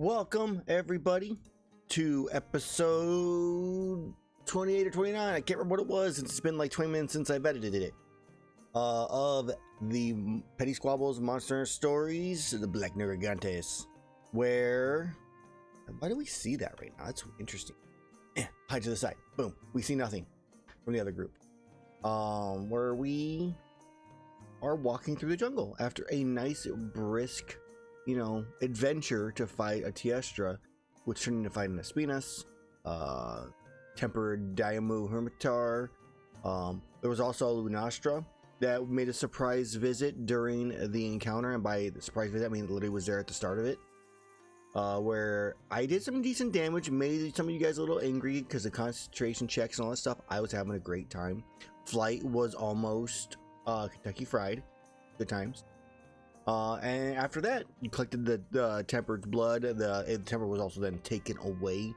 Welcome, everybody, to episode 28 or 29. I can't remember what it was. It's been like 20 minutes since I've edited it. Of the Petty Squabbles Monster Stories, the Black Nergigantes. Where... Why do we see that right now? That's interesting. Hide to the side. Boom. We see nothing from the other group. Where we are walking through the jungle after a nice, brisk, adventure to fight a Tiestra, which turned into fighting a Spinas, tempered Diamu Hermitar. There was also a Lunastra that made a surprise visit during the encounter, and by the surprise visit, I mean it literally was there at the start of it. Where I did some decent damage, made some of you guys a little angry because of concentration checks and all that stuff. I was having a great time. Flight was almost Kentucky Fried. Good times. And after that, you collected the tempered blood. The temper was also then taken away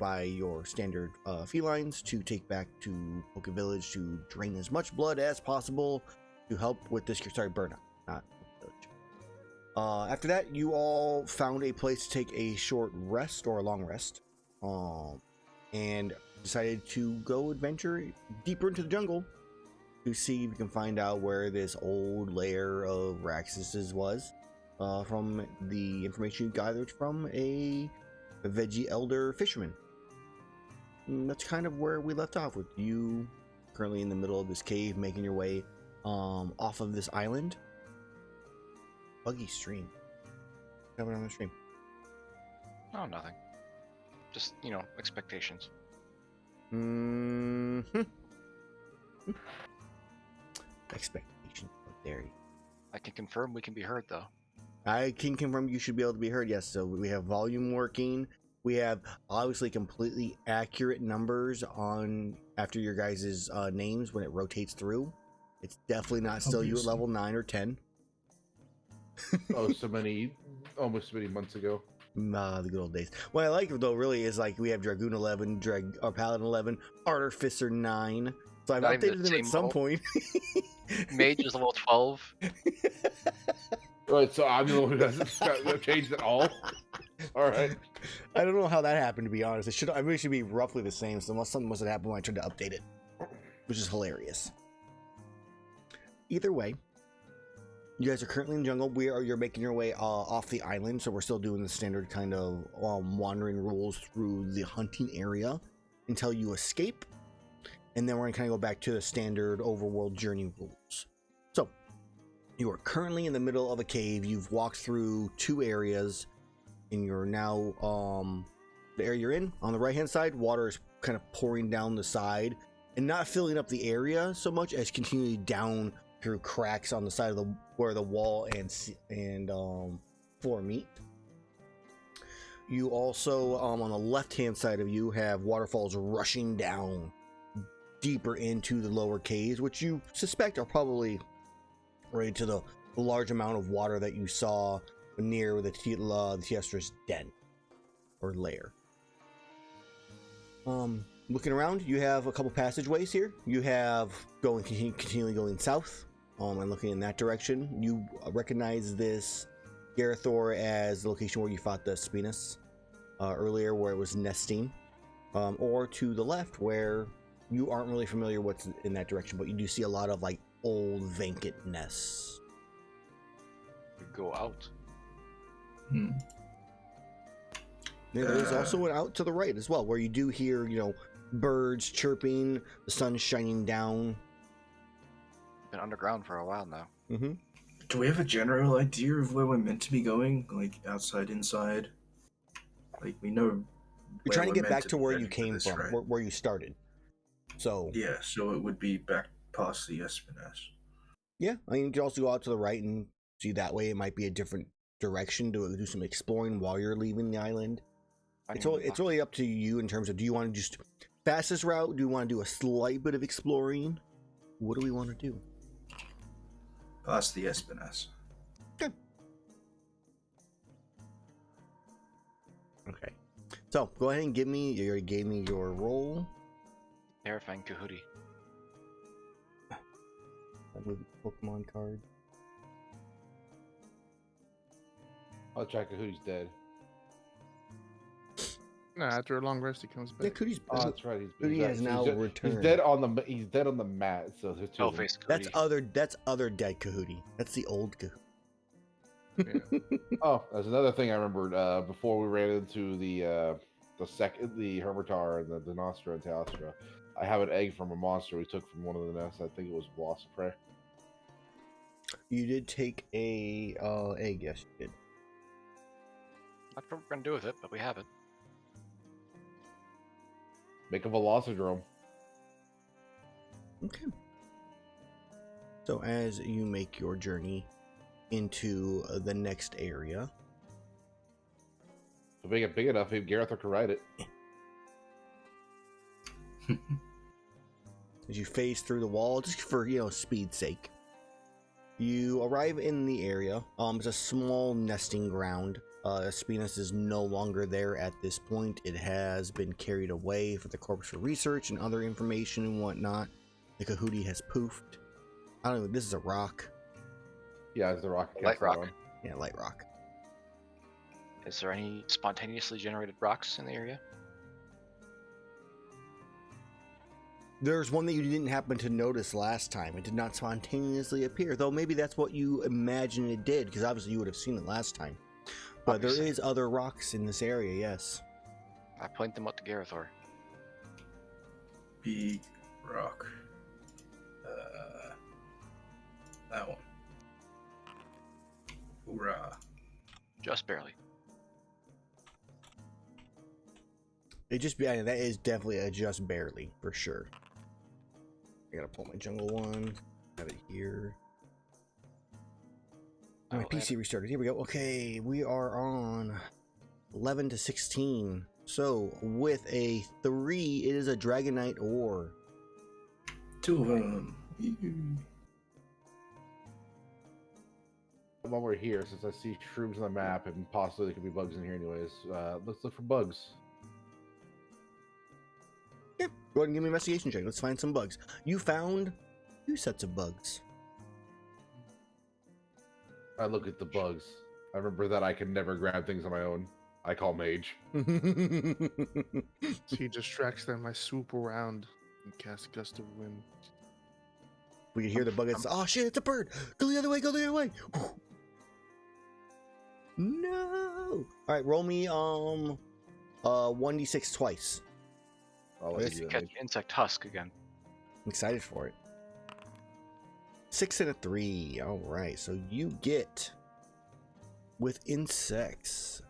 by your standard felines to take back to Poke Village to drain as much blood as possible to help with this burnout. Not Village. After that, you all found a place to take a short rest or a long rest, and decided to go adventure deeper into the jungle to see if you can find out where this old lair of Raxus's was, from the information you gathered from a veggie elder fisherman. And that's kind of where we left off, with you currently in the middle of this cave, making your way off of this island. Buggy stream. Coming on the stream. Oh, nothing. Just, expectations. Expectations. There. I can confirm we can be heard, though. I can confirm you should be able to be heard, yes. So we have volume working. We have obviously completely accurate numbers on after your guys' names when it rotates through. It's definitely not still you at level 9 or 10. Almost so many months ago. The good old days. What I like though really is like we have Dragoon 11, Paladin 11, Artificer 9. So I've Not even updated the them at same some level. point. Mage is level 12. Right, so I'm the one who hasn't changed at all. All right. I don't know how that happened, to be honest. I really should be roughly the same. So something must have happened when I tried to update it, which is hilarious. Either way, you guys are currently in the jungle. You're making your way off the island, so we're still doing the standard kind of wandering rules through the hunting area until you escape, and then we're gonna kind of go back to the standard overworld journey rules. So you are currently in the middle of a cave. You've walked through 2 areas, and you're now the area you're in. On the right hand side, water is kind of pouring down the side and not filling up the area so much as continually down through cracks on the side of where the wall and floor meet. You also on the left hand side of you have waterfalls rushing down deeper into the lower caves, which you suspect are probably related to the large amount of water that you saw near the Tiestra's den or lair. Looking around, you have a couple passageways here. You have continually going south, and looking in that direction. You recognize this Gerathor as the location where you fought the Spinas earlier, where it was nesting, or to the left where you aren't really familiar what's in that direction, but you do see a lot of like old vacant nests. Go out. There's also an out to the right as well, where you do hear, birds chirping, the sun shining down. Been underground for a while now. Mm-hmm. Do we have a general idea of where we're meant to be going? Like outside, inside? Like we know. You're trying to get back to where you came from, right? where you started. So yeah, so it would be back past the Espinas. Yeah, I mean, you can also go out to the right and see that way. It might be a different direction to do some exploring while you're leaving the island. It's really up to you in terms of, do you want to just fastest route? Do you want to do a slight bit of exploring? What do we want to do? Past the Espinas. Good. Okay. So go ahead and give me your roll. Terrifying Kahootie. I moved the Pokemon card. I'll check who's dead. No, after a long rest, he comes Yeah, back. Cootie's Oh, that's right. Cootie has now he's returned. dead on the he's dead on the mat. So there's two. Oh, of them. face That's Cootie. other dead Kahootie. That's the old Kahootie. Yeah. Oh, that's another thing I remembered. Before we ran into the Hermitar and the Nostra and Teostra, I have an egg from a monster we took from one of the nests. I think it was Wasp Prey. You did take a egg, yes, you did. Not sure what we're gonna do with it, but we have it. Make a Velocidrome. Okay. So as you make your journey into the next area, If we make it big enough, Gerathor could ride it. as you phase through the wall, just for speed's sake, you arrive in the area. It's a small nesting ground. Spinus is no longer there at this point. It has been carried away for the corpse for research and other information and whatnot. The Kahootie has poofed. I don't know. This is a rock. Yeah, it's the rock. Light rock. Yeah, light rock. Is there any spontaneously generated rocks in the area? There's one that you didn't happen to notice last time. It did not spontaneously appear, though maybe that's what you imagine it did, because obviously you would have seen it last time. But there Obviously. is other rocks in this area, yes. I point them out to Gerathor. Big rock. That one. Hoorah. Just barely. That is definitely a just barely, for sure. I gotta pull my jungle one. Have it here. My Oh, PC restarted. Here we go. Okay, we are on 11 to 16. So, with a 3, it is a Dragonite ore. 2 of them. While we're here, since I see shrooms on the map and possibly there could be bugs in here anyways, let's look for bugs. Yeah, go ahead and give me an investigation check. Let's find some bugs. You found 2 sets of bugs. I look at the bugs. I remember that I can never grab things on my own. I call Mage. He distracts them. I swoop around and cast Gust of Wind. We can hear the bug. It's, oh shit, it's a bird! Go the other way, go the other way! No! Alright, roll me 1d6 twice. I'll Yes, let You you catch Mage. an insect husk again. I'm excited for it. 6 and a 3. Alright, so you get, with insects,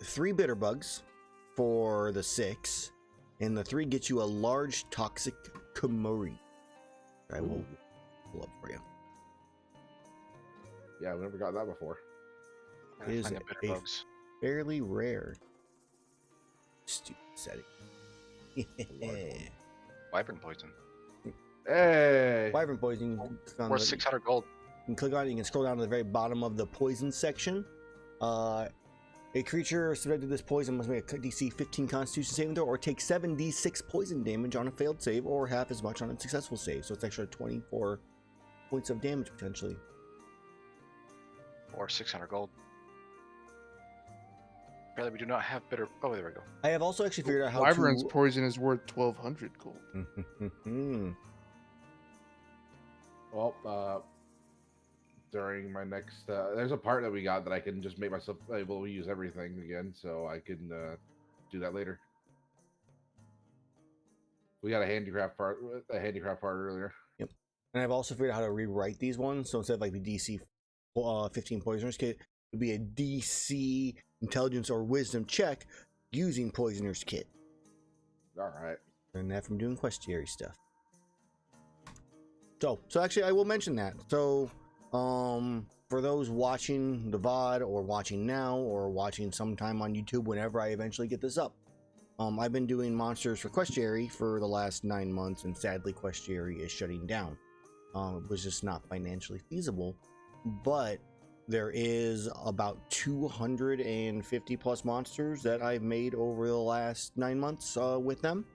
3 bitter bugs for the 6, and the 3 gets you a large toxic Komori. I will pull up for you. Yeah, we never got that before. Gotta Is find the a- bitter bugs. Fairly rare. Stupid setting. Wyvern poison. Hey! Wyvern poison. You can click on Worth the- 600 gold. You can click on it, you can scroll down to the very bottom of the poison section. A creature subjected to this poison must make a DC 15 Constitution saving throw or take 7d6 poison damage on a failed save or half as much on a successful save. So it's extra 24 points of damage potentially. Or 600 gold. Apparently we do not have bitter... Oh, there we go. I have also actually figured out how Wyvern's to... poison is worth 1,200 gold. Well, during my next, there's a part that we got that I can just make myself able to use everything again, so I can do that later. We got a handicraft part earlier. And I've also figured out how to rewrite these ones. So instead of like the DC 15 Poisoner's Kit, it would be a DC Intelligence or Wisdom check using Poisoner's Kit. All right. And that from doing questiary stuff. So actually I will mention that. So, for those watching the VOD or watching now or watching sometime on YouTube whenever I eventually get this up, I've been doing monsters for questiary for the last 9 months, and sadly questiary is shutting down. It was just not financially feasible, but there is about 250 plus monsters that I've made over the last 9 months with them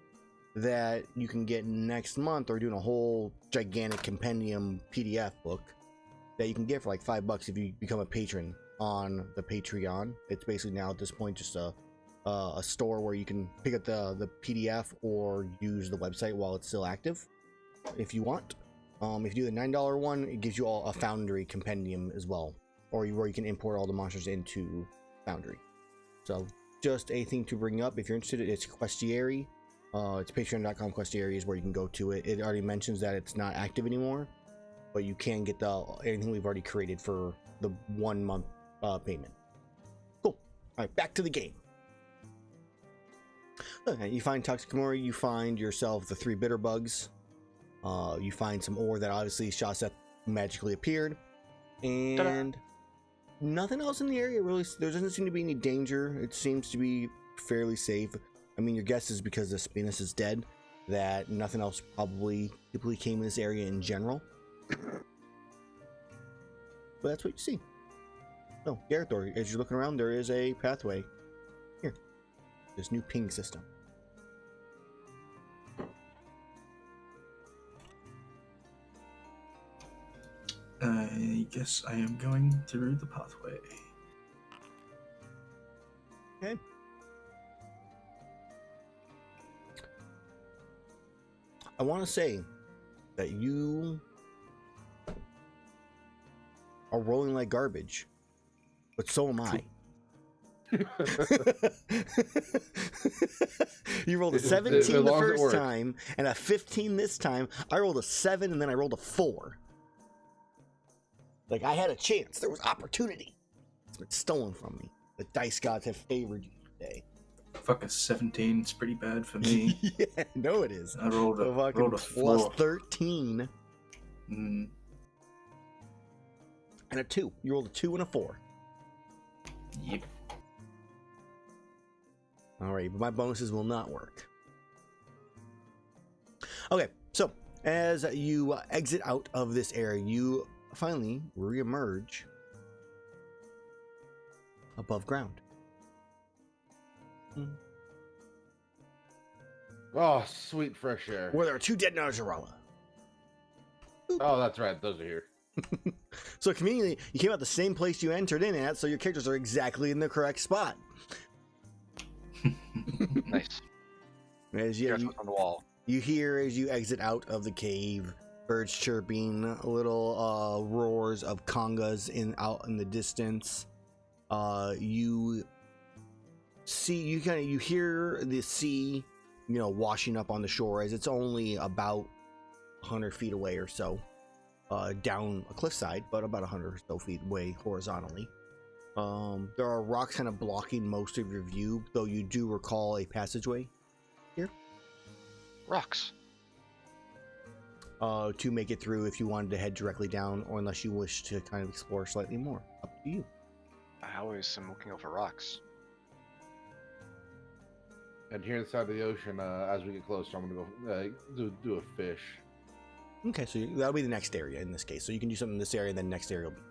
that you can get next month. Or doing a whole gigantic compendium PDF book that you can get for like $5 if you become a patron on the Patreon. It's basically now at this point just a a store where you can pick up the PDF or use the website while it's still active, if you want. If you do the $9 one, it gives you all a Foundry compendium as well, or where you can import all the monsters into Foundry. So just a thing to bring up if you're interested. It's Questiary. It's patreon.com Questiary is where you can go to it. It already mentions that it's not active anymore, but you can get anything we've already created for the 1 month payment. Cool. All right, back to the game. Okay, you find Toxicamori, you find yourself the 3 bitter bugs. You find some ore that obviously Shaseth magically appeared, and nothing else in the area really. There doesn't seem to be any danger. It seems to be fairly safe. I mean, your guess is because the Spinus is dead that nothing else probably typically came in this area in general. But that's what you see. So, Gerathor, as you're looking around, there is a pathway here. This new ping system. I guess I am going through the pathway. Okay. I want to say that you are rolling like garbage, but so am I. You rolled a 17 the first time and a 15 this time. I rolled a 7 and then I rolled a 4. Like, I had a chance. There was opportunity. It's been stolen from me. The dice gods have favored you today. Fuck, a 17. It's pretty bad for me. Yeah, no, it is. I rolled a plus 4. 13 Mm. and a 2. You rolled a 2 and a 4. Yep. All right, but my bonuses will not work. Okay, so as you exit out of this area, you finally re-emerge above ground. Oh, sweet fresh air. Where there are 2 dead Narjarala. Oh, that's right. Those are here. So conveniently, you came out the same place you entered in at, so your characters are exactly in the correct spot. Nice. As On the wall. you hear as you exit out of the cave, birds chirping, little roars of congas out in the distance. You see, you hear the sea, washing up on the shore, as it's only about 100 feet away or so, down a cliffside, but about 100 or so feet away horizontally. There are rocks kind of blocking most of your view, though you do recall a passageway here. Rocks. To make it through if you wanted to head directly down, or unless you wish to kind of explore slightly more. Up to you. I always am looking over rocks. And here inside of the ocean, as we get closer, I'm going to go do a fish. Okay, so that'll be the next area in this case. So you can do something in this area, and then the next area will be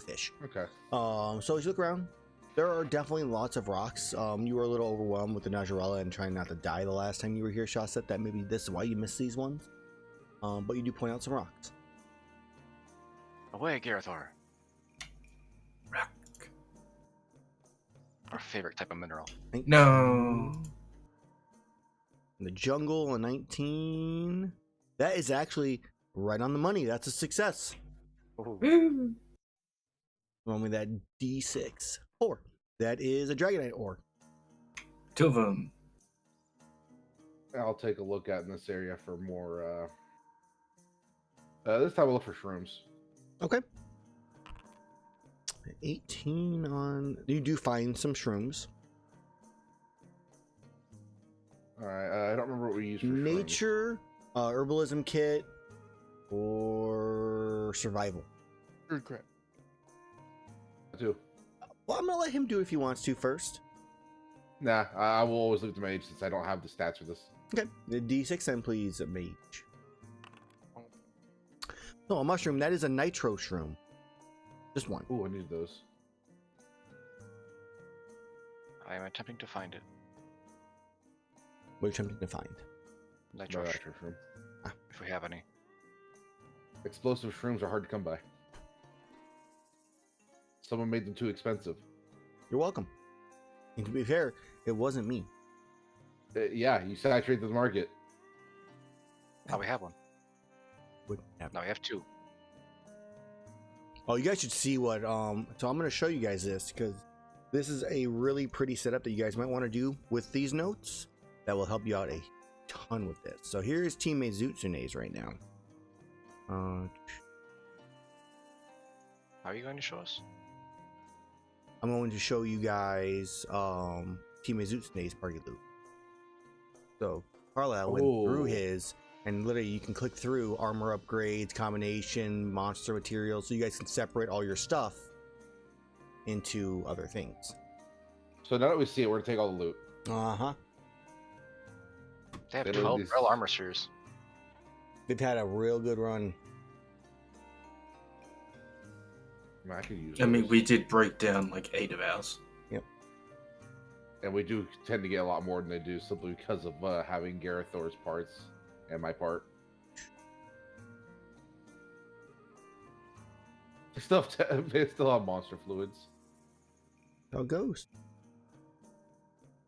fish. Okay. So as you look around, there are definitely lots of rocks. You were a little overwhelmed with the Najarala and trying not to die the last time you were here, Shaseth. That maybe this is why you missed these ones. But you do point out some rocks. Away, Gerathor. Rock. Our favorite type of mineral. No. In the jungle, a 19. That is actually right on the money. That's a success. Ooh. Roll me that D6. 4. That is a Dragonite ore. 2 of them. I'll take a look at in this area for more. This time we'll look for shrooms. Okay. 18 on. You do find some shrooms. All right. I don't remember what we used for shrooms. Nature, herbalism kit, or survival. Good crap. Too. Well, I'm gonna let him do it if he wants to first. Nah, I will always look to Mage since I don't have the stats for this. Okay. The D6 then, please, Mage. So a mushroom. That is a nitro shroom. Just one. Ooh, I need those. I am attempting to find it. What are you attempting to find? Nitro No sh- extra shroom. if we have any. Explosive shrooms are hard to come by. Someone made them too expensive. You're welcome. And to be fair, It wasn't me. Yeah, you saturate the market. Now we have one. Wouldn't happen. Now we have two. Oh, you guys should see what. So I'm going to show you guys this because this is a really pretty setup that you guys might want to do with these notes that will help you out a ton with this. So here's Teammate Zutsune's right now. How are you going to show us? I'm going to show you guys Teammate Zutsune's party loop. So Carlisle went through his, and literally you can click through armor upgrades, combination, monster materials, so you guys can separate all your stuff into other things. So now that we see it, we're gonna take all the loot. Uh-huh. They have They 12 these- real armor spheres. They've had a real good run. I could use. I mean, those. we did break down like 8 of ours. And we do tend to get a lot more than they do simply because of having Gerathor's parts and my part. They still have monster fluids. How it goes.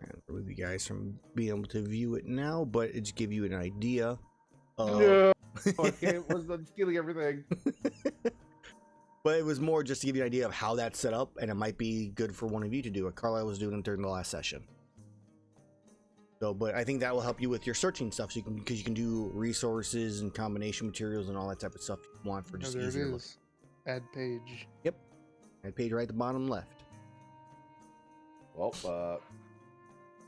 And remove you guys from being able to view it now, but it's give you an idea of... No, I can't. Was stealing everything. But it was more just to give you an idea of how that's set up, and it might be good for one of you to do it. Carlisle was doing it during the last session. So, but I think that will help you with your searching stuff, so you can, because you can do resources and combination materials and all that type of stuff you want for Oh, just there it easier. Look. is. Add page. That page right at the bottom left. Well,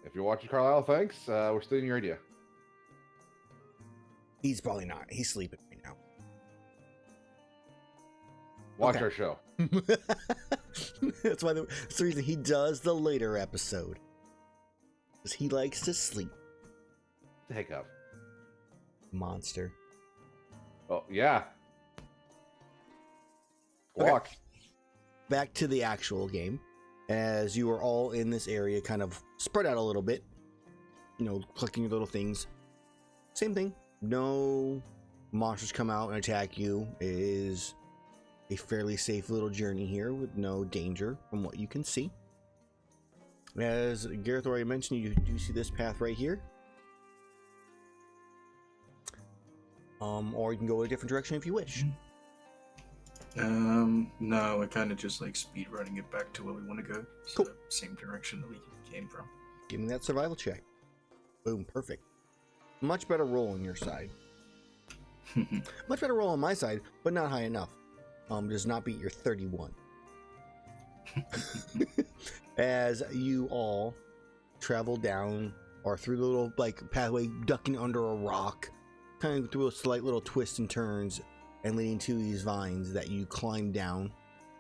if you're watching Carlisle, thanks. We're stealing your idea. He's probably not. He's sleeping right now. Watch Okay. our show. That's the reason he does the later episode. Because he likes to sleep. The heck up. Monster. Oh yeah. Okay. Walk. Back to the actual game. As you are all in this area, kind of spread out a little bit. You know, collecting your little things. Same thing. No monsters come out and attack you. It is a fairly safe little journey here with no danger from what you can see. As Gerathor already mentioned, you do see this path right here. Or you can go a different direction if you wish. No, I kind of just like speed running it back to where we want to go. So Cool. same direction that we came from. Give me that survival check. Boom, perfect. Much better roll on your side. Much better roll on my side, but not high enough. Does not beat your 31. As you all travel down or through the little like pathway, ducking under a rock, kind of through a slight little twists and turns, and leading to these vines that you climb down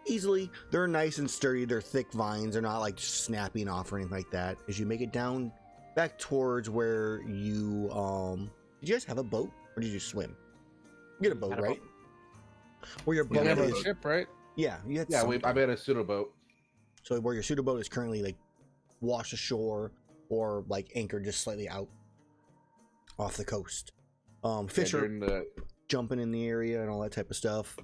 easily. They're nice and sturdy. They're thick vines. They're not like snapping off or anything like that. As you make it down back towards where you did you guys have a boat or did you swim? You get a boat, Had a right? Where your Yeah, boat You have we a had is. ship, right? Yeah, you had Yeah, something. I made a pseudo boat. So where your pseudo boat is currently like washed ashore or like anchored just slightly out off the coast. Fish are during the jumping in the area and all that type of stuff.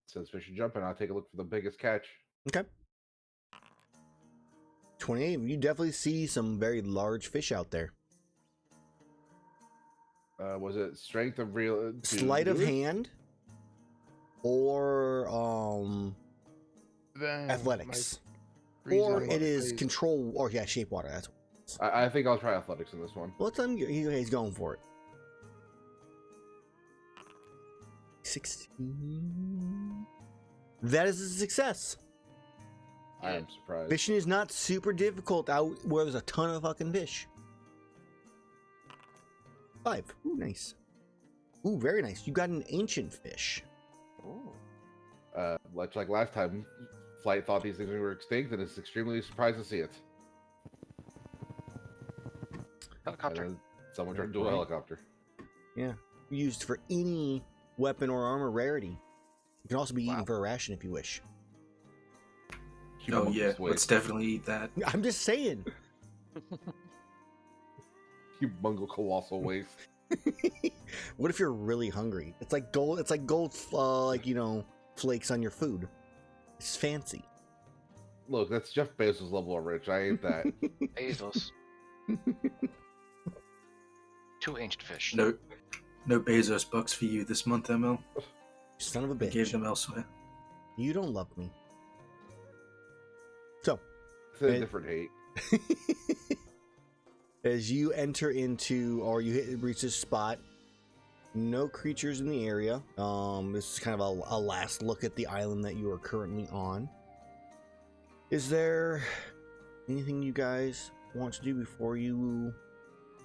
since fish are jumping, I'll take a look for the biggest catch. Okay. 28. You definitely see some very large fish out there. Was it strength of real? Sleight of hand or Then athletics. my freeze Or on it my is face. control or yeah, shape water. That's I think I'll try athletics in this one. well, let's let him he's going for it. 16. That is a success. I am surprised. Fishing is not super difficult out where there's a ton of fucking fish. 5. Ooh, nice. Ooh, very nice. You got an ancient fish. Ooh. Much like last time, Flight thought these things were extinct and is extremely surprised to see it. Helicopter. And then someone turned into a helicopter. Yeah. Used for any weapon or armor rarity. It can also be eaten Wow. for a ration if you wish. Oh Humongous yeah, waste. let's definitely eat that. I'm just saying. Humongous colossal waste. What if you're really hungry? It's like gold. It's like gold, like you know, flakes on your food. It's fancy. Look, that's Jeff Bezos level of rich. I ain't that. Bezos. 2 ancient fish. No Bezos bucks for you this month, ML. Son of a I gave bitch. them elsewhere. You don't love me. So, It's a different hate. as you enter into, or you reach this spot, no creatures in the area. This is kind of a last look at the island that you are currently on. Is there anything you guys want to do before you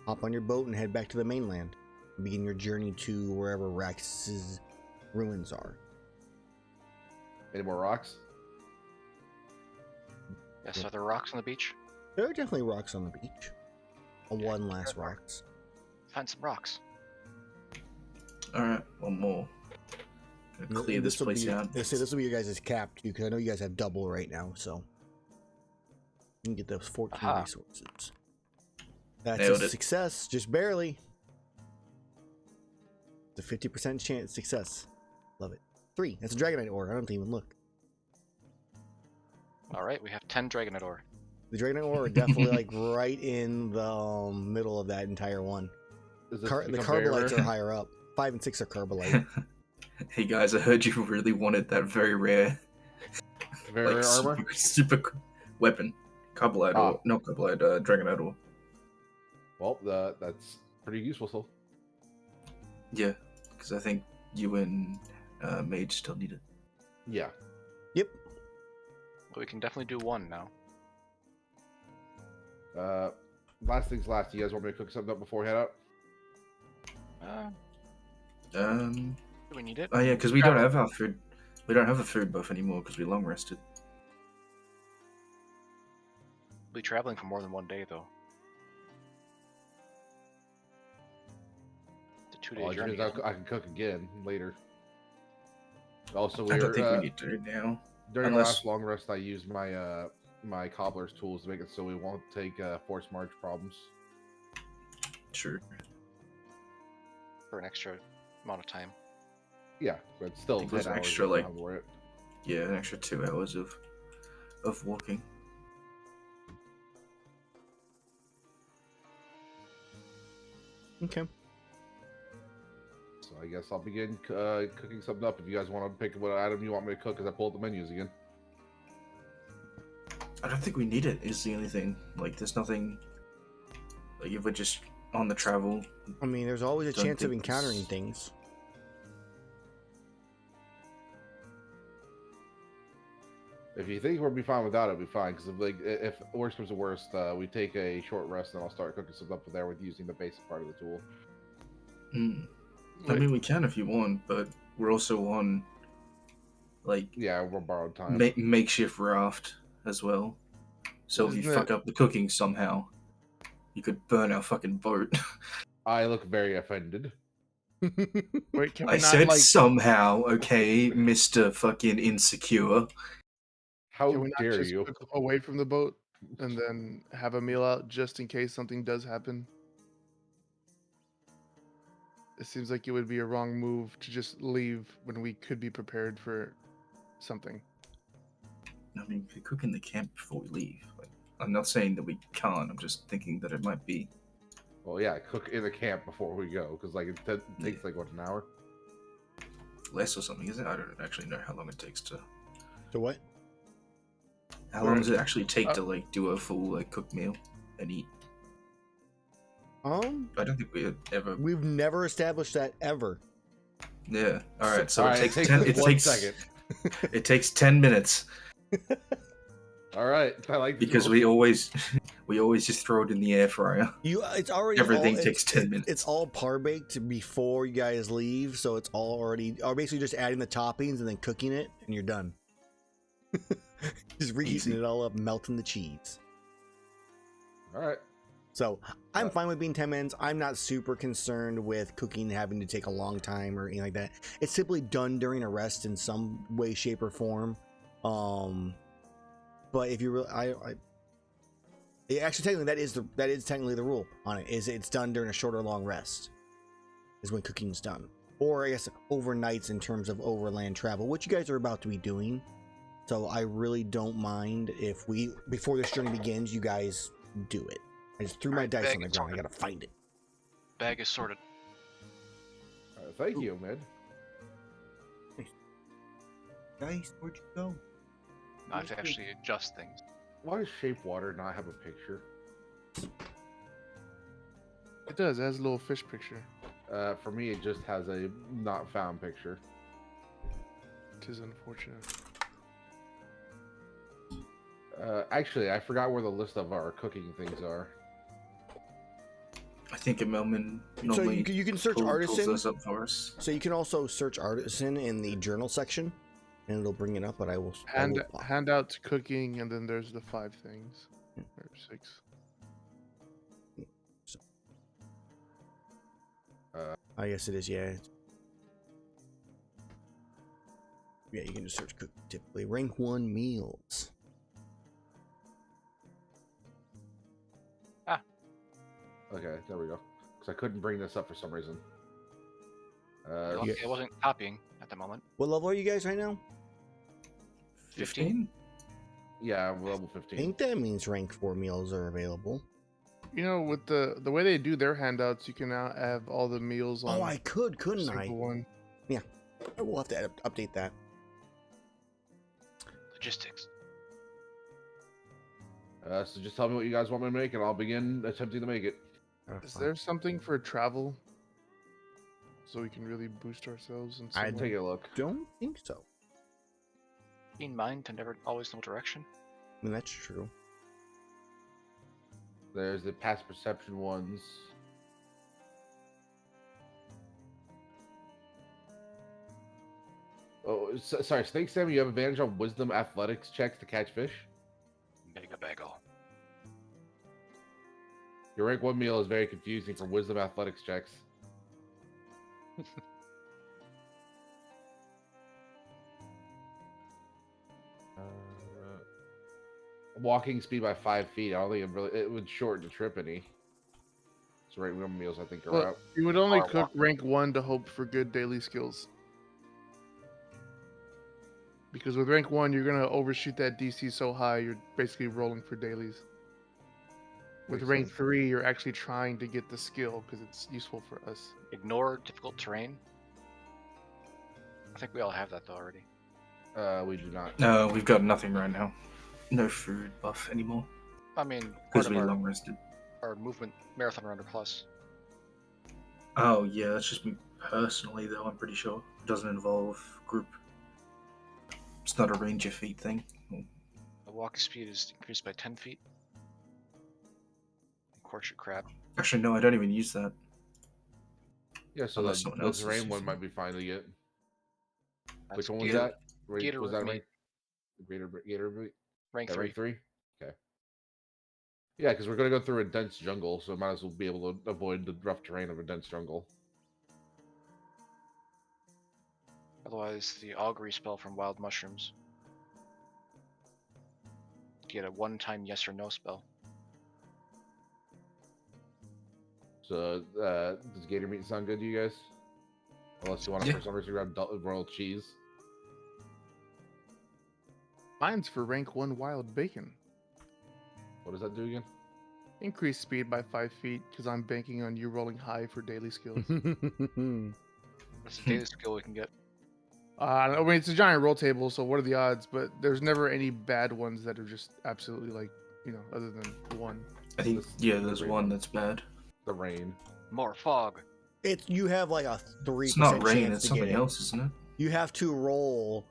hop on your boat and head back to the mainland and begin your journey to wherever Rax's ruins are? Any more rocks? Yes, Yeah. are there rocks on the beach? There are definitely rocks on the beach. One last rocks. Find some rocks. Alright, one more. Gonna clear this will place be, out. This will be your guys' cap too, because I know you guys have double right now, so you can get those 14 Aha. resources. That's Nailed a it. success, just barely. It's a 50% chance success. Love it. 3. That's a Dragonite ore. I don't even look. All right, we have 10 Dragonite ore. The Dragonite ore are definitely like right in the middle of that entire one. Is this The become very Carbolites rare? are higher up. 5 and 6 are Carbonite. Hey guys, I heard you really wanted that very rare, Very rare armor? super weapon. Carbonite Ah. or not Carbonite, Dragonite ore. Well, that's pretty useful still. Yeah, because I think you and Mage still need it. Yeah. Yep. But we can definitely do 1 now. Last things last. You guys want me to cook something up before we head out? Do we need it? Oh yeah, because we don't have our food. We don't have a food buff anymore because we long rested. We'll be traveling for more than 1 day, though. It's a 2-day Well, journey. I can cook again later. Also, I we don't think we were need to do it now. during the unless- last long rest. I used my my cobbler's tools to make it so we won't take forced march problems. Sure. For an extra amount of time. Yeah, but still think it 10 was hours. extra, we don't like- have to worry it. Yeah, an extra 2 hours of walking. Okay. So I guess I'll begin cooking something up. If you guys want to pick what item you want me to cook, as I pull up the menus again. I don't think we need it. Is the only thing. Like, there's nothing. Like, if we're just on the travel, I mean, there's always a Don't chance of think encountering it's- things. If you think we'll be fine without it, we'll be fine. Because if worst comes to worst, we take a short rest, and I'll start cooking something up there with using the basic part of the tool. I mean, we can if you want, but we're also on like Yeah, we're borrowed time. makeshift raft as well. So if you Isn't fuck it- up the cooking somehow, you could burn our fucking boat. I look very offended. Wait, can we I not said like? somehow, okay, Mr. fucking Insecure. How Can we not dare just you? cook away from the boat and then have a meal out just in case something does happen? It seems like it would be a wrong move to just leave when we could be prepared for something. I mean, we cook in the camp before we leave. Like, I'm not saying that we can't. I'm just thinking that it might be Well, yeah, cook in the camp before we go, because like it takes like what, an hour? less or something, isn't it? I don't actually know how long it takes to. To what? How long does it actually take to like do a full like cooked meal and eat? I don't think we had ever. We've never established that ever. Yeah. All right. So All it right, takes takes 10. us It 1 takes. second. It takes 10 minutes All right, I like this because rule. we always just throw it in the air fryer. It's already Everything all, takes 10 minutes. It's all par baked before you guys leave, so it's all already. Or basically just adding the toppings and then cooking it, and you're done. Just reheating Easy. it all up, melting the cheese. All right. So I'm fine with being 10 minutes. I'm not super concerned with cooking having to take a long time or anything like that. It's simply done during a rest in some way, shape, or form. But if you really, actually technically that is technically the rule on it. Is it's done during a short or long rest is when cooking's done, or I guess overnights in terms of overland travel, which you guys are about to be doing. So I really don't mind if before this journey begins, you guys do it. I just threw my Alright, dice bag on the and ground. I sorted. gotta find it. Bag is sorted. Thank you, man. Dice, where'd you go? I have to actually adjust things. Why does Shape Water not have a picture? It does. It has a little fish picture. For me, it just has a not found picture. It is unfortunate. Actually, I forgot where the list of our cooking things are. I think Amellwind So normally you can search pulls artisan. those up for us. So you can also search artisan in the journal section, and it'll bring it up. But I will Handouts, cooking, and then there's the 5 things. Or 6. I guess it is. Yeah. Yeah, you can just search cook typically. Rank 1 meals. Okay, there we go. Because I couldn't bring this up for some reason. Lucky I wasn't copying at the moment. What level are you guys right now? 15? Yeah, I'm level 15. I think that means rank 4 meals are available. You know, with the way they do their handouts, you can now have all the meals on. Oh, I couldn't I? single one. Yeah, we'll have to update that. Logistics. So just tell me what you guys want me to make, and I'll begin attempting to make it. Is there something for travel? So we can really boost ourselves in some I'd way? take a look. Don't think so. Keen mind to never always know direction. I mean, that's true. There's the past perception ones. Oh, sorry, Snake Sam, you have advantage on wisdom athletics checks to catch fish? Mega bagel. Your rank 1 meal is very confusing for wisdom athletics checks. Walking speed by 5 feet. I don't think it would shorten the trip any. So rank 1 meals I think are Well, out. you would only Or cook rank 1 to hope for good daily skills. Because with rank 1, you're going to overshoot that DC so high, you're basically rolling for dailies. With Makes rank sense. 3, you're actually trying to get the skill because it's useful for us. Ignore difficult terrain. I think we all have that though already. We do not. No, we've got nothing right now. No food buff anymore. I mean, part Because of we our, long rested. our movement marathon runner plus. Oh, yeah, that's just me personally, though, I'm pretty sure. It doesn't involve group. It's not a ranger feat thing. The walking speed is increased by 10 feet. Of course, your crab. Actually, no, I don't even use that. Yeah, so Unless someone the else is terrain one using might be fine to get. That's Which one was Gator- that? Gator Was that meat. Gator? Rank Yeah, 3. rank 3? Okay. Yeah, because we're going to go through a dense jungle, so might as well be able to avoid the rough terrain of a dense jungle. Otherwise, the augury spell from wild mushrooms. Get a one-time yes or no spell. So, does gator meat sound good to you guys? Unless you want to, Yeah. for some reason, grab royal cheese. Mine's for rank 1 wild bacon. What does that do again? Increase speed by 5 feet because I'm banking on you rolling high for daily skills. That's a daily skill we can get. I mean, it's a giant roll table, so what are the odds? But there's never any bad ones that are just absolutely like, other than 1. I think, there's one that's bad. The rain. More fog. You have like a 3% It's not rain, chance it's to something get it. else, isn't it? You have to roll.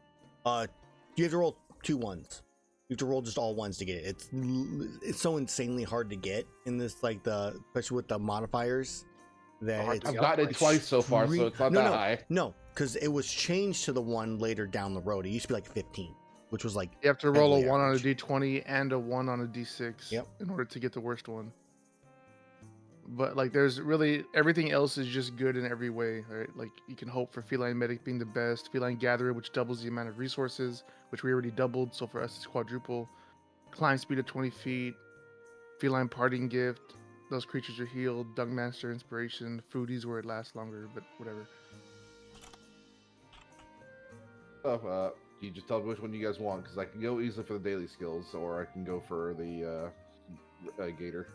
You have to roll 2 ones. You have to roll just all ones to get it. It's so insanely hard to get in this, especially with the modifiers. That hard to I've get. gotten it twice so far, so it's not that high. No, because it was changed to the 1 later down the road. It used to be like 15, which was like You have to roll a heavily 1 on a average. d20 and a 1 on a d6 Yep. in order to get the worst one. But like, there's really everything else is just good in every way, right? Like, you can hope for feline medic being the best, feline gatherer, which doubles the amount of resources, which we already doubled, so for us it's quadruple. Climb speed of 20 feet, feline parting gift. Those creatures are healed. Dung Master inspiration. Foodies where it lasts longer, but whatever. You just tell me which one you guys want, because I can go easily for the daily skills, or I can go for the gator.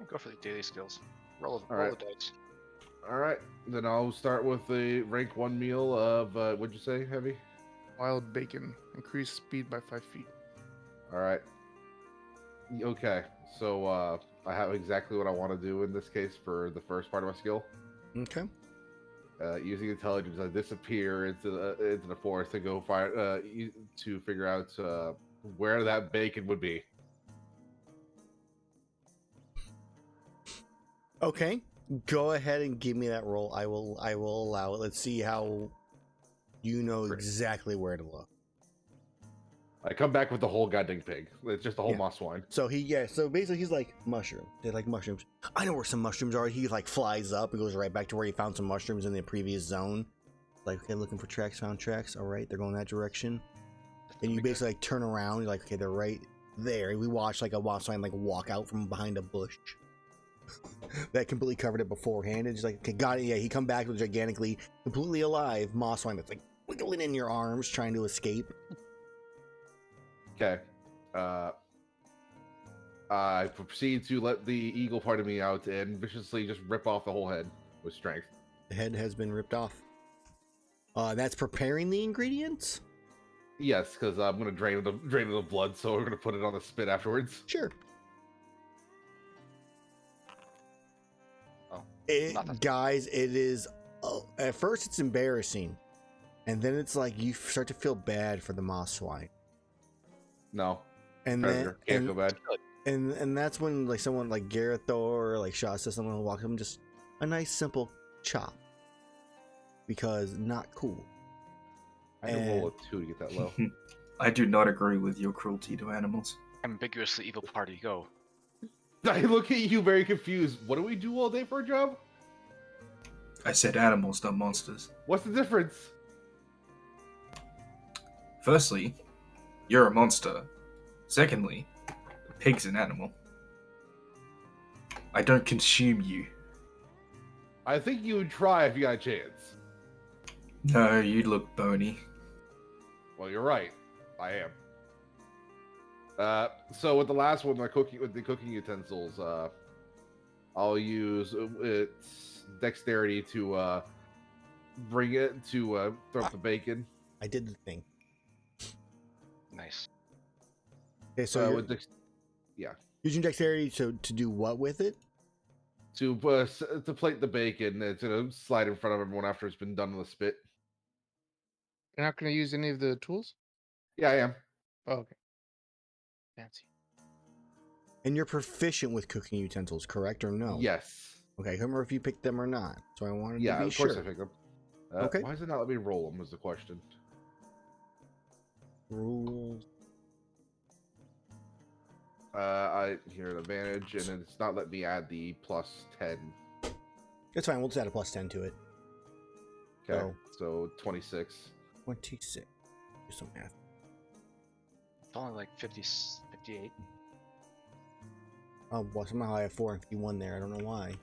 Go for the daily skills. Roll right. the dice. All right, then I'll start with the rank 1 meal of what'd you say, Heavy? Wild bacon. Increase speed by 5 feet. All right. Okay, so I have exactly what I want to do in this case for the first part of my skill. Okay. Using intelligence, I disappear into the forest to go to figure out where that bacon would be. Okay. Go ahead and give me that roll. I will allow it. Let's see how you know exactly where to look. I come back with the whole goddamn pig. It's just a whole moss swine. So so basically he's like, mushroom. They like mushrooms. I know where some mushrooms are. He like flies up and goes right back to where he found some mushrooms in the previous zone. Like, okay, looking for tracks, found tracks. All right, they're going that direction. And you basically like turn around. You're like, okay, they're right there. And we watched like a moss swine like walk out from behind a bush that completely covered it beforehand. And just like, okay, got it. Yeah, he come back with gigantically, completely alive moss swine that's like wiggling in your arms, trying to escape. Okay. I proceed to let the eagle part of me out and viciously just rip off the whole head with strength. The head has been ripped off. That's preparing the ingredients? Yes, because I'm going to drain it of the blood, so we're going to put it on the spit afterwards. Sure. Oh, guys, it is... at first, it's embarrassing. And then it's like you start to feel bad for the moss swine. No. And Predator. then... Can't feel bad. And that's when like someone like Gerathor or like Shaseth, someone will walk up and just a nice simple chop. Because not cool. I can roll a 2 to get that low. I do not agree with your cruelty to animals. Ambiguously evil party, go. I look at you very confused. What do we do all day for a job? I said animals, not monsters. What's the difference? Firstly, you're a monster. Secondly, a pig's an animal. I don't consume you. I think you would try if you got a chance. No, you look bony. Well, you're right. I am. So with the last one, the cooking utensils, I'll use its dexterity to bring it to throw up the bacon. I did the thing. Nice. Okay, so yeah. Using dexterity to do what with it? To plate the bacon. It's gonna slide in front of everyone after it's been done with the spit. You're not going to use any of the tools? Yeah, I am. Oh, okay. Fancy. And you're proficient with cooking utensils, correct or no? Yes. Okay, I can't remember if you picked them or not. So I wanted Yeah, to be of course sure. I picked them. Okay. Why does it not let me roll them? Was the question. Rules. I hear an advantage, and it's not letting me add the +10. That's fine. We'll just add a +10 to it. Okay, so 26. 26. Do some math. It's only like 58. Oh, well, somehow I have 4 and 51 there. I don't know why.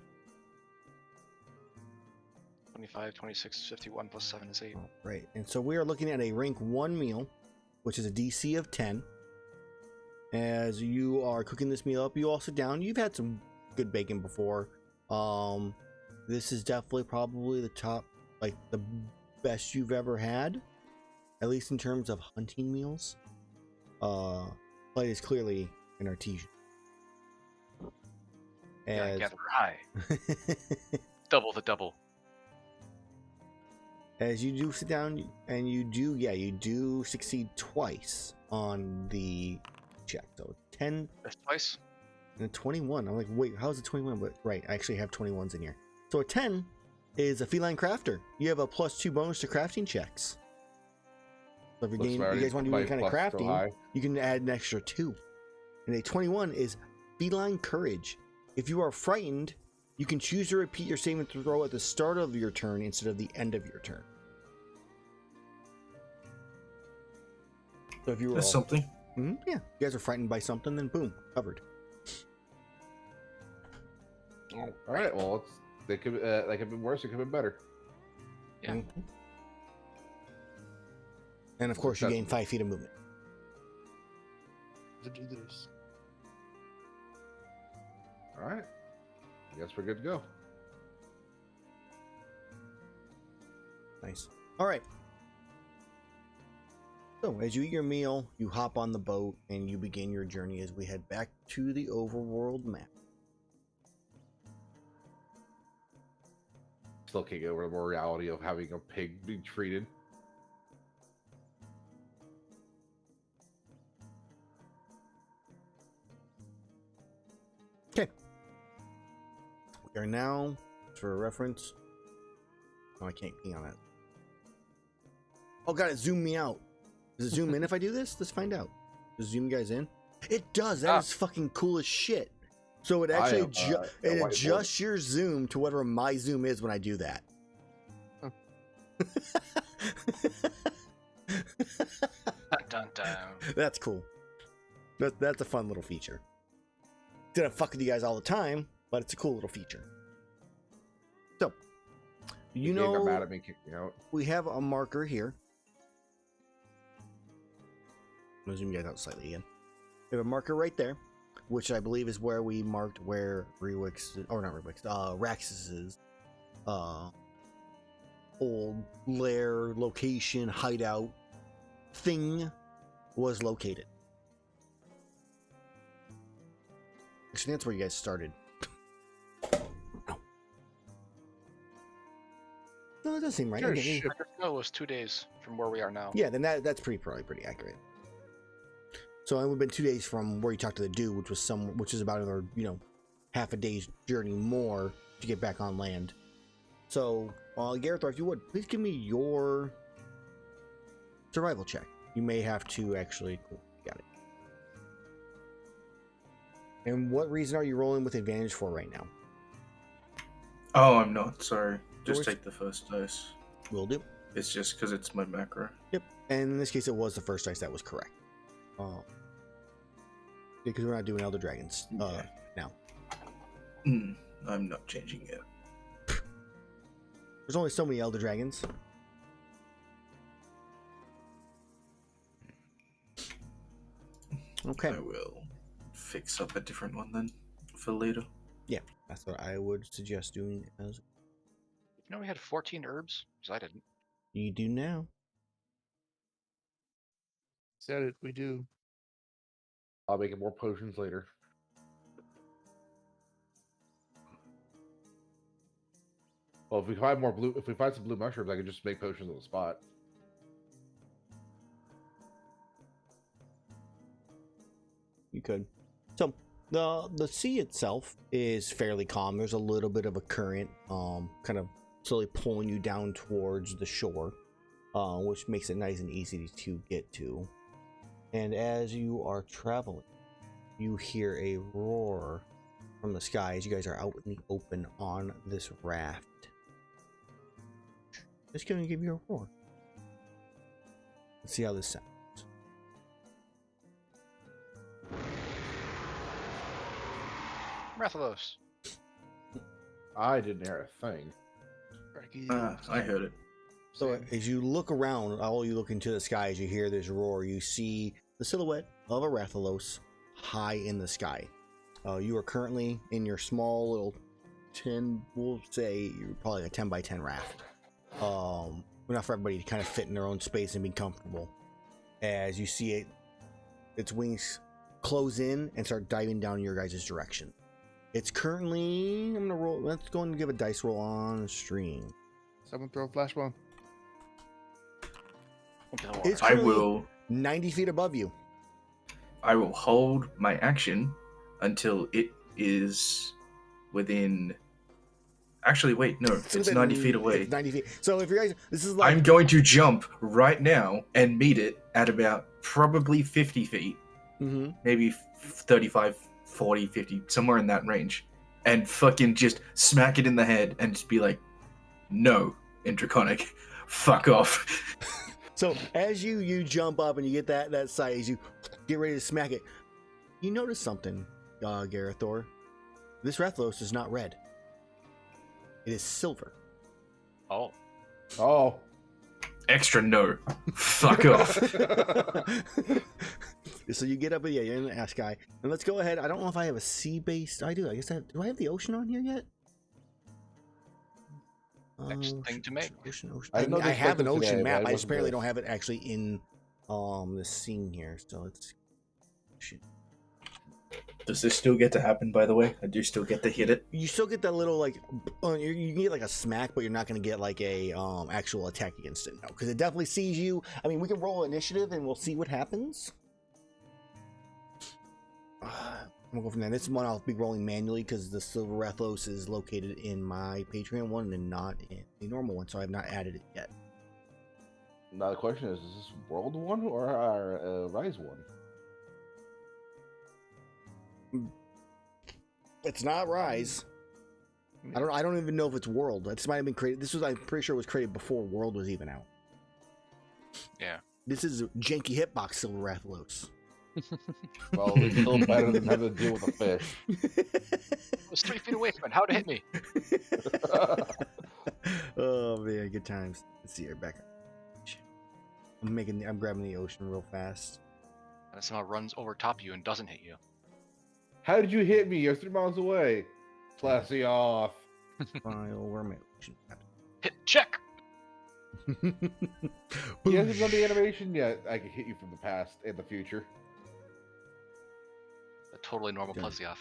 25, 26, 51 plus 7 is 8. Oh, right. And so we are looking at a rank 1 meal, which is a DC of 10. As you are cooking this meal up, you all sit down. You've had some good bacon before. This is definitely probably the top, like the best you've ever had, at least in terms of hunting meals. But it's clearly an artesian. Yeah, gather high. Double the double. As you do sit down, and you do succeed twice on the check. So 10 That's twice. and a 21. I'm like, wait, how's it 21? But right, I actually have 21s in here. So a 10 is a feline crafter. You have a +2 bonus to crafting checks. So if you guys want to do any kind of crafting, you can add an extra 2. And a 21 is feline courage. If you are frightened, you can choose to repeat your saving throw at the start of your turn instead of the end of your turn. So if you were That's something. yeah, you guys are frightened by something, then boom, covered. All right. Well, they could have been worse. It could have been better. Yeah. And of course, you gain 5 feet of movement. All right. I guess we're good to go. Nice. All right. So, as you eat your meal, you hop on the boat and you begin your journey as we head back to the overworld map. Still can't get over the more reality of having a pig be treated. Okay. We are now, for reference. Oh, I can't key on it. Oh god, it zoomed me out. Does it zoom in if I do this? Let's find out. Does it zoom you guys in? It does. That is fucking cool as shit. So it actually it adjusts your zoom to whatever my zoom is when I do that. Dun, dun, dun. That's cool. That's a fun little feature. Didn't fuck with you guys all the time, but it's a cool little feature. So, you know, got mad at me, kicked me out. We have a marker here. I'm gonna zoom you guys out slightly again. We have a marker right there, which I believe is where we marked where Raxus's old lair, location, hideout thing was located. Actually, that's where you guys started. No, that does seem right. Sure, Okay. No, it was 2 days from where we are now. Yeah, then that's probably pretty accurate. So it would have been 2 days from where you talked to the dude, which is about another, half a day's journey more to get back on land. So, Gerathor, if you would, please give me your survival check. You may have to actually... Cool, got it. And what reason are you rolling with advantage for right now? Oh, I'm not. Sorry. Just take the first dice. Will do. It's just because it's my macro. Yep. And in this case, it was the first dice that was correct. Because we're not doing Elder Dragons now. I'm not changing it. There's only so many Elder Dragons. Okay. I will fix up a different one then for later. Yeah, that's what I would suggest doing as... You know we had 14 herbs? Because I didn't. You do now. Said it, we do. I'll make it more potions later. Well, if we find some blue mushrooms, I can just make potions on the spot. You could. So the sea itself is fairly calm. There's a little bit of a current, kind of slowly pulling you down towards the shore, which makes it nice and easy to get to. And as you are traveling, you hear a roar from the sky as you guys are out in the open on this raft. Just gonna give you a roar. Let's see how this sounds. Rathalos. I didn't hear a thing. I heard it. So as you look around, all you look into the sky as you hear this roar, you see the silhouette of a Rathalos high in the sky. You are currently in your small little 10, we'll say you're probably a 10 by 10 raft. Enough for everybody to kind of fit in their own space and be comfortable. As you see its wings close in and start diving down your guys' direction. It's currently, I'm gonna roll, let's go and give a dice roll on stream. Someone throw a flash bomb. It's I will 90 feet above you. I will hold my action until it is within. Actually, wait, no, it's 90 feet away. It's 90 feet. So if you guys, this is like... I'm going to jump right now and meet it at about probably 50 feet. Mm-hmm. Maybe 35, 40, 50, somewhere in that range. And fucking just smack it in the head and just be like, no, in Draconic, fuck off. So as you jump up and you get that sight, as you get ready to smack it, you notice something, Gerathor. This Rathalos is not red. It is silver. Oh. Oh. Extra no. Fuck off. So you get up, yeah, you're in the ash guy, and let's go ahead. I don't know if I have a sea-based. I do. I guess do I have the ocean on here yet? Next thing to make. Ocean. I know I they have an expected ocean today, map. but I it just wasn't apparently this. don't have it actually in the scene here. So let's. Shit. Does this still get to happen, by the way? I do still get to hit it. You still get that little like you can get like a smack, but you're not going to get like a actual attack against it, no, because it definitely sees you. I mean, we can roll initiative and we'll see what happens. I'm gonna go from there. This one I'll be rolling manually because the Silver Rathlos is located in my Patreon one and not in the normal one, so I have not added it yet. Now the question is this World one or our Rise one? It's not Rise. I don't even know if it's World. This might have been created. I'm pretty sure it was created before World was even out. Yeah. This is janky hitbox Silver Rathlos. Well, it's still better than having to deal with a fish. I was 3 feet away from it. How'd it hit me? Oh man, good times. Let's see here, back. I'm grabbing the ocean real fast. And it somehow runs over top of you and doesn't hit you. How did you hit me? You're 3 miles away. Classy off. File, where am I? Ocean map? Hit check. He hasn't done the animation yet. I can hit you from the past and the future. A totally normal Done. Plezioff.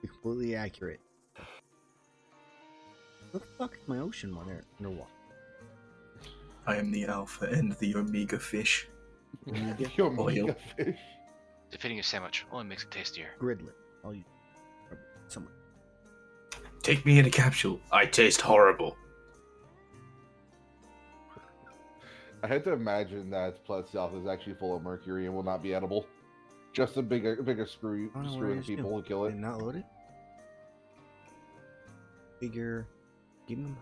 Completely accurate. What the fuck is my ocean one there? Underwater. I am the alpha and the omega fish. You're Oil. mega fish. Defeating a sandwich only makes it tastier. Gridlet. I'll use someone. Take me in a capsule. I taste horrible. I had to imagine that Plezioff is actually full of mercury and will not be edible. Just a bigger screw I don't know what screw I the just do. people who kill Did it. not load it. Figure. Give me my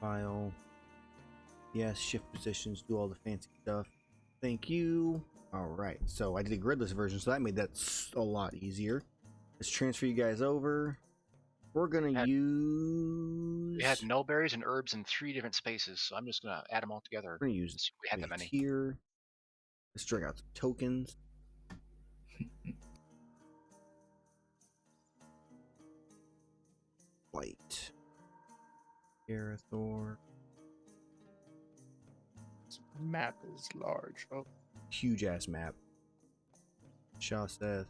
file. Yes, shift positions, do all the fancy stuff. Thank you. All right, so I did a gridless version, so that made that a lot easier. Let's transfer you guys over. We're gonna use. We had nullberries and herbs in 3 different spaces, so I'm just gonna add them all together. We're gonna use. See if we had that many. Here. Let's drag out some tokens. White. Gerathor. This map is large. Oh, Huge ass map. Shaseth.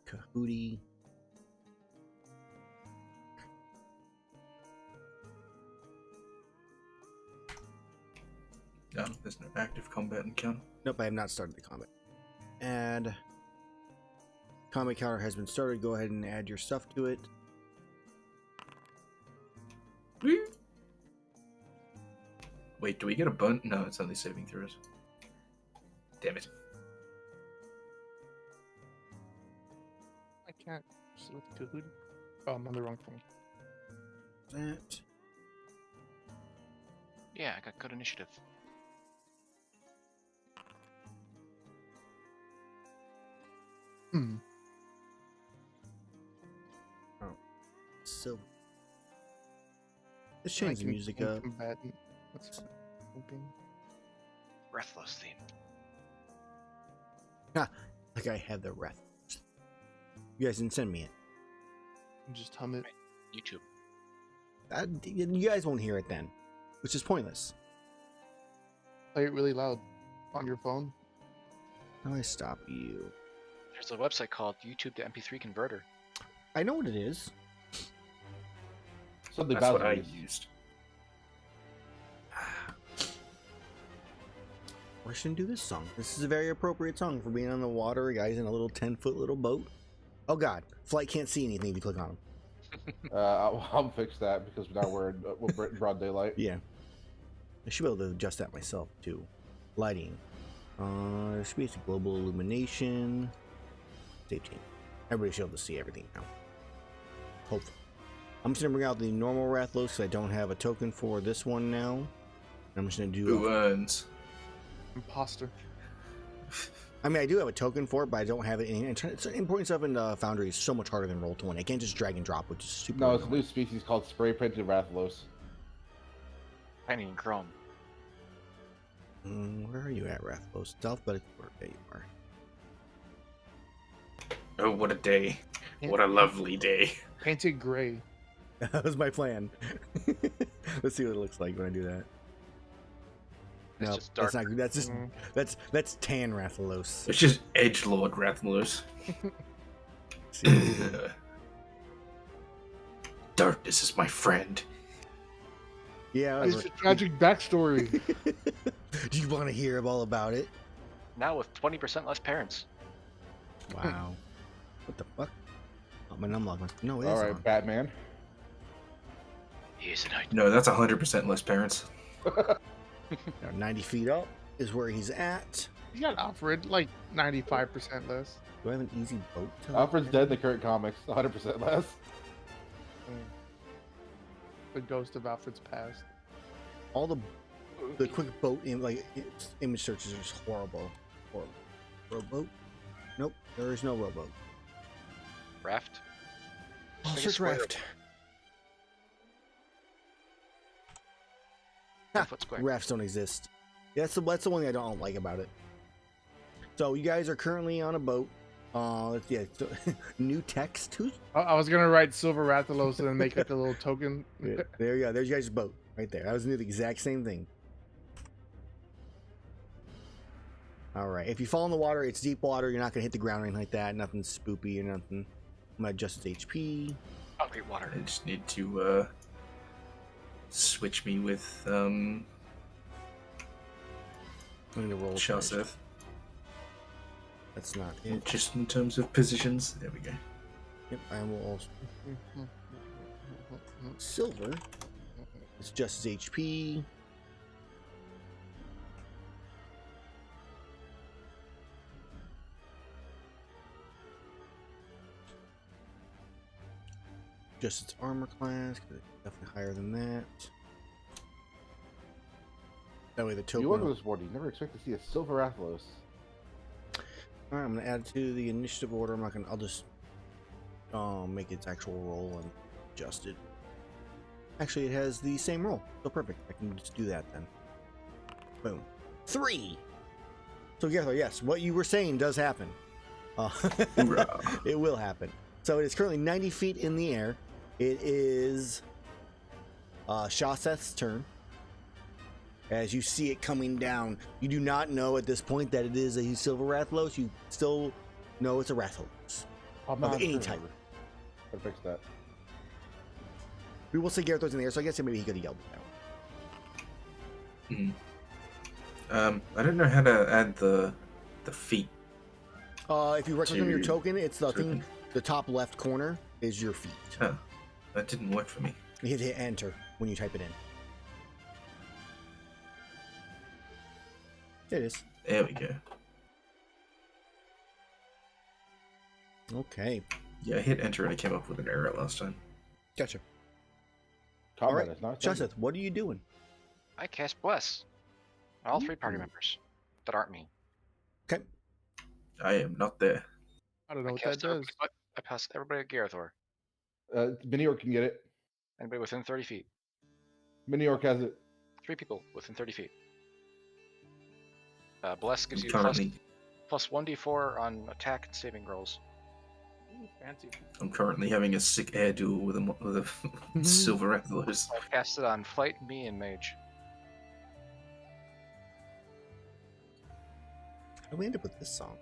Kahootie. No, there's no active combat encounter. Nope, I have not started the combat. Add. Combat counter has been started. Go ahead and add your stuff to it. Wait, do we get a bun? No, it's only saving throws. Damn it. I can't select Kahoot. Oh, I'm on the wrong thing. That. Yeah, I got good initiative. Hmm. Silver. Let's change the music up. Combatant. That's hoping. Breathless theme. Like I have the ref. You guys didn't send me it. Just hum it. YouTube. You guys won't hear it then, which is pointless. Play it really loud on your phone. How do I stop you? There's a website called YouTube to MP3 Converter. I know what it is. Something That's what about I these. used. I shouldn't do this song. This is a very appropriate song for being on the water, guys, in a little 10-foot little boat. Oh god, Flight can't see anything if you click on him. I'll fix that because now we're in broad daylight. Yeah. I should be able to adjust that myself too. Lighting. There should be some global illumination. Safety. Everybody should be able to see everything now. Hopefully. I'm just gonna bring out the normal Rathlos because I don't have a token for this one now. I'm just gonna do. Who earns? Imposter. I mean, I do have a token for it, but I don't have it in. Importing stuff in Foundry is so much harder than Roll20. I can't just drag and drop, which is super. No, it's a annoying. new species called spray printed Rathalos. Tiny and chrome. Where are you at, Rathlos? Stealth, but there you are. Oh, what a day. What a lovely day. Painted gray. That was my plan. Let's see what it looks like when I do that. It's No, just dark. that's not. That's just Mm. that's tan Rathalos. It's just Edgelord Rathmulus. See, Darkness is my friend. yeah. It's a tragic backstory. Do you want to hear all about it? Now with 20% less parents. Wow. What the fuck? Oh, my numlock must. No, it is All right, on. Batman. He is a knight. No, that's 100% less parents. Now, 90 feet up is where he's at. You got Alfred, like 95% less. Do I have an easy boat? To Alfred's dead in the current comics. 100% less. The ghost of Alfred's past. All the quick boat image searches are just horrible. Horrible. Rowboat? Nope, there is no rowboat. Raft. Oh, Like a search square. raft. 10-foot square. Rafts don't exist. Yeah, that's the one thing I don't like about it. So you guys are currently on a boat. So, new text. Who's I was gonna write Silver Rathalos and then make like a little token. yeah, there you go. There's your guys' boat right there. I was gonna do the exact same thing. All right. If you fall in the water, it's deep water. You're not gonna hit the ground or anything like that. Nothing spoopy or nothing. I'm gonna adjust its HP. Concrete water. I just need to switch me with I'm gonna roll. Shaseth. That's not it. Just in terms of positions. There we go. Yep. I will also silver. It's just his HP. Just its armor class, 'cause it's definitely higher than that. That way the token. You work with this board. You never expect to see a Silver Athlos. Alright, I'm gonna add it to the initiative order. I'm not gonna. I'll just make its actual roll and adjust it. Actually, it has the same roll, so perfect. I can just do that then. Boom. 3. So Gerathor, yes, what you were saying does happen. Hoorah. It will happen. So it is currently 90 feet in the air. It is Shaseth's turn. As you see it coming down, you do not know at this point that it is a Silver Rathalos. You still know it's a Rathalos. I'm Of any type. Gotta fix that. We will say Gerathor's in the air, so I guess maybe he could have yelled it out. I don't know how to add the feet. If you right-click on your To token, it's the token. thing. The top left corner is your feet. Huh. That didn't work for me. You hit enter when you type it in. It is. There we go. Okay. Yeah, I hit enter and it came up with an error last time. Gotcha. Combat Alright, is not Shaseth, what are you doing? I cast Bless. On all 3 party members that aren't me. Okay. I am not there. I don't know I what that cast does. everybody, I pass everybody at Gerathor. Mini Orc can get it. Anybody within 30 feet. Mini Orc has it. 3 people within 30 feet. Bless gives I'm you currently, plus 1d4 on attack and saving rolls. Ooh, fancy. I'm currently having a sick air duel with a Silver Athlos. I've cast it on Flight, me, and Mage. How do we end up with this song?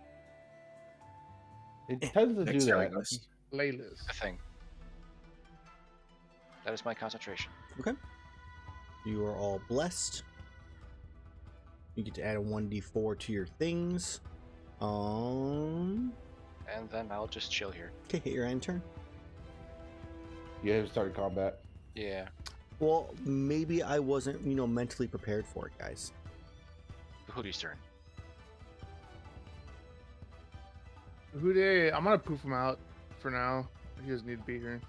It tends to do Next that. list. Laylas. The thing. That is my concentration. You are all blessed. You get to add a 1d4 to your things. And then I'll just chill here. Okay, hit your end turn. You have started combat. Yeah. Well, maybe I wasn't, mentally prepared for it, guys. Hoodie's turn. Hude, I'm gonna poof him out for now. He doesn't need to be here.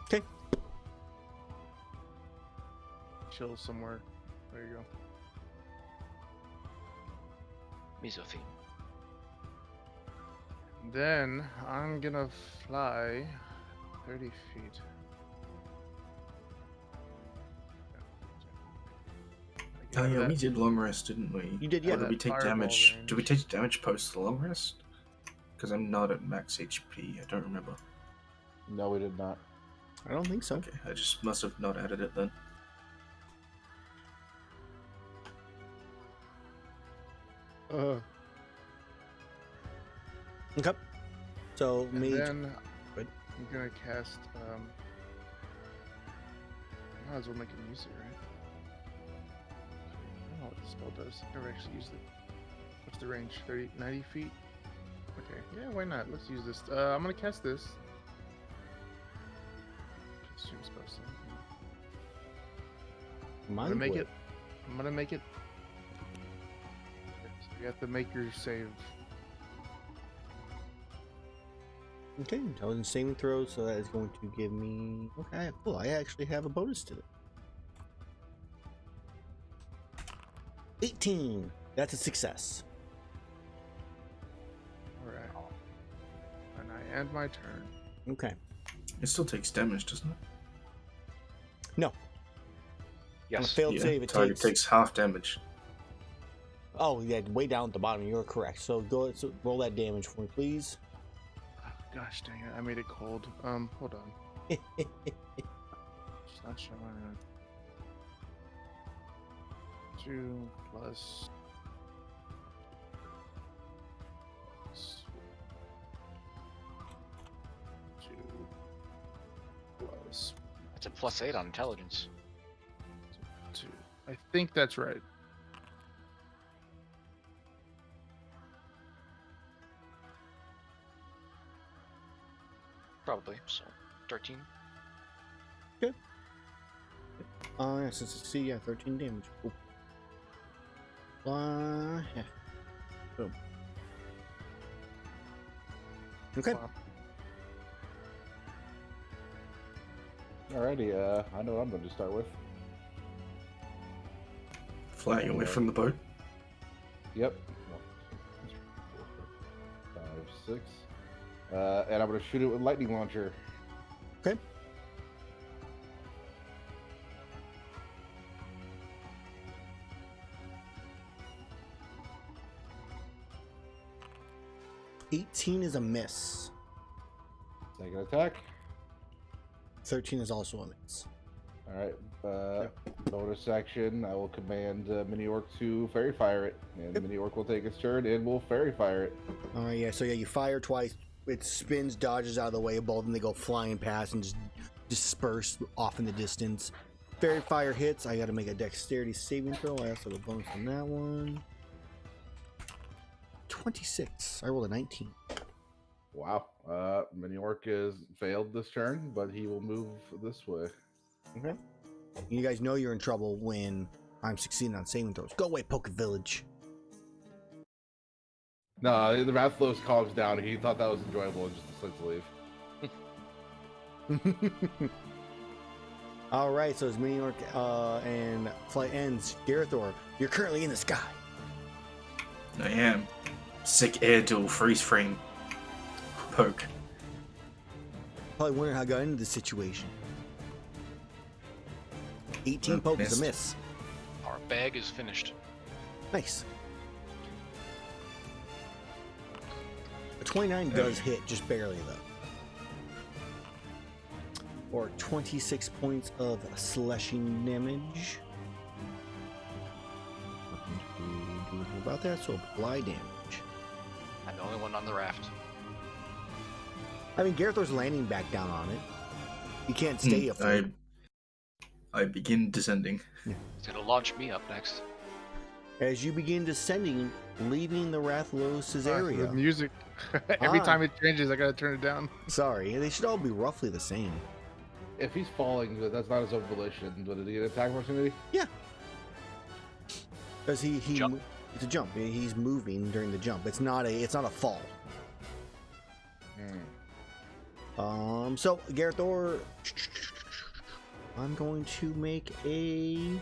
Okay. Chill somewhere. There you go. Mesotheme. Then I'm gonna fly 30 feet. Oh yeah, that- we did long rest, didn't we? You did, Or yeah. did we take Fireball damage? range. Did we take damage post the long rest? Because I'm not at max HP. I don't remember. No, we did not. I don't think so. Okay, I just must have not added it then. Okay. So And Mage. then Good. I'm gonna cast. Might as well make him use it, right? I don't know what the spell does. I've never actually used it. What's the range? 30, 90 feet? Okay, yeah, why not? Let's use this. I'm gonna cast this. Assume spell save. I'm Mind gonna make Whip. it. I'm gonna make it. Okay, so you have to make your save. Okay, intelligence saving throw, so that is going to give me. Okay, cool. I actually have a bonus to it. 18. That's a success. Alright. And I end my turn. Okay. It still takes damage, doesn't it? No. On a Yes. failed save, it target takes. takes half damage. Oh, yeah, way down at the bottom. You're correct. So go. So roll that damage for me, please. Gosh dang it, I made it cold. Hold on. It's not showing it. 2 plus. 2 plus That's a +8 on intelligence. 2. I think that's right. Probably. So 13. Yeah, since it's C, yeah, 13 damage. Cool. Yeah. Boom. Okay. Wow. Alrighty, I know what I'm going to start with. Flying away from the boat. Yep. 5, 6. And I'm going to shoot it with lightning launcher. Okay. $18 is a miss. Second attack. 13 is also a miss. Alright. Bonus action. I will command Mini Orc to fairy fire it. And Yep. Mini Orc will take its turn and will fairy fire it. All right, yeah. So yeah, you fire twice. It spins, dodges out of the way. Both of them, they go flying past and just disperse off in the distance. Fairy fire hits. I got to make a dexterity saving throw. I also have a bonus on that one. 26. I rolled a 19. Wow. Mini Orc is failed this turn, but he will move this way. Okay. You guys know you're in trouble when I'm succeeding on saving throws. Go away, Poke Village. No, the Rathlos calms down. He thought that was enjoyable and just decides to leave. All right, so as Mini Orc and flight ends, Gerathor, you're currently in the sky. I am. Sick air duel freeze frame. Poke. Probably wondering how I got into this situation. 18 Oh, poke is missed. a miss. Our bag is finished. Nice. A 29 does hit, just barely though. Or 26 points of slashing damage. Nothing to do about that, so apply damage. I'm the only one on the raft. I mean, Gerathor's landing back down on it. You can't stay afloat. I begin descending. It's gonna launch me up next. As you begin descending, leaving the Rathlos' area. The music. Every Ah. time it changes, I gotta turn it down. Sorry, they should all be roughly the same. If he's falling, that's not his own volition. But did he get an attack opportunity? Because he Jump. it's a jump. He's moving during the jump. It's not a fall. So Gerathor, I'm going to make a. Do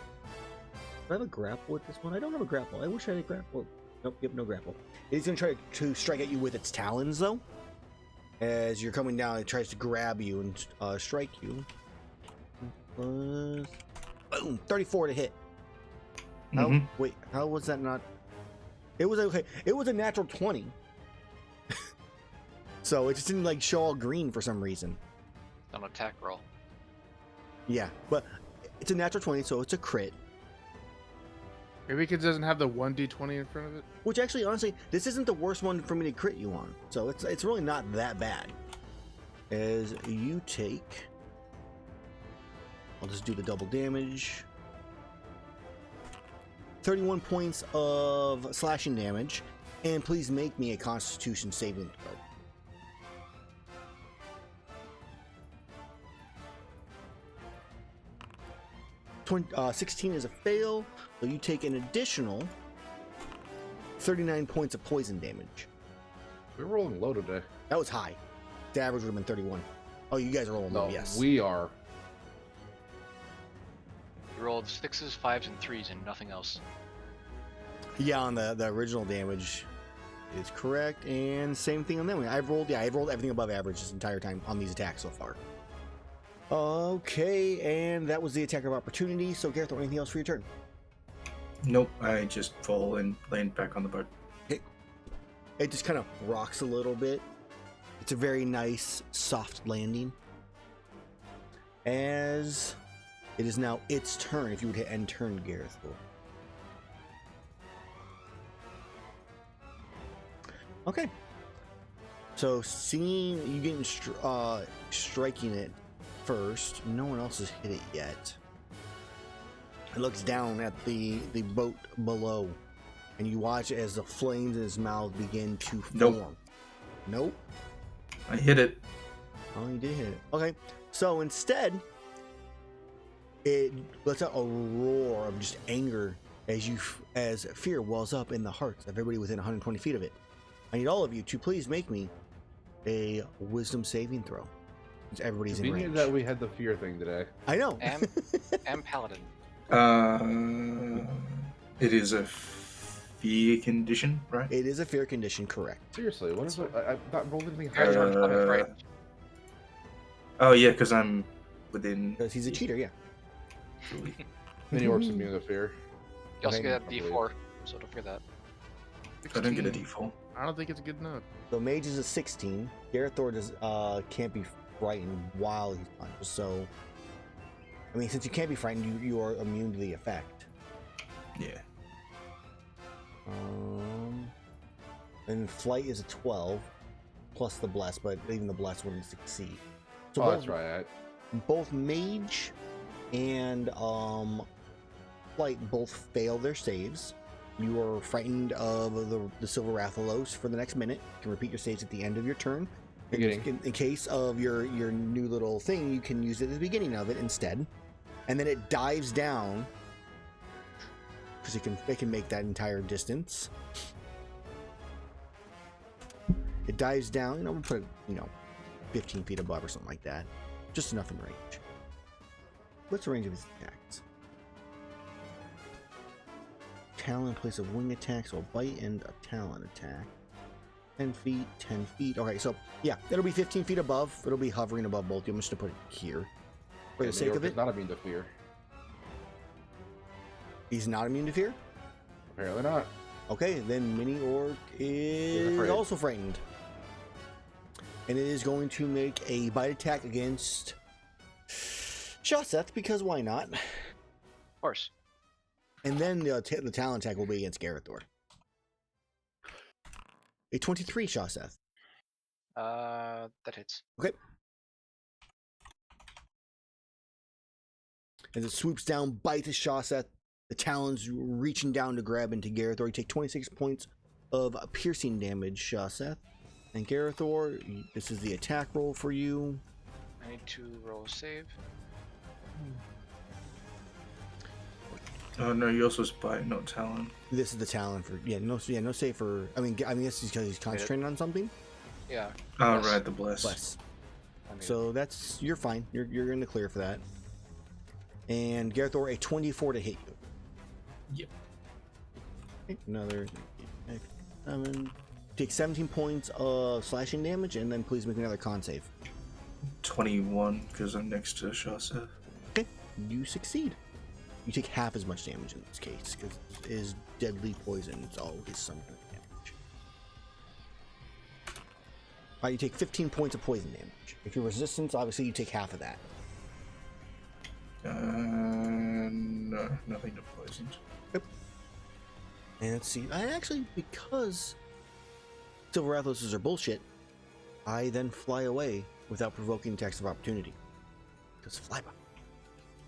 I have a grapple with this one? I don't have a grapple. I wish I had a grapple. Nope, yep, no grapple. It's going to try to strike at you with its talons, though. As you're coming down, it tries to grab you and strike you. Boom, 34 to hit. How, Mhm. Wait, how was that not? It was okay. It was a natural 20. So it just didn't like show all green for some reason. On attack roll. Yeah, but it's a natural 20, so it's a crit. Maybe it doesn't have the 1d20 in front of it. Which actually, honestly, this isn't the worst one for me to crit you on. So it's really not that bad. As you take, I'll just do the double damage. 31 points of slashing damage, and please make me a Constitution saving throw. 16 is a fail, so you take an additional 39 points of poison damage. We're rolling low today. That was high. The average would have been 31. Oh, you guys are rolling No, low, yes. we are. You rolled 6s, 5s, and 3s, and nothing else. Yeah, on the original damage is correct, and same thing on that one. I've rolled everything above average this entire time on these attacks so far. Okay, and that was the attack of opportunity. So, Gerathor, anything else for your turn? Nope, I just fall and land back on the boat. It just kind of rocks a little bit. It's a very nice, soft landing. As it is now its turn, if you would hit end turn, Gerathor. Okay. So, seeing you getting striking it first, no one else has hit it yet. It looks down at the boat below, and you watch as the flames in his mouth begin to form. Nope. I hit it. Oh, you did hit it. Okay. So instead, it lets out a roar of just anger as fear wells up in the hearts of everybody within 120 feet of it. I need all of you to please make me a wisdom saving throw. Since everybody's in Convenient range. that we had the fear thing today. I know. And Paladin. It is a fear condition, right? It is a fear condition, correct. Seriously, what is it? I'm not rolling anything Guys higher. are flanking right. Oh yeah, because I'm within. Because he's a cheater, yeah. Mini orcs immune to fear. You also Okay. get a D4, so don't forget that. I don't get a default. I don't think it's good enough. So Mage is a 16. Gerathor can't be frightened while he's conscious. So, I mean, since you can't be frightened, you are immune to the effect. Yeah. And flight is a 12 plus the bless, but even the bless wouldn't succeed. So Oh, both, that's right. both Mage and flight both fail their saves. You are frightened of the Silver Rathalos for the next minute. You can repeat your saves at the end of your turn. In case of your new little thing, you can use it at the beginning of it instead. And then it dives down because it can make that entire distance. It dives down, we'll put it, 15 feet above or something like that. Just enough in range. What's the range of his attacks? Talon in place of wing attack, so a bite and a talon attack. 10 feet, 10 feet. Okay, so yeah, it'll be 15 feet above. It'll be hovering above both. I'm just gonna put it here for the sake of it. Not immune to fear. He's not immune to fear. Apparently not. Okay, then Mini Orc is afraid. also frightened, and it is going to make a bite attack against Shaseth because why not? Of course. And then the talon attack will be against Gerathor. A 23, Shaseth. That hits. Okay. As it swoops down, bites Shaseth, the talons reaching down to grab into Gerathor. You take 26 points of piercing damage, Shaseth. And Gerathor, this is the attack roll for you. I need to roll a save. Oh no, you also spite, not talon. This is the talon for no save for. I mean this is because he's concentrating on something. Yeah. Oh Bless. right, the bless. Bless. I mean, So you're fine. You're in the clear for that. And Gerathor, a 24 to hit you. Yep. Okay, another 7. Take 17 points of slashing damage, and then please make another con save. 21, because I'm next to Shaseth. Okay, you succeed. You take half as much damage in this case because it is deadly poison. It's all his some kind of damage. Alright, you take 15 points of poison damage. If you're resistance, obviously you take half of that. No, nothing to poison. Yep. And let's see. I actually, because Silver Athoses are bullshit, I then fly away without provoking attacks of opportunity. Because flyby.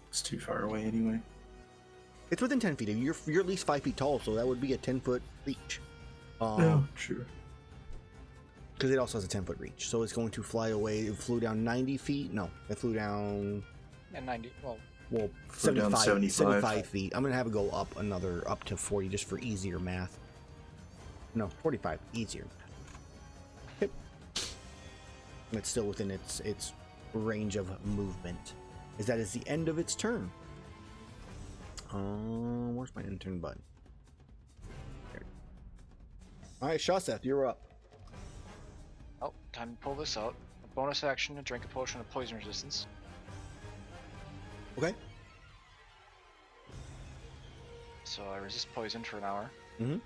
It's too far away anyway. It's within 10 feet. You're at least 5 feet tall, so that would be a 10-foot reach. True. Because it also has a 10-foot reach. So it's going to fly away. It flew down 90 feet. No, it flew down... Yeah, 90. Well, Flew down 75 feet. I'm going to have it go up to 40 just for easier math. No, 45. Easier. Yep. It's still within its range of movement. That is the end of its turn. Where's my intern button? There. All right, Shaseth, you're up. oh, time to pull this out. A bonus action to drink a potion of poison resistance. Okay. So I resist poison for an hour. Mm-hmm.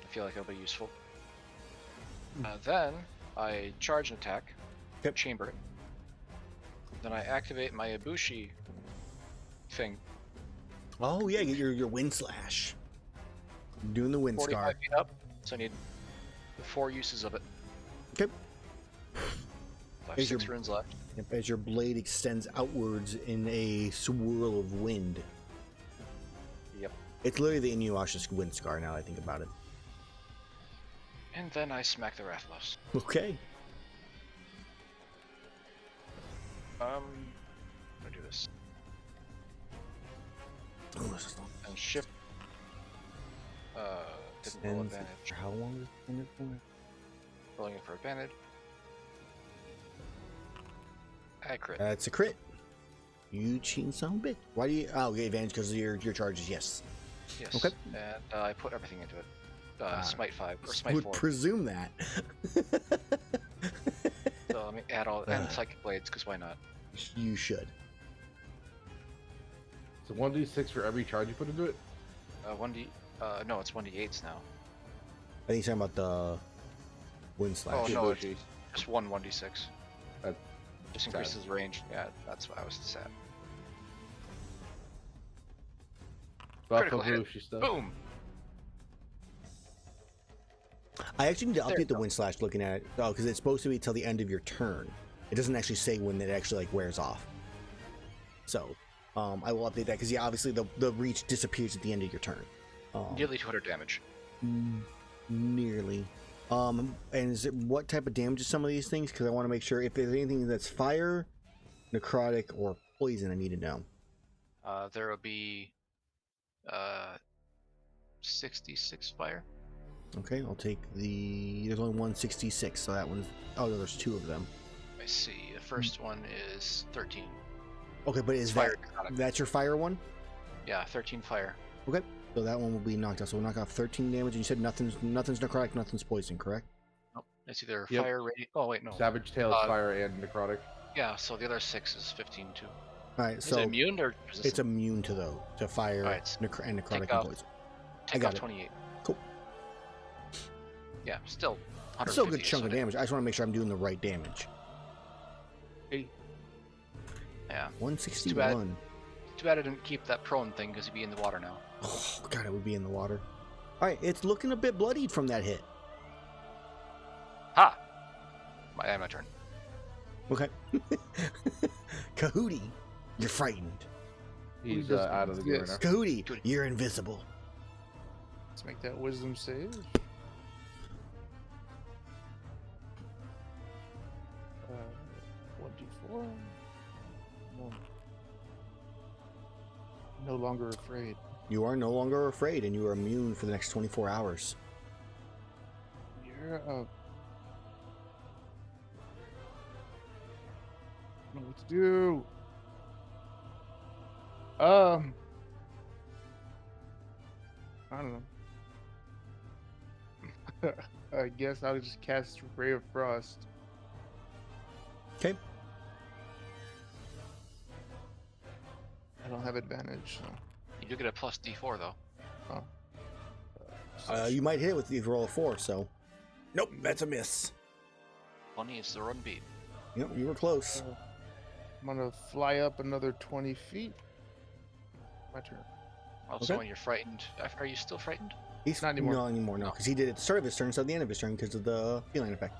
I feel like it'll be useful. Then I charge an attack. Yep. Chamber it. Then I activate my Ibushi thing. Oh yeah, get your wind slash. Doing the wind 45 scar. feet up. So I need 4 uses of it. Okay. I have Is 6 your- runes left. As your blade extends outwards in a swirl of wind. Yep. It's literally the Inuyasha's wind scar now that I think about it. And then I smack the Rathalos. Okay. I'm gonna do this. Oh, this is long. And shift. Didn't roll Extends- advantage. How long is it extended for? Rolling it for advantage. I crit. It's a crit. You cheating son of a bitch. Why do you? Oh, get advantage because of your charges. Yes. Yes. Okay. And I put everything into it. Smite 5 or I Smite would 4. presume that. So let me add all and Psychic Blades because why not? You should. So 1d6 for every charge you put into it? 1d. No, it's 1d8s now. I think he's talking about the wind slash. Oh, no, it's Ibushi. just 1d6. That- Just increases range. Yeah, that's what I was sad. Critical hit. Ibushi stuff. Boom. I actually need to There update you the go. wind slash looking at it. Oh, because it's supposed to be till the end of your turn. It doesn't actually say when it actually like wears off. So, I will update that because yeah, obviously the reach disappears at the end of your turn. Nearly 200 damage. Nearly. And is it what type of damage is some of these things? Because I want to make sure if there's anything that's fire, necrotic, or poison, I need to know. There will be 66 fire. Okay, I'll take the. There's only 166, so that one's. Oh, no, there's 2 of them. I see. The first one is 13. Okay, but is Fire that necrotic. that's your fire one? Yeah, 13 fire. Okay, so that one will be knocked out. So we'll knock off 13 damage. And you said nothing's necrotic, nothing's poison, correct? Nope. It's either Yep. fire, radiant. Oh wait, no. Savage Tail, Uh, Fire, and Necrotic. Yeah, so the other 6 is 15 too. All right, Is so it immune or resistant? it's immune to fire, Alright, and necrotic take and off- poison. Take got off it. 28. Cool. Yeah, still 150. Still a good chunk so of damage. I just want to make sure I'm doing the right damage. Yeah. 161. Too bad I didn't keep that prone thing because he'd be in the water now. Oh god, it would be in the water. All right, it's looking a bit bloodied from that hit. Ha! My turn. Okay. Kahootie, you're frightened. He's does out of the game right this? now. Kahootie, you're invisible. Let's make that wisdom save. 1d4. No longer afraid. You are no longer afraid, and you are immune for the next 24 hours. You're I don't know what to do. I don't know. I guess I'll just cast Ray of Frost. Okay. I don't have have advantage. So. You do get a plus D4 though. You might hit it with if you roll a 4, so. Nope, that's a miss. Funny, it's the run beat. Yep, you were close. I'm gonna fly up another 20 feet. My turn. Also, Okay. when you're frightened, are you still frightened? He's Not anymore. Not anymore, no, because he did it at the start of his turn, so at the end of his turn because of the feline effect.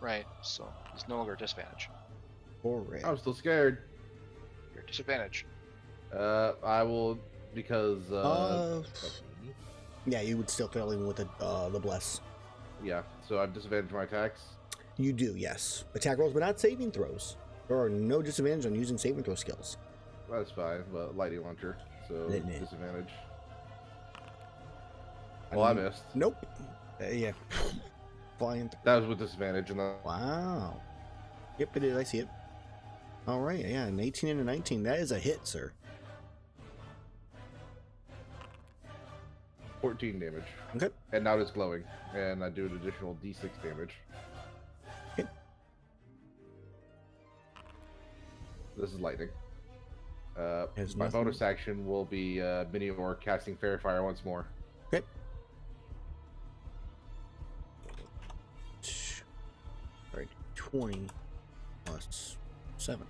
Right. So he's no longer at disadvantage. Correct. I'm still scared. You're at disadvantage. I will because Yeah, you would still fail even with the bless. yeah. So I have disadvantage for my attacks. You do, yes. Attack rolls, but not saving throws. There are no disadvantage on using saving throw skills. That's fine, but lightning launcher, so Lightning. disadvantage. Well, I missed. Nope. Yeah. Flying through. That was with disadvantage, and then Wow. Yep, it is. I see it. All right, yeah, an 18 and a 19. That is a hit, sir. 14 damage. Okay. And now it's glowing, and I do an additional D6 damage. Okay. This is lightning. Has My nothing- bonus action will be Minior casting Fairy Fire once more. Okay. All right, 20 plus 7.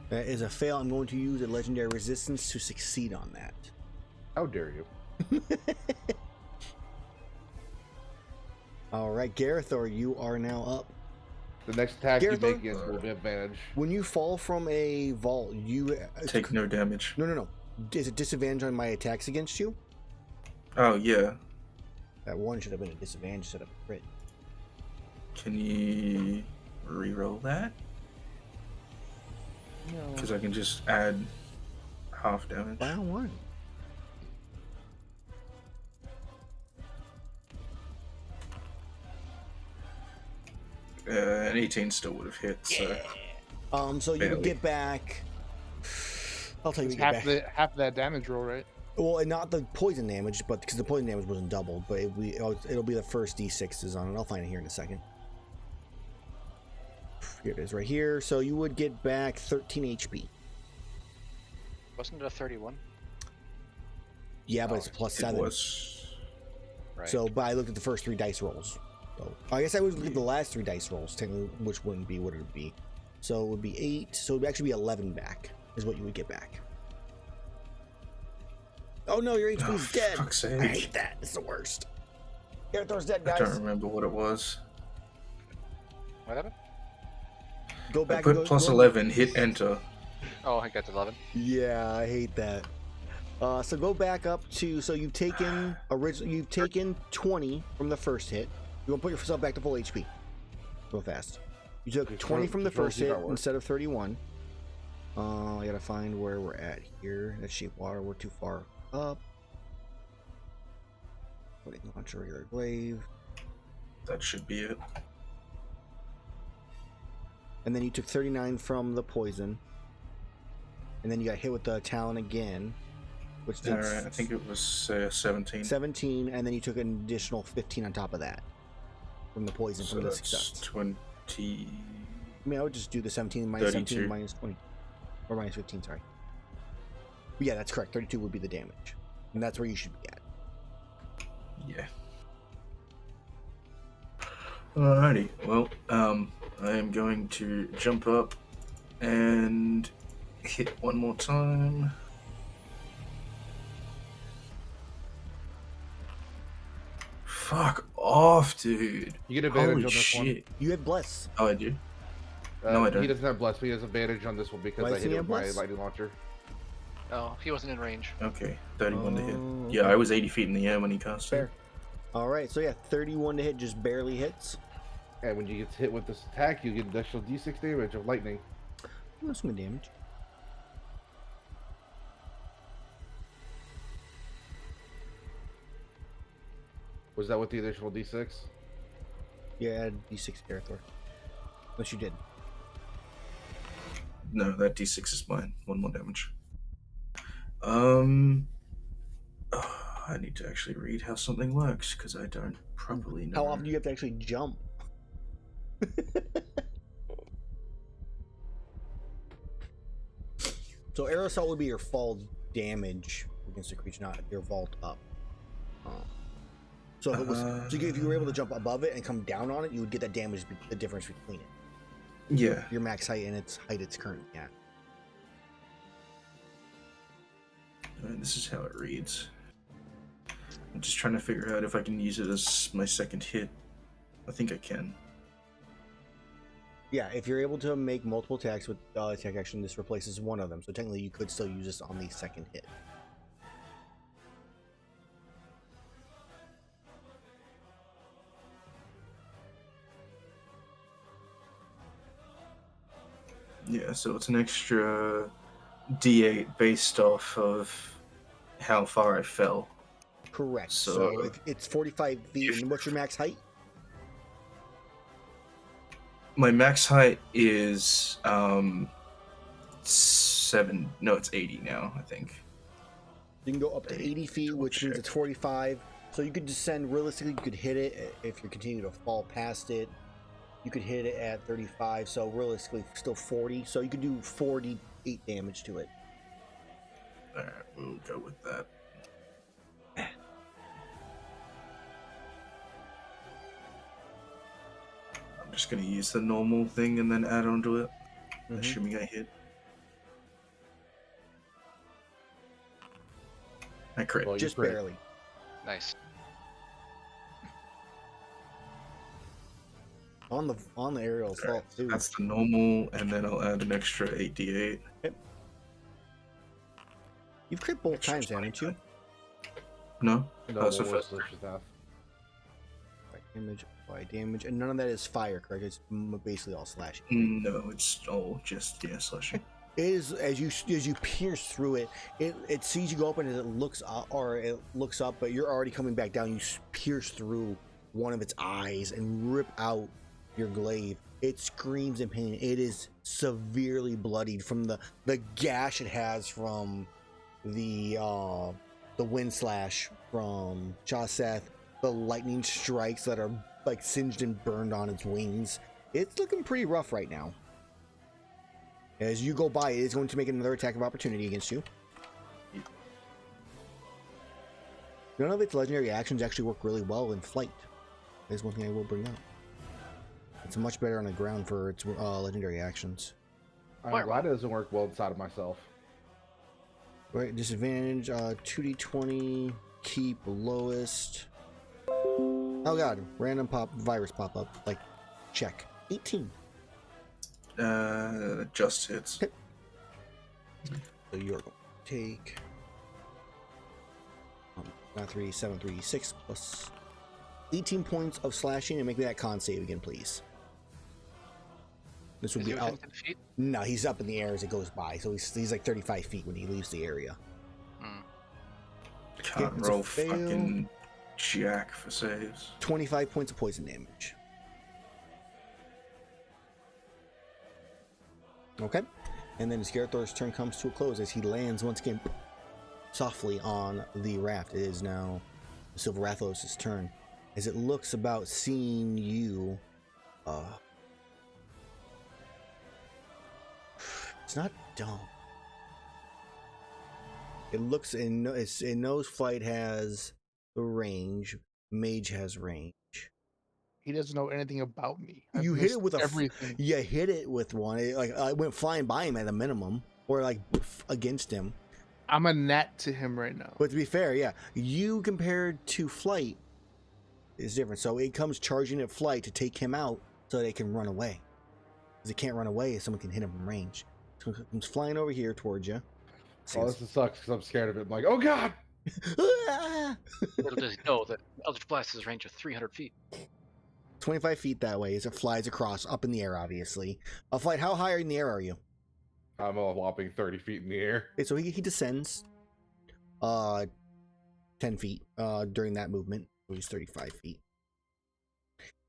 That is a fail. I'm going to use a legendary resistance to succeed on that. How dare you? All right, Gerathor, you are now up. The next attack you Gerathor? make against will be advantage. When you fall from a vault, you Take no damage. No. Is it disadvantage on my attacks against you? Oh yeah. That one should have been a disadvantage instead of a crit. Can you re-roll that? No. Because I can just add half damage. Wow, one. An 18 still would have hit. So So you would Barely. get back. I'll tell you, what It's you get back. half that damage roll, right? Well, and not the poison damage, but because the poison damage wasn't doubled, but it'll be the first d6s on it. I'll find it here in a second. Here it is, right here. So you would get back 13 HP. Wasn't it a 31? Yeah, but Oh, it's plus it 7. was. Right. So, but I looked at the first 3 dice rolls. So I guess I would look at the last 3 dice rolls, technically, which wouldn't be what it would be. So it would be 8. So it would actually be 11 back, is what you would get back. Oh no, your HP is dead. Fuck's I sake. hate that. It's the worst. Gerathor's dead, I don't guys. remember what it was. What happened? Go I back. put and go, plus go- 11, hit enter. Oh, I got to 11. Yeah, I hate that. So go back up to. So you've taken You've taken 20 from the first hit. You want to put yourself back to full HP. Real fast. You took 20 from the first hit instead of 31. I gotta find where we're at here. That's shape water. We're too far up. Putting launch a regular glaive. That should be it. And then you took 39 from the poison. And then you got hit with the talon again, which did Alright, I think it was 17. 17, and then you took an additional 15 on top of that from the poison So from the that's success. 20. I mean, I would just do the 17 minus 17 32. minus 20. Or minus 15, sorry. But yeah, that's correct. 32 would be the damage. And that's where you should be at. Yeah. Alrighty. Well, I am going to jump up and hit one more time. Fuck off, dude. You get advantage Holy on this shit. You have Bless. Oh, I do? one. No, I don't. He doesn't have bless, but he has advantage on this one because Why I does hit he it have with my bless? lightning launcher. Oh, he wasn't in range. Okay, 31 to hit. Oh, Yeah, I was 80 feet in the air when he cast it. Fair. Alright, so yeah, 31 to hit just barely hits. And when you get hit with this attack, you get additional D6 damage of lightning. That's some good damage. Was that with the additional D6? Yeah, add d6 Gerathor. Unless you did. No, that d6 is mine. One more damage. I need to actually read how something works because I don't properly know. How often do you have to actually jump? So So arrow assault would be your fall damage against a creature, not your vault up. So if it was, if you were able to jump above it and come down on it, you would get that damage, the difference between it. Yeah. Your max height and its height it's currently at. Alright, this is how it reads. I'm just trying to figure out if I can use it as my second hit. I think I can. Yeah, if you're able to make multiple attacks with attack action, this replaces one of them. So technically, you could still use this on the second hit. Yeah, so it's an extra D8 based off of how far I fell. Correct. So- So if it's 45 feet, and what's your max height? My max height is 80 now, I think. You can go up to 80 feet, which means it's 45. So you could descend, realistically, you could hit it if you continue to fall past it. You could hit it at 35, so realistically, still 40. So you could do 48 damage to it. Alright, we'll go with that. I'm just gonna use the normal thing and then add onto it, assuming I hit. I crit. Well, you Just crit. barely. Nice. On the aerial assault, too. That's the normal, and then I'll add an extra 8d8. You've crit both times, haven't you? No? No, That's the what first was time. Shaseth? Damage, and none of that is fire, correct? It's basically all slashing. No, it's all just, slashing. It is as you pierce through it, it sees you go up and it looks up, but you're already coming back down. You pierce through one of its eyes and rip out your glaive. It screams in pain. It is severely bloodied from the gash it has from the wind slash from Shaseth, the lightning strikes that are like singed and burned on its wings. It's looking pretty rough right now. As you go by, it is going to make another attack of opportunity against you. None of its legendary actions actually work really well in flight. That's one thing I will bring up. It's much better on the ground for its legendary actions. I'm glad it doesn't work well inside of myself. Right, disadvantage, 2d20, keep lowest. Oh god, random virus pop up. Like, check. 18. Just hits. So you're going to take 7, 3, 6 plus 18 points of slashing, and make that con save again, please. This would Is be he out. within 10 feet? No, he's up in the air as it goes by, so he's like 35 feet when he leaves the area. Can't it's a roll fail. fucking jack for saves. 25 points of poison damage. Okay, and then Gerathor's turn comes to a close as he lands once again softly on the raft. It is now Silver Rathos' turn as it looks about seeing you. It's not dumb. It looks it knows Flight has the range. Mage has range. He doesn't know anything about me. You hit it with everything. You hit it with one. It went flying by him at a minimum, or like against him. I'm a gnat to him right now. But to be fair, yeah, you compared to Flight is different. So it comes charging at Flight to take him out, so they can run away. Because it can't run away if someone can hit him from range. So it comes flying over here towards you. Oh, this sucks because I'm scared of it. I'm like, oh god! Little does he know that Eldritch Blast has a range of 300 feet. 25 feet that way as it flies across, up in the air, obviously. Flight, how high in the air are you? I'm a whopping 30 feet in the air. Okay, so he descends 10 feet during that movement. So he's 35 feet.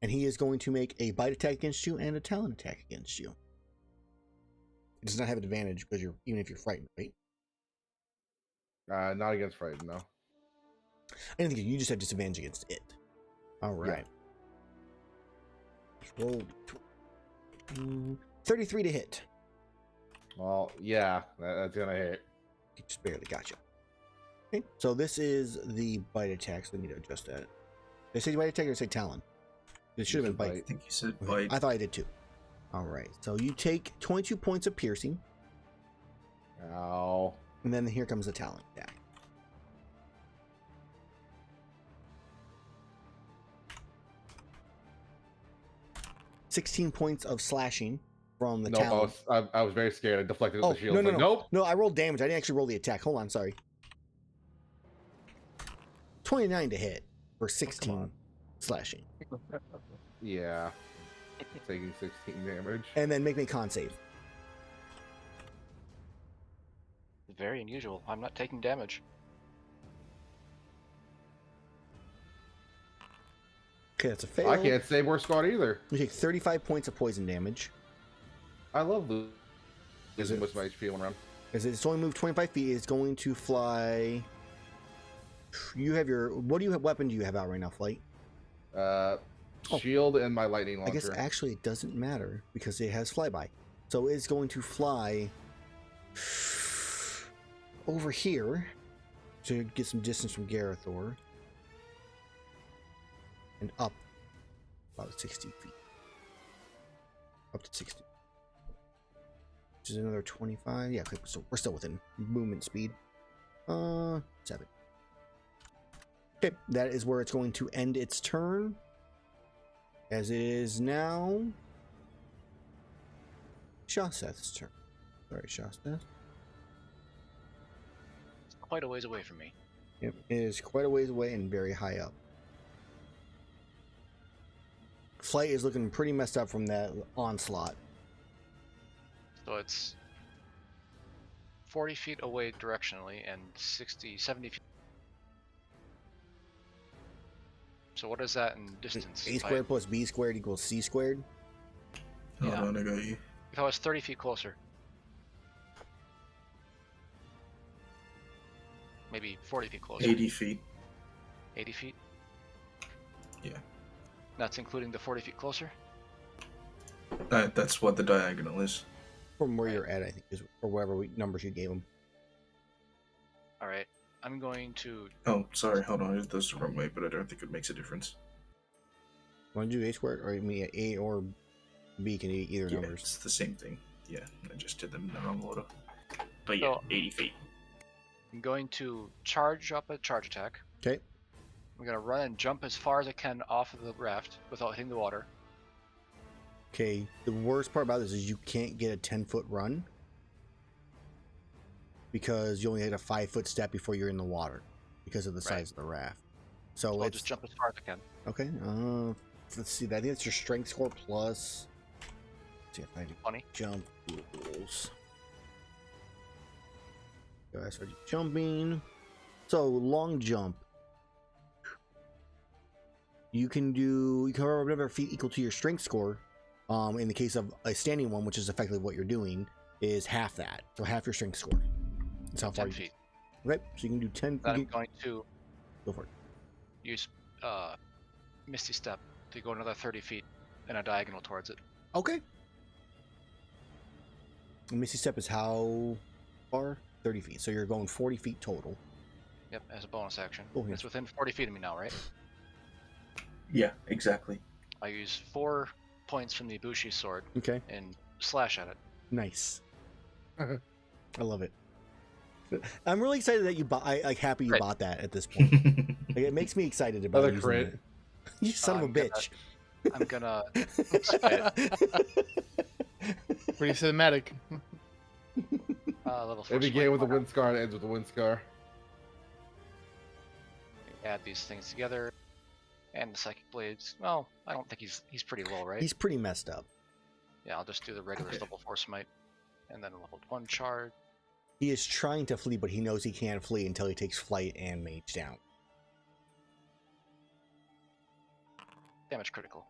And he is going to make a bite attack against you and a talon attack against you. It does not have an advantage because even if you're frightened, right? Not against Frightened, no. I didn't think you just have disadvantage against it. All right. Roll 33 to hit. Well, yeah, that's gonna hit. It just barely got you. Okay, so this is the bite attack, so I need to adjust that. Did I say bite attack or did I say talon? It should have been I bite. think you said Okay, bite. I thought I did too. All right, so you take 22 points of piercing, Ow. and then here comes the talon attack. $16 points of slashing from the Nope, talon. I was very scared. I deflected Oh, with the shield. no, no, Like, no. nope. No, I rolled damage. I didn't actually roll the attack. Hold on, sorry. 29 to hit for 16 on. slashing. Yeah. Taking 16 damage. And then make me a con save. Very unusual. I'm not taking damage. Okay, that's a fail. I can't save worse squad either. You take 35 points of poison damage. I love Is losing it- most of my HP when around. As it's only moved 25 feet, it's going to fly. You have your. Weapon do you have out right now, Flight? Shield and my lightning I launcher. guess actually it doesn't matter because it has flyby. So it's going to fly over here to get some distance from Gerathor and up about 60 feet. Up to 60. Which is another 25. Yeah, okay, so we're still within movement speed. 7. Okay, that is where it's going to end its turn. As it is now Shaseth's turn. Sorry, Shaseth. It's quite a ways away from me. It is quite a ways away and very high up. Flight is looking pretty messed up from that onslaught. So it's 40 feet away directionally and 70 feet. So what is that in distance? A squared plus B squared equals C squared. Hold Yeah. on, I got you. If I was 30 feet closer. Maybe 40 feet closer. 80 feet. 80 feet? Yeah. That's including the 40 feet closer? That's what the diagonal is. From where you're at, I think, is, or whatever numbers you gave him. Alright. I'm going to... Oh, sorry, hold on. That's the wrong way, but I don't think it makes a difference. Want to do A squared, or you mean A or B can be either Yeah, numbers? it's the same thing. Yeah, I just did them in the wrong order. But yeah, So- 80 feet. I'm going to charge up a charge attack. Okay. I'm going to run and jump as far as I can off of the raft without hitting the water. Okay, the worst part about this is you can't get a 10-foot run because you only hit a 5-foot step before you're in the water because of the Right. size of the raft. So So I'll it's just jump as far as I can. okay. Let's see. I think it's your strength score plus. Let's see if I do 20. jump rules. So I started jumping. So long jump. You can cover whatever feet equal to your strength score. In the case of a standing one, which is effectively what you're doing, is half that. So half your strength score. That's how far 10 you feet. Okay, so you can do 10 Then I'm feet. going to Go for it. use Misty Step to go another 30 feet in a diagonal towards it. Okay. And Misty Step is how far? 30 feet. So you're going 40 feet total. Yep, as a bonus action. Oh, yeah. It's within 40 feet of me now, right? Yeah, exactly. I use 4 points from the Ibushi sword Okay. and slash at it. Nice. I love it. I'm really excited that you bought. Happy you Right. bought that at this point. Like, it makes me excited about Another using crit. it. You son of a I'm gonna- bitch. I'm gonna spit. Pretty cinematic. Level 4 It began with a smite. wind scar and it ends with a wind scar. Add these things together. And the Psychic Blades. Well, I don't think he's pretty low, right? He's pretty messed up. Yeah, I'll just do the regular level 4 smite. And then level 1 charge. He is trying to flee, but he knows he can't flee until he takes flight and mage down. Damage critical.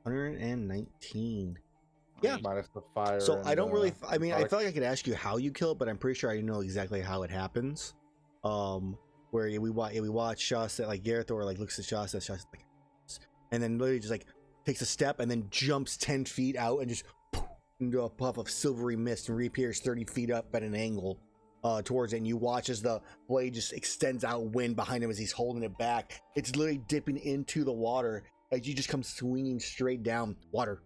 119. Yeah. Minus the fire. So and, I don't really. I mean, I product. felt like I could ask you how you kill it, but I'm pretty sure I know exactly how it happens. Where we watch Shaseth, like Gerathor, like looks at Shaseth, like, and then literally just like takes a step and then jumps 10 feet out and just into a puff of silvery mist and reappears 30 feet up at an angle towards it. And you watch as the blade just extends out wind behind him as he's holding it back. It's literally dipping into the water as you just come swinging straight down. Water.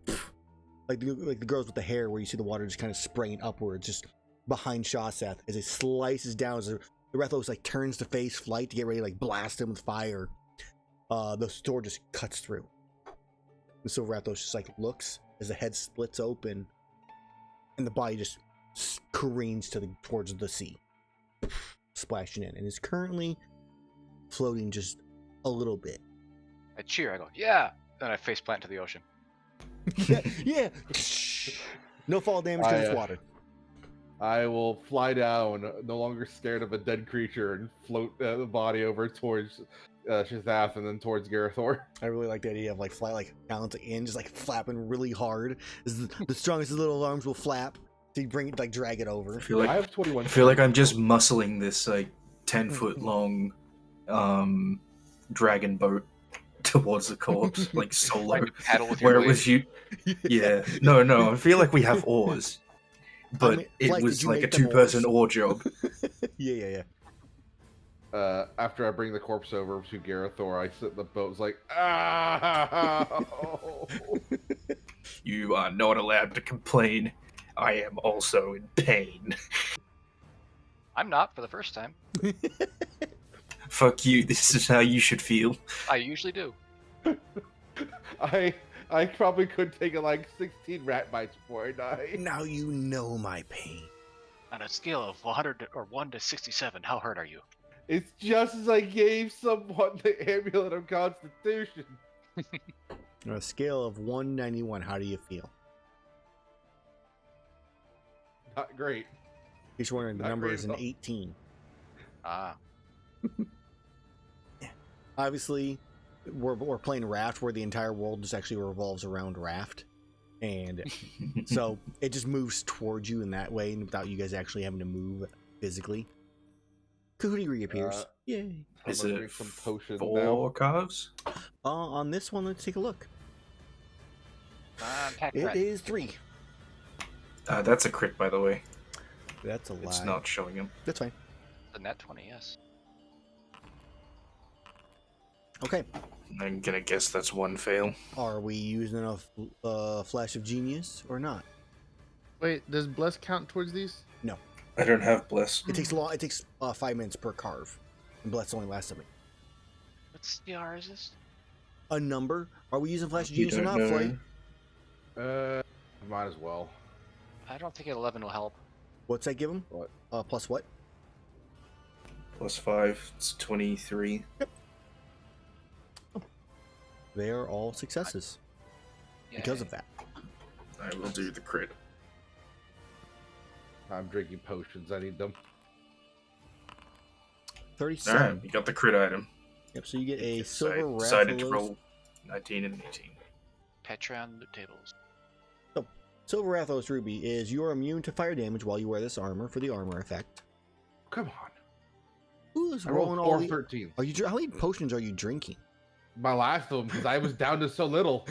Like the girls with the hair where you see the water just kind of spraying upwards, just behind Shaseth as it slices down. As the Gerathor like turns to face Flight to get ready to like blast him with fire. The sword just cuts through. And so Gerathor just like looks as the head splits open and the body just careens towards the sea, splashing in, and is currently floating just a little bit. I cheer. I go, yeah. Then I face plant to the ocean. yeah. No fall damage because it's water. I will fly down, no longer scared of a dead creature, and float the body over towards Shaseth and then towards Gerathor. I really like the idea of like fly like balancing in, just like flapping really hard. The strongest of little arms will flap to bring it, like drag it over. I have 21. I feel like I'm just muscling this like 10-foot long dragon boat towards the corpse, like solo. Like paddle with where your it was you. Yeah. No. I feel like we have oars, but Flight, it was did you like a make them 2-person oars? oar job. Yeah. After I bring the corpse over to Gerathor, I sit in the boat. It's like, ah! You are not allowed to complain. I am also in pain. I'm not for the first time. Fuck you. This is how you should feel. I usually do. I probably could take like 16 rat bites before I die. Now you know my pain. On a scale of 1 to 67, how hurt are you? It's just as I gave someone the amulet of Constitution. On a scale of 191, how do you feel? Not great. He's wondering, the Not number great is at an all. 18. Ah. Obviously, we're playing Raft, where the entire world just actually revolves around Raft, and so it just moves towards you in that way, and without you guys actually having to move physically. Kahootie reappears. Yay! I'm Is gonna it drink some potion 4 carves? On this one, let's take a look. Pack It rat. is 3. That's a crit, by the way. That's a lie. It's not showing him. That's fine. The net 20, yes. Okay. I'm gonna guess that's 1 fail. Are we using a flash of genius or not? Wait, does bless count towards these? No. I don't have bless. It takes It takes 5 minutes per carve, and bless only lasts a minute. What CR is this? A number? Are we using flash of You genius or don't not, know. Flay? Might as well. I don't think 11 will help. What's that give him? What? Plus what? Plus 5, it's 23. They are all successes because of that. I will do the crit. I'm drinking potions. I need them. 37. Alright, you got the crit item. Yep, so you get a Yes, silver I decided to Rathalos. roll 19 and 18. Patreon loot tables. Silver Rathalos Ruby is you are immune to fire damage while you wear this armor for the armor effect. Come on. Who's I rolled rolling all 4 the... 13. Are you? How many potions are you drinking? My last of them, because I was down to so little.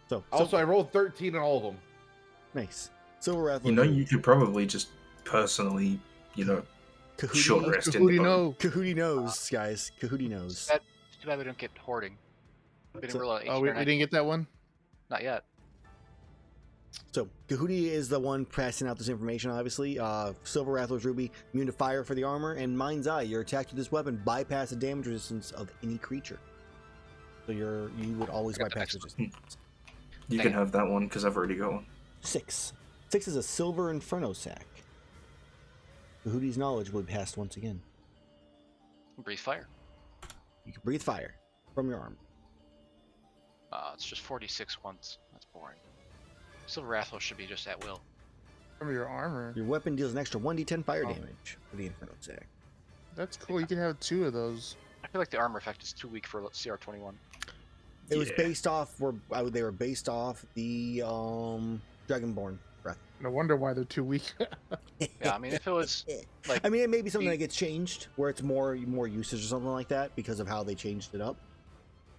So Also, I rolled 13 in all of them. nice. Silver Rathalos. You know, Ruby. you could probably just personally, Kahootie, short rest in the Kahootie boat. no. Kahootie knows, guys. Kahootie knows. It's too bad we don't get hoarding. We didn't So- roll out Oh, 18 we or 19. didn't get that one? Not yet. So Kahootie is the one passing out this information, obviously. Silver Rathalos Ruby, immune to fire for the armor, and Mind's Eye. Your attack with this weapon bypass the damage resistance of any creature. So you would always I got the bypass next resistance. You can have that one because I've already got one. 6. 6 is a silver Inferno sack. Kahootie's knowledge will be passed once again. Breathe fire. You can breathe fire from your arm. It's just 46 once. That's boring. Silver Rathalos should be just at will. From your armor. Your weapon deals an extra 1d10 fire damage for the Inferno sack. That's cool. You can have 2 of those. I feel like the armor effect is too weak for CR21. It was Yeah. based off, they were based off the Dragonborn breath. No wonder why they're too weak. Yeah, I mean, if it was like, I mean, it may be something that gets changed, where it's more usage or something like that because of how they changed it up.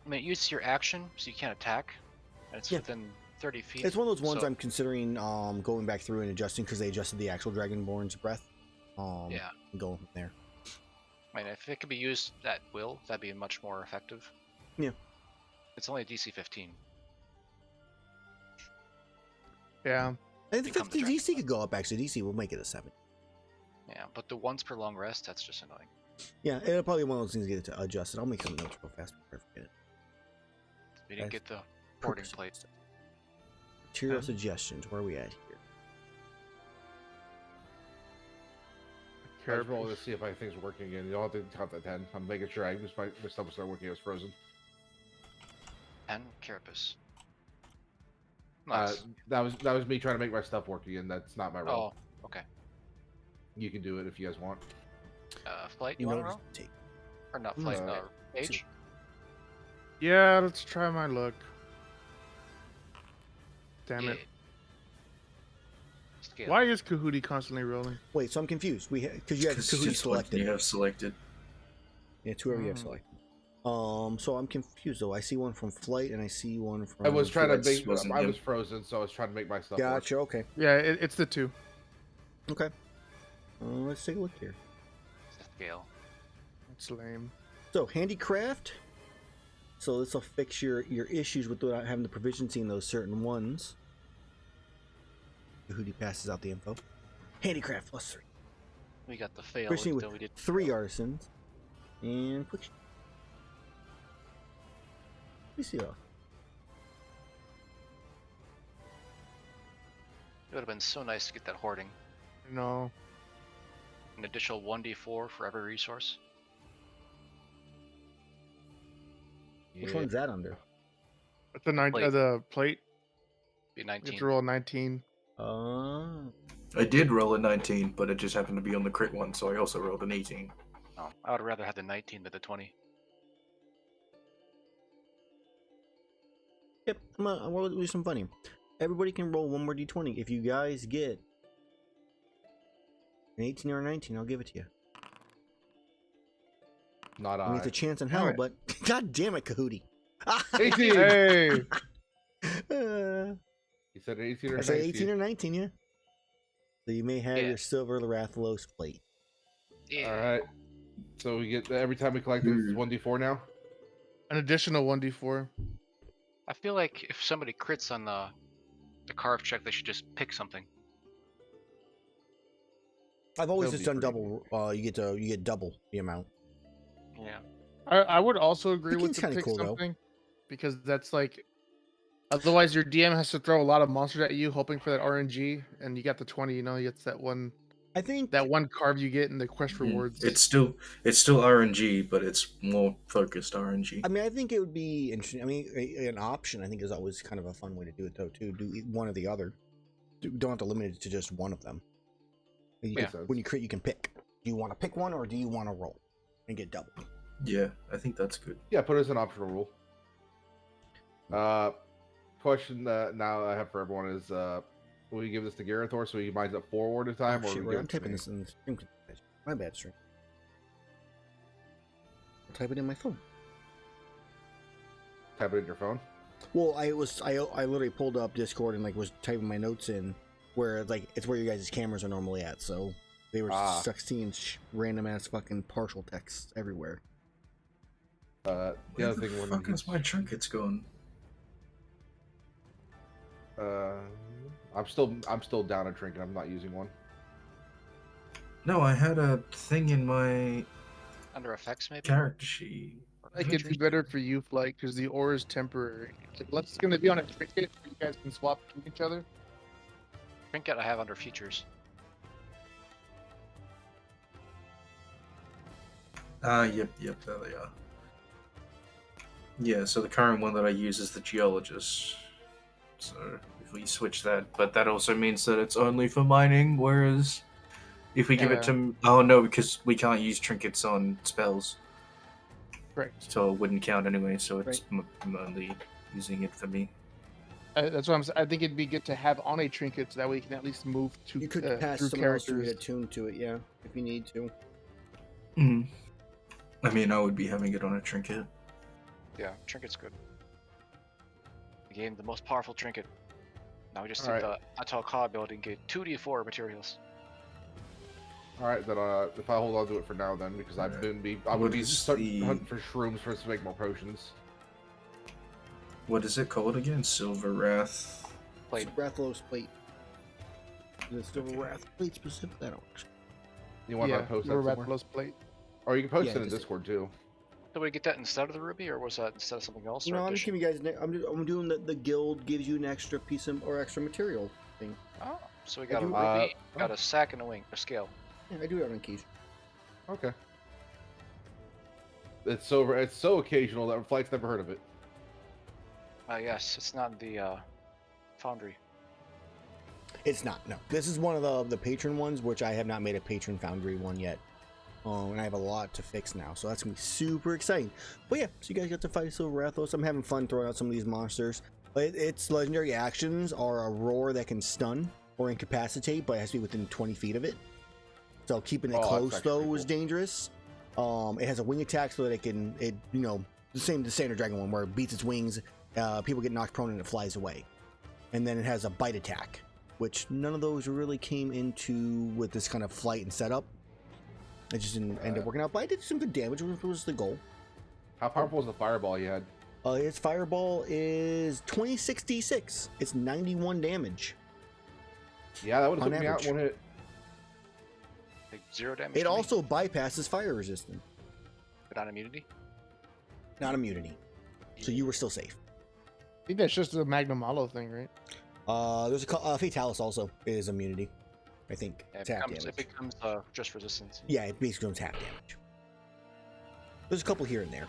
I mean, it uses your action, so you can't attack. And it's Yeah. within 30 feet. It's one of those ones so- I'm considering going back through and adjusting because they adjusted the actual Dragonborn's breath. Yeah. And going from there. I mean, if it could be used at will, that'd be much more effective. Yeah. It's only a DC 15. Yeah. I think the Become the 15 DC Dragon. could go up actually. DC will make it a 7. Yeah, but the once per long rest, that's just annoying. Yeah, it'll probably be one of those things to get it to adjusted. I'll make some notes real fast before I forget it. We didn't Guys, get the boarding Purpose. plate. Material Okay. suggestions. Where are we at here? I was rolling to see if my things were working again. You don't have to count that 10. I'm making sure my stuff will start working. It was frozen. 10 carapace. Nice. That was me trying to make my stuff work again. That's not my role. Oh, okay. You can do it if you guys want. Flight, you want to Notice roll? take. Or not flight, Uh, Mage? Yeah, let's try my luck. Damn it. Yeah. Scale. Why is Kahootie constantly rolling? Wait, so I'm confused. Because you have It's Kahootie just what selected. you have selected. Yeah, it's whoever you have Mm. selected. So I'm confused though. I see one from flight and I see one from. I was trying to Flights make. wasn't I him. was frozen, so I was trying to make my stuff work. Gotcha. Okay. Yeah, it's the 2. Okay. Let's take a look here. Scale. It's lame. So handicraft. So this will fix your issues with without having the proficiency in those certain ones. Hootie passes out the info. Handicraft +3. We got the fail Proficiency until we with did 3 artisans. And quick. Let me see though. It would have been so nice to get that hoarding. No. An additional 1d4 for every resource. Which Yeah. one's that under? At the Plate. the plate, Be you 19. have to roll 19. I did roll a 19, but it just happened to be on the crit one, so I also rolled an 18. Oh, I would rather have the 19 than the 20. Yep, we'll do some funny. Everybody can roll one more d20. If you guys get an 18 or a 19, I'll give it to you. Not I mean, I. it's a chance in hell, Alright. but god damn it, Kahootie. 18. Hey! You said 18 or I 19. say 18 or 19, yeah. So you may have Yeah. your silver Rathalos plate. Yeah. All right. So we get every time we collect this, it's 1d4 now. An additional 1d4. I feel like if somebody crits on the carve check, they should just pick something. I've always That'll just be done pretty double. You get double the amount. Yeah. I would also agree with Picking's the kinda pick cool, though. something. Because that's like. Otherwise, your DM has to throw a lot of monsters at you, hoping for that RNG, and you got the 20. You know, it's that one I think carve you get in the quest rewards. It's still RNG, but it's more focused RNG. I mean, I think it would be interesting. I mean, an option I think is always kind of a fun way to do it, though. Too do one or the other. Don't have to limit it to just one of them. You Makes can- sense. when you crit, you can pick. Do you want to pick one or do you want to roll and get double? Yeah, I think that's good. Yeah, put it as an optional rule. Question now I have for everyone is, will we give this to Gerathor so he binds up forward at a time, Oh, or shit, we right, give I'm it to typing me? this in the stream. My bad, stream. I'll type it in my phone. Type it in your phone. Well, I literally pulled up Discord and like was typing my notes in where like it's where you guys' cameras are normally at, so they were stuck seeing random ass fucking partial text everywhere. The Where other the thing fuck is my trinkets gone? I'm still down a trinket. I'm not using one. No, I had a thing in my Under effects, maybe? character sheet. I think it'd be better for you, Flight, because the ore is temporary. Unless it's going to be on a trinket, you guys can swap between each other. Trinket I have under features. Yep, there they are. Yeah, so the current one that I use is the Geologist. So if we switch that, but that also means that it's only for mining, whereas if we give it to... Oh no, because we can't use trinkets on spells. Right. So it wouldn't count anyway, so it's Right. I'm only using it for me. That's what I'm saying. I think it'd be good to have on a trinket so that way you can at least move to You could pass through someone else to characters. get attuned to it, yeah, if you need to. Mm. I mean, I would be having it on a trinket. Yeah, trinket's good. The game, the most powerful trinket. Now we just All did right. the Atal ability and get 2d4 materials. All right, then if I hold on to it for now, then because I Alright. would be What is start the- hunting for shrooms for us to make more potions. What is it called again? Silver Wrath. Plate. Rathalos plate. Is it still Okay. a Wrath plate specific? I don't actually. You want Yeah, to post that Silver somewhere? Rathalos plate. Or you can post Yeah, it in just- Discord too. Did we get that instead of the ruby, or was that instead of something else? Or No, I'm just addition? giving you guys. I'm doing the guild gives you an extra piece of or extra material thing. Oh, so we got a do- ruby, got a sack, and a wing, a scale. Yeah, I do it on occasion. Okay. It's so occasional that Flight's never heard of it. Yes, it's not in the foundry. It's not. No, this is one of the patron ones, which I have not made a patron foundry one yet. And I have a lot to fix now, so that's gonna be super exciting. But yeah, so you guys get to fight Silver Rathos. I'm having fun throwing out some of these monsters. But its legendary actions are a roar that can stun or incapacitate, but it has to be within 20 feet of it. So keeping it Oh, that's close actually though pretty is cool. dangerous. It has a wing attack so that it the same the standard dragon one where it beats its wings, people get knocked prone and it flies away. And then it has a bite attack, which none of those really came into with this kind of flight and setup. It just didn't end up working out, but I did some good damage, which was the goal. How powerful was the fireball you had? Its fireball is 26d6. It's 91 damage. Yeah, that would have On took me out average. in one hit. Like 0 damage. It to me, also bypasses fire resistance, but on immunity. not immunity. So you were still safe. I think that's just a Magnum Hollow thing, right? There's a Fatalis also is immunity, I think. Yeah, It's half it damage. becomes just resistance. Yeah, it basically becomes half damage. There's a couple here and there.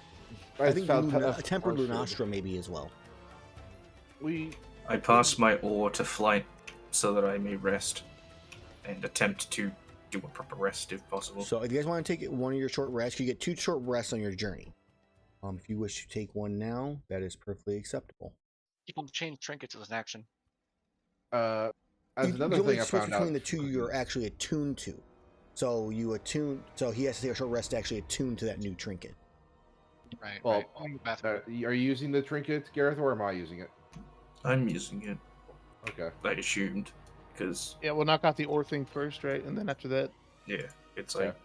I I think found Tempered Shield. Lunastra maybe as well. I pass my ore to Flight so that I may rest and attempt to do a proper rest if possible. So if you guys want to take one of your short rests, you get 2 short rests on your journey. If you wish to take one now, that is perfectly acceptable. People change trinkets as an action. As You another only thing I switch found between out. the two you're actually attuned to. So he has to take a short rest to actually attune to that new trinket. Right. Well, right. On the bathroom. Are you using the trinket, Gerathor, or am I using it? I'm using it, Okay. I assumed, because, Yeah, we'll knock out the ore thing first, right? And then after that, yeah, it's Yeah. like.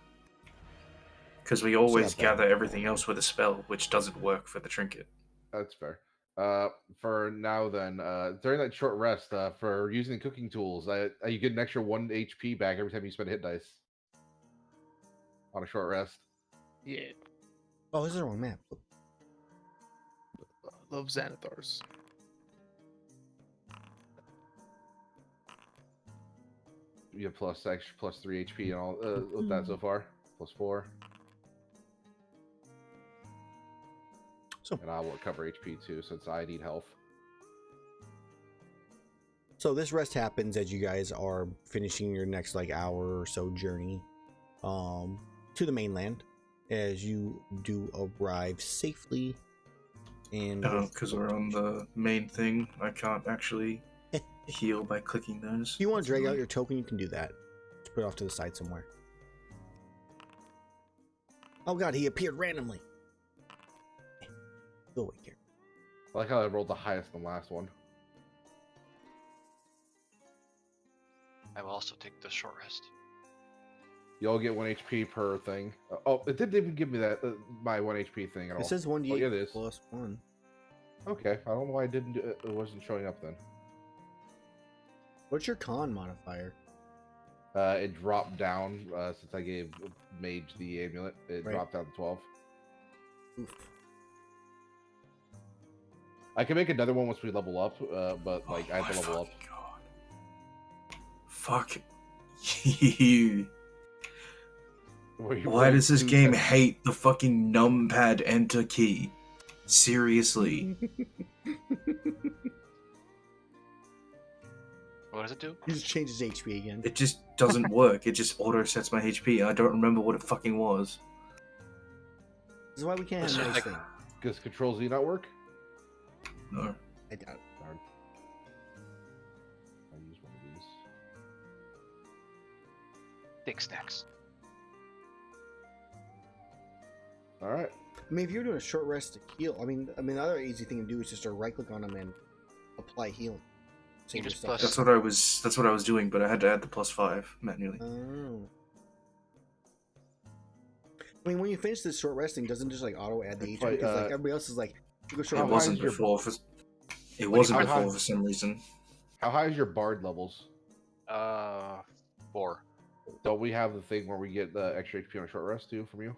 Because we always not bad. gather everything else with a spell, which doesn't work for the trinket. That's fair. For now then, during that short rest, for using the cooking tools, you get an extra 1 HP back every time you spend a hit dice on a short rest. yeah, Oh, this is the wrong map. love Xanathars. You have plus 3 HP and all with that so far. Plus 4. So- And I will cover HP too, since I need health. So this rest happens as you guys are finishing your next hour or so journey to the mainland, as you do arrive safely. And Because we're on the main thing, I can't actually heal by clicking those. if you want to drag out your token, you can do that. Just put it off to the side somewhere. Oh god, he appeared randomly. Go away here. I like how I rolled the highest in the last one. I will also take the short rest. You all get 1 HP per thing. Oh, it didn't even give me that my 1 HP thing at all. It says 1d8 yeah, it is. plus 1. Okay, I don't know why it wasn't showing up then. What's your con modifier? It dropped down since I gave Mage the amulet. It Right. dropped down to 12. Oof. I can make another one once we level up, but I have my to level up. fucking God. Fuck you. Why does this game hate the fucking numpad enter key? Seriously. What does it do? He just changes HP again. It just doesn't work. It just auto sets my HP. I don't remember what it fucking was. This is why we can't It's have just nice like- thing. Does Control Z not work? No. I doubt it. Darn. I use one of these. Dick snacks. All right. I mean, if you're doing a short rest to heal, I mean, the other easy thing to do is just to right click on them and apply healing. save your just stuff. plus- That's what I was doing, but I had to add the +5 manually. Oh. I mean, when you finish this short resting, doesn't it just like auto add the HP? But, Because like everybody else is like, you go short How It high rest. wasn't is your- before. It When wasn't you- how high- before for some reason. How high is your bard levels? 4. Don't we have the thing where we get the extra HP on a short rest too from you?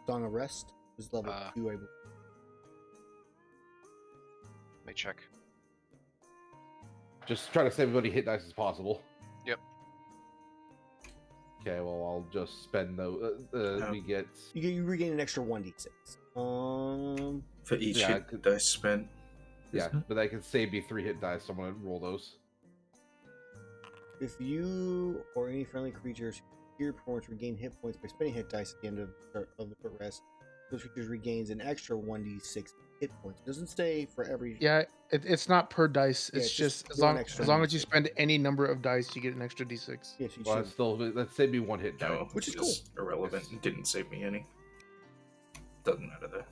Song of Rest is level 2. Let me check. Just try to save as many hit dice as possible. Yep. Okay, well I'll just spend the we get You regain an extra 1d6. For each Yeah, hit dice spent. yeah, isn't it? but that can save me 3 hit dice, so I'm gonna roll those. If you or any friendly creatures your performance regain hit points by spending hit dice at the end of the short rest, those creatures regains an extra 1d6 hit points. It doesn't stay for every. Yeah, it's not per dice. Yeah, It's it's just just as one long extra as long as you d6. spend any number of dice, you get an extra d6. Yes, you Well, should. that's still that saved me 1 hit die. No, Which is it's just irrelevant. It didn't save me any. Doesn't matter though.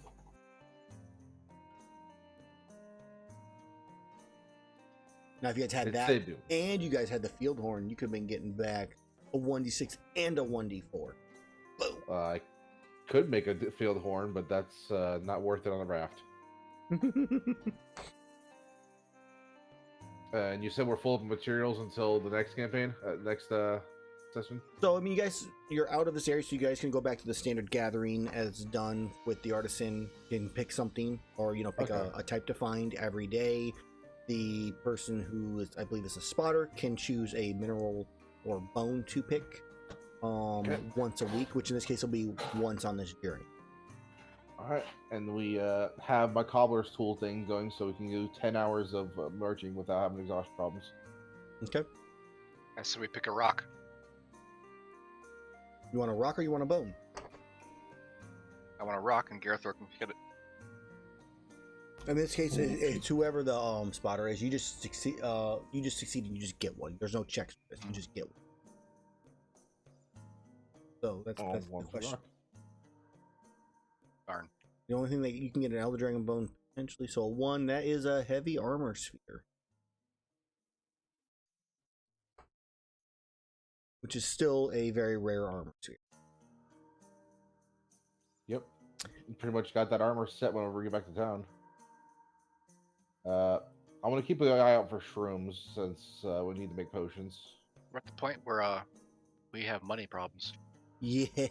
Now, if you guys had It that, saved you. and you guys had the field horn, you could have been getting back a 1d6 and a 1d4. Boom. I could make a field horn, but that's not worth it on the raft. And you said we're full of materials until the next campaign, next session. So, I mean, you're out of this area, so you guys can go back to the standard gathering as done with the artisan. You can pick something, or, pick Okay. a type to find every day. The person who is, I believe, is a spotter can choose a mineral or bone to pick once a week, which in this case will be once on this journey. All right, and we have my cobbler's tool thing going, so we can do 10 hours of merging without having exhaustion problems. Okay. And so we pick a rock. You want a rock or you want a bone? I want a rock, and Gerathor can get it. In this case, it's whoever the spotter is. You just succeed. You just succeed and you just get one. There's no checks for this. You just get one. So that's the One for question. rock. Darn. The only thing that you can get an Elder Dragon Bone potentially. So one that is a heavy armor sphere, which is still a very rare armor sphere. Yep, you pretty much got that armor set whenever we get back to town. I want to keep an eye out for shrooms since we need to make potions. We're at the point where we have money problems. Yeah.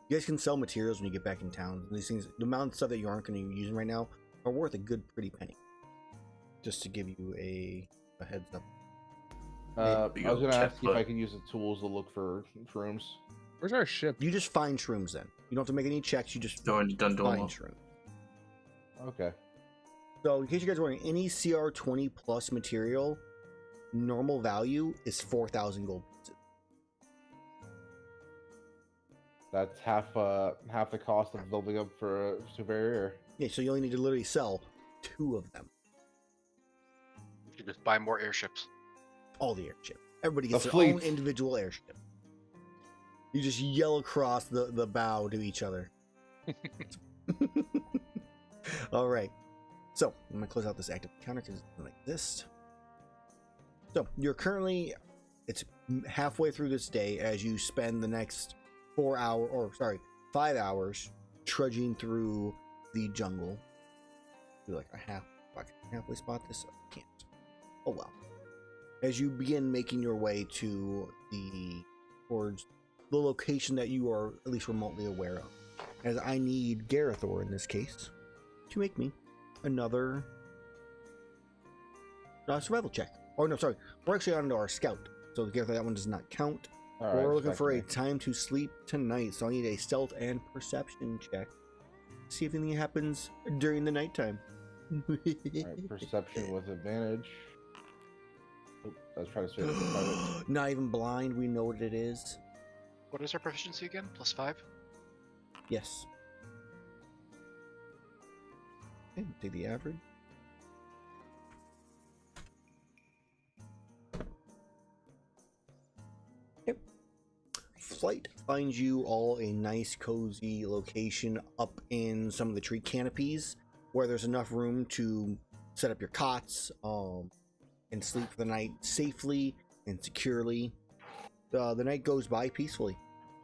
You guys can sell materials when you get back in town. These things, the amount of stuff that you aren't going to be using right now, are worth a good, pretty penny. Just to give you a heads up. I big was old going to ask you if checkbook. I can use the tools to look for shrooms. Where's our ship? You just find shrooms then. You don't have to make any checks. You just Going to find Dundalma. shrooms. Okay. So, in case you guys are wondering, any CR20 plus material, normal value is 4,000 gold pieces. That's half the cost of building up for a superior. Yeah, so you only need to literally sell 2 of them. We should just buy more airships. All the airship. Everybody gets The their own fleet. individual airship. You just yell across the bow to each other. All right. So I'm gonna close out this active encounter because it doesn't exist. So you're currently, it's halfway through this day as you spend the next 5 hours trudging through the jungle. Do like halfway spot this. I can't. Oh well. As you begin making your way towards the location that you are at least remotely aware of, as I need Gerathor in this case to make me another survival check. Oh no, sorry, we're actually on to our scout, so Gerathor, that one does not count. All right, We're looking back for to a me. time to sleep tonight, so I need a stealth and perception check. See if anything happens during the nighttime. All right, perception with advantage. Oop, I was trying to say it. Not even blind, we know what it is. What is our proficiency again? +5? Yes. Okay, take the average. Yep. Flight finds you all a nice, cozy location up in some of the tree canopies where there's enough room to set up your cots and sleep for the night safely and securely. The night goes by peacefully.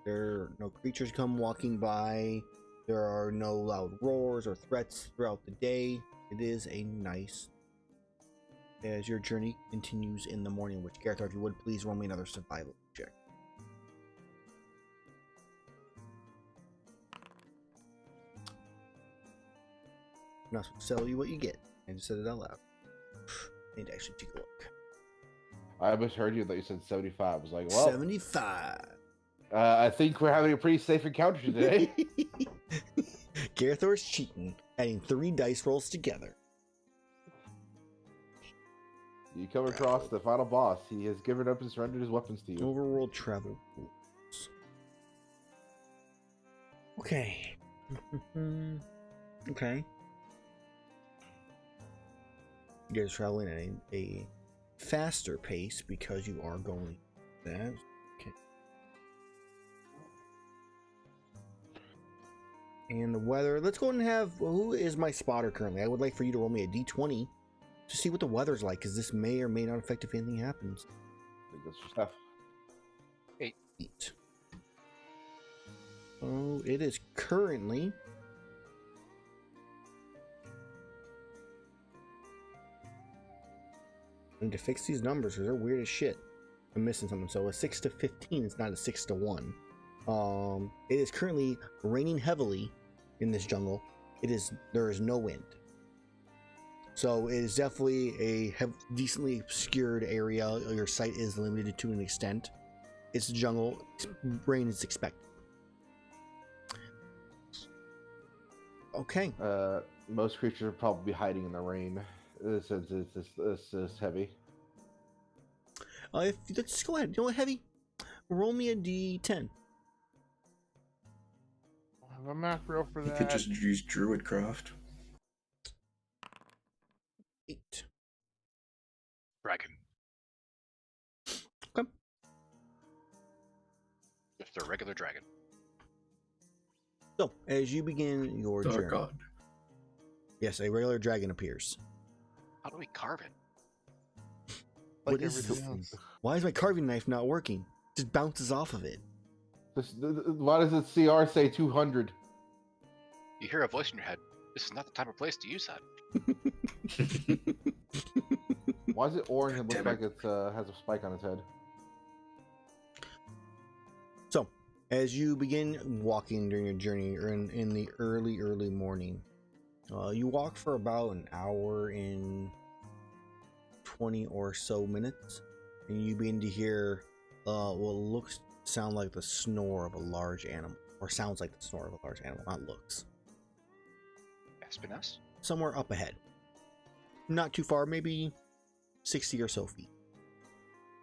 There are no creatures come walking by. There are no loud roars or threats throughout the day. It is a nice as your journey continues in the morning, which Gerathor, if you would please roll me another survival check. I'm not supposed to tell you what you get. I just said it out loud. I need to actually take a look. I misheard you that you said 75. I was like, well, 75. I think we're having a pretty safe encounter today. Gerathor's cheating, adding 3 dice rolls together. You come across the final boss. He has given up and surrendered his weapons to you. Overworld travel rules. Okay. Okay. You guys are traveling at a faster pace because you are going that. Okay. And the weather. Let's go ahead and have. Who is my spotter currently? I would like for you to roll me a d20 to see what the weather's like, because this may or may not affect if anything happens. I think that's stuff. 8. Oh, it is currently. I need to fix these numbers because they're weird as shit. I'm missing something. So a 6 to 15 is not a 6 to 1. It is currently raining heavily in this jungle. There is no wind. So it is definitely a decently obscured area. Your sight is limited to an extent. It's a jungle. Rain is expected. Okay. Most creatures are probably hiding in the rain. This is heavy. Let's go ahead. You know what, Heavy? Roll me a d10. I have a macro for You that. could just use Druidcraft. 8. Dragon. Okay. Just a regular dragon. So, as you begin your Oh journey, god. yes, a regular dragon appears. How do we carve it? Like What is everything this? else. Why is my carving knife not working? It just bounces off of it. Why does the CR say 200? You hear a voice in your head. This is not the time or place to use that. Why is it orange and looks Damn it. like it has a spike on its head? So, as you begin walking during your journey, or in the early morning, you walk for about an hour and 20 or so minutes, and you begin to hear what sound like the snore of a large animal, or sounds like the snore of a large animal, not looks. Espiness? Somewhere up ahead. Not too far, maybe 60 or so feet.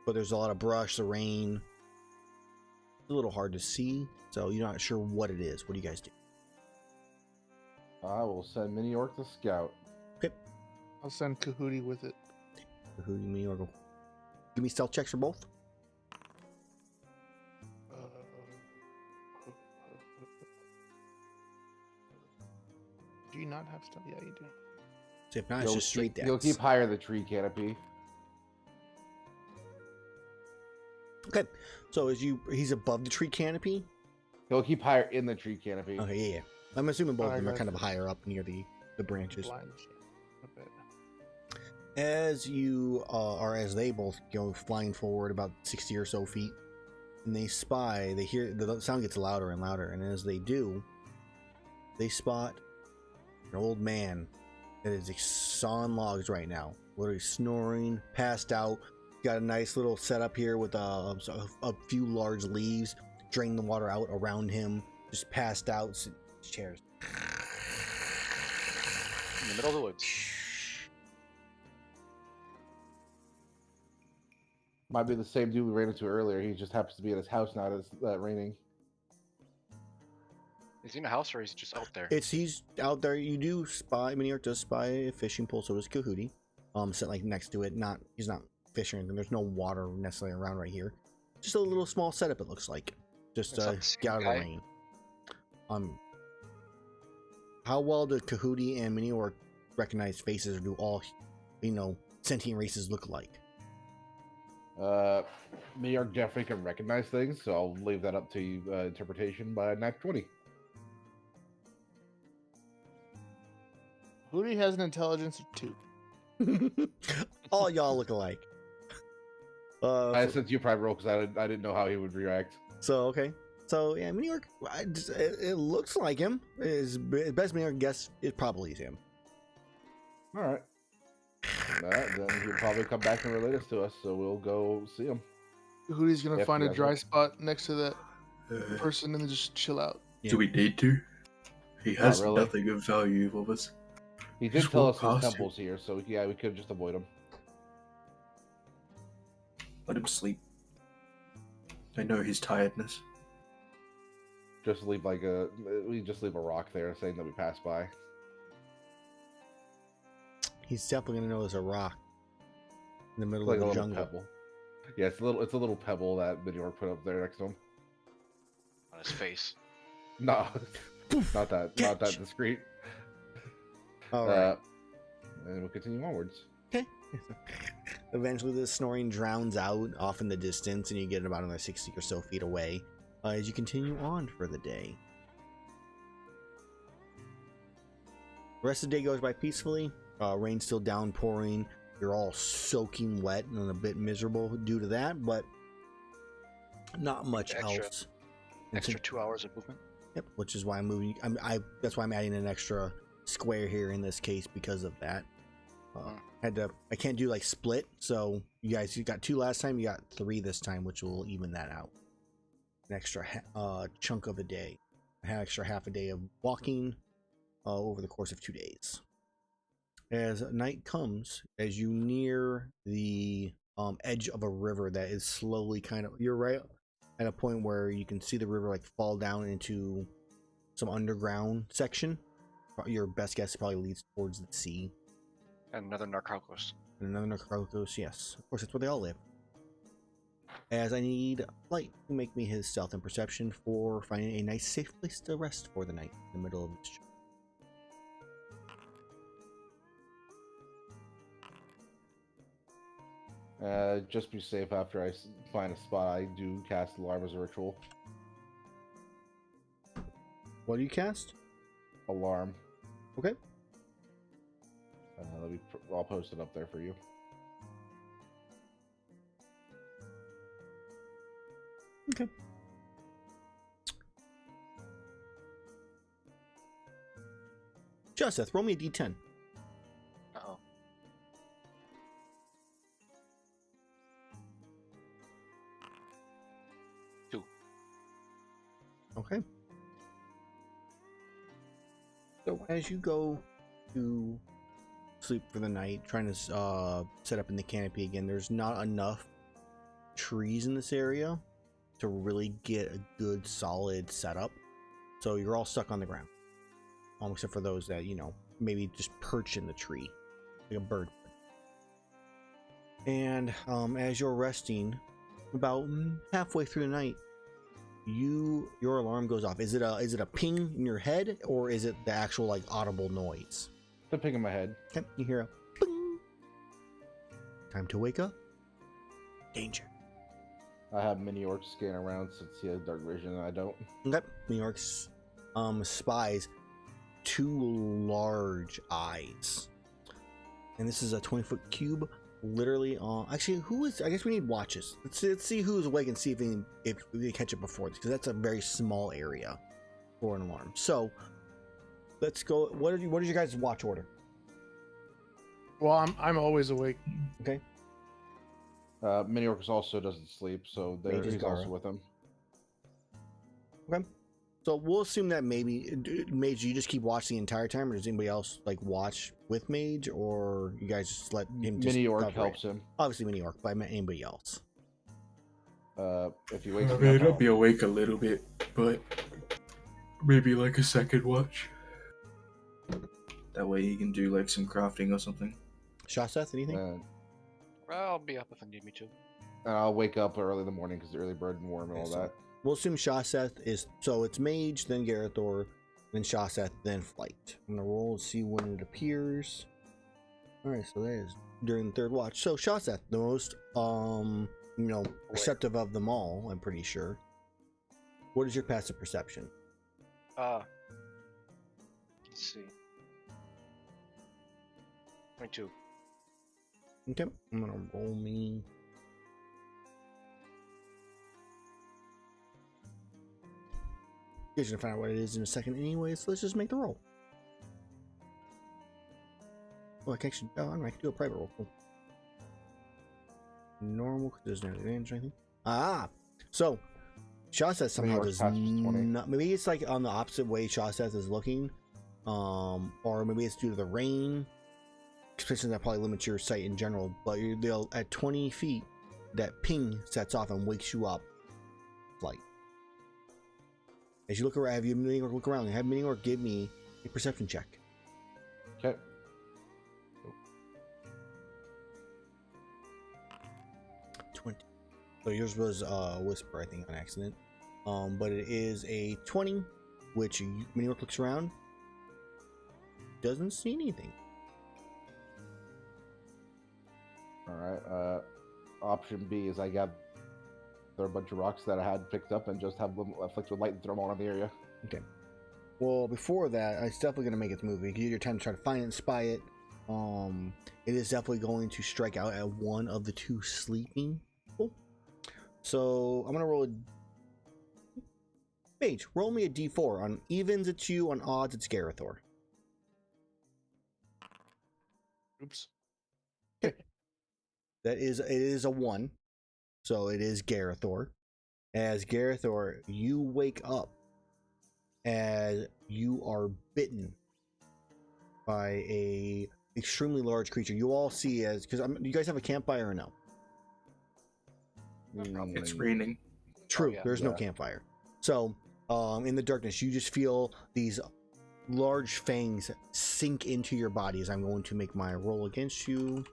But there's a lot of brush, the rain. It's a little hard to see, so you're not sure what it is. What do you guys do? I will send Mini Orc to scout. I'll send Kahootie with it. Who do you mean? Or go? Give me stealth checks for both. Do you not have stealth? Yeah, you do. So if not, it's just straight You'll dex. keep higher the tree canopy. Okay, so he's above the tree canopy. He'll keep higher in the tree canopy. Okay, yeah. I'm assuming both of them are Alright, kind of higher up near the branches. Blind shit. A bit. As you as they both go flying forward about 60 or so feet, and they hear the sound gets louder and louder, and as they do, they spot an old man that is sawing logs right now, literally snoring, passed out. Got a nice little setup here with a few large leaves, drain the water out around him, just passed out. Chairs In the middle of the woods. Might be the same dude we ran into earlier. He just happens to be at his house now. It's raining. Is he in a house or is he just out there? He's out there. You do spy. Miniarch does spy a fishing pole, so does Kahootie. Set like next to it. He's not fishing, and there's no water necessarily around right here. Just a little small setup. It looks like just It's not the same get out of guy? the rain. how well do Kahudi and Minior recognize faces, or do all, sentient races look alike? Minior definitely can recognize things, so I'll leave that up to interpretation by nat 20. Hootie has an intelligence of 2. All y'all look alike. Since you probably roll because I didn't know how he would react. So okay. So yeah, Minior, it looks like him. His best Minior guess it probably is him. All right. Then he'll probably come back and relate us to us, so we'll go see him. Hootie's gonna If find you a guys dry want. spot next to that person and then just chill out. Do we need to? He has really. nothing of value of us. He did Just tell walk us his past him. temple's here, so yeah, we could just avoid him. Let him sleep. I know his tiredness. Just leave we just leave a rock there saying that we passed by. He's definitely gonna know there's a rock in the middle Like a of the little jungle. pebble. Yeah, it's a little pebble that Minior put up there next to him. On his face. No, not that discreet. All right. And we'll continue onwards. Okay. Eventually, the snoring drowns out off in the distance, and you get about another 60 or so feet away as you continue on for the day. The rest of the day goes by peacefully. Rain's still downpouring. You're all soaking wet and a bit miserable due to that, but not much Extra. else. Extra 2 hours of movement. Yep, which is why I'm moving. That's why I'm adding an extra square here in this case because of that. I can't do like split, so you got 2 last time, you got 3 this time, which will even that out. An extra chunk of a day, an extra half a day of walking over the course of 2 days. As night comes, as you near the edge of a river that is slowly you're right at a point where you can see the river like fall down into some underground section. Your best guess probably leads towards the sea. And another Narcocos. And another Narcocos, yes. Of course, that's where they all live. As I need Light to make me his stealth and perception for finding a nice safe place to rest for the night in the middle of this. Just be safe after I find a spot. I do cast Alarm as a ritual. What do you cast? Alarm. Okay. I'll post it up there for you. Okay. Shaseth, roll me a d10. Uh-oh. Okay. So as you go to sleep for the night, trying to set up in the canopy again, there's not enough trees in this area to really get a good solid setup. So you're all stuck on the ground. Except for those that, maybe just perch in the tree like a bird. And as you're resting, about halfway through the night, your alarm goes off. Is it a ping in your head, or is it the actual like audible noise? The ping in my head. Okay, you hear a ping. Time to wake up. Danger. I have Minior scan around since he has dark vision and I don't. Okay, New York's spies 2 large eyes, and this is a 20-foot cube. Literally, actually, I guess we need watches. Let's see who's awake and see if we catch it before this, because that's a very small area for an alarm. So let's go. What is your guys' watch order? Well, I'm always awake. Okay. Minior also doesn't sleep, so Mage is he's Gara. also with him. Okay. So we'll assume that maybe Mage, you just keep watching the entire time, or does anybody else like watch with Mage, or you guys just let him? Minior helps him. Obviously, Minior, but I meant anybody else. If he wakes I up, mean, I'll be awake a little bit, but maybe like a second watch. That way he can do like some crafting or something. Shaseth, anything? I'll be up if I need me to. and I'll wake up early in the morning because the early bird and worm and all Okay, so that. We'll assume Shaseth is, so it's Mage, then Gerathor, then Shaseth, then flight. I'm gonna roll and see when it appears. All right, so that is during the third watch. So Shaseth, the most perceptive of them all, I'm pretty sure. What is your passive perception? Let's see. 22. Okay, I'm gonna roll me. You guys are gonna find out what it is in a second anyway, so let's just make the roll. Oh, I can actually. Oh, I don't know, I can do a private roll. Cool. Normal, because there's no advantage or anything. Ah, so Shaseth somehow yours does passes 20. not. Maybe it's like on the opposite way Shaseth is looking, or maybe it's due to the rain. Especially that probably limits your sight in general. But they'll at 20 feet, that ping sets off and wakes you up. Flight. As you look around, have you look around? Have Minior give me a perception check. Okay. 20. So yours was whisper, I think, on accident. But it is a 20, which Minior looks around, doesn't see anything. All right. Option B is I gather a bunch of rocks that I had picked up and just have them afflict with light and throw them all around the area. Okay. Well, before that, it's definitely going to make its move. You can use your time to try to find it and spy it. It is definitely going to strike out at one of the two sleeping people. So I'm going to roll a... Mage, roll me a d4. On evens, it's you. On odds, it's Gerathor. Oops. It is a 1. So it is Gerathor. As Gerathor, you wake up as you are bitten by a extremely large creature. You all see as... Because you guys have a campfire or no? It's raining. True, yeah. there's no campfire. So, in the darkness, you just feel these large fangs sink into your body as I'm going to make my roll against you.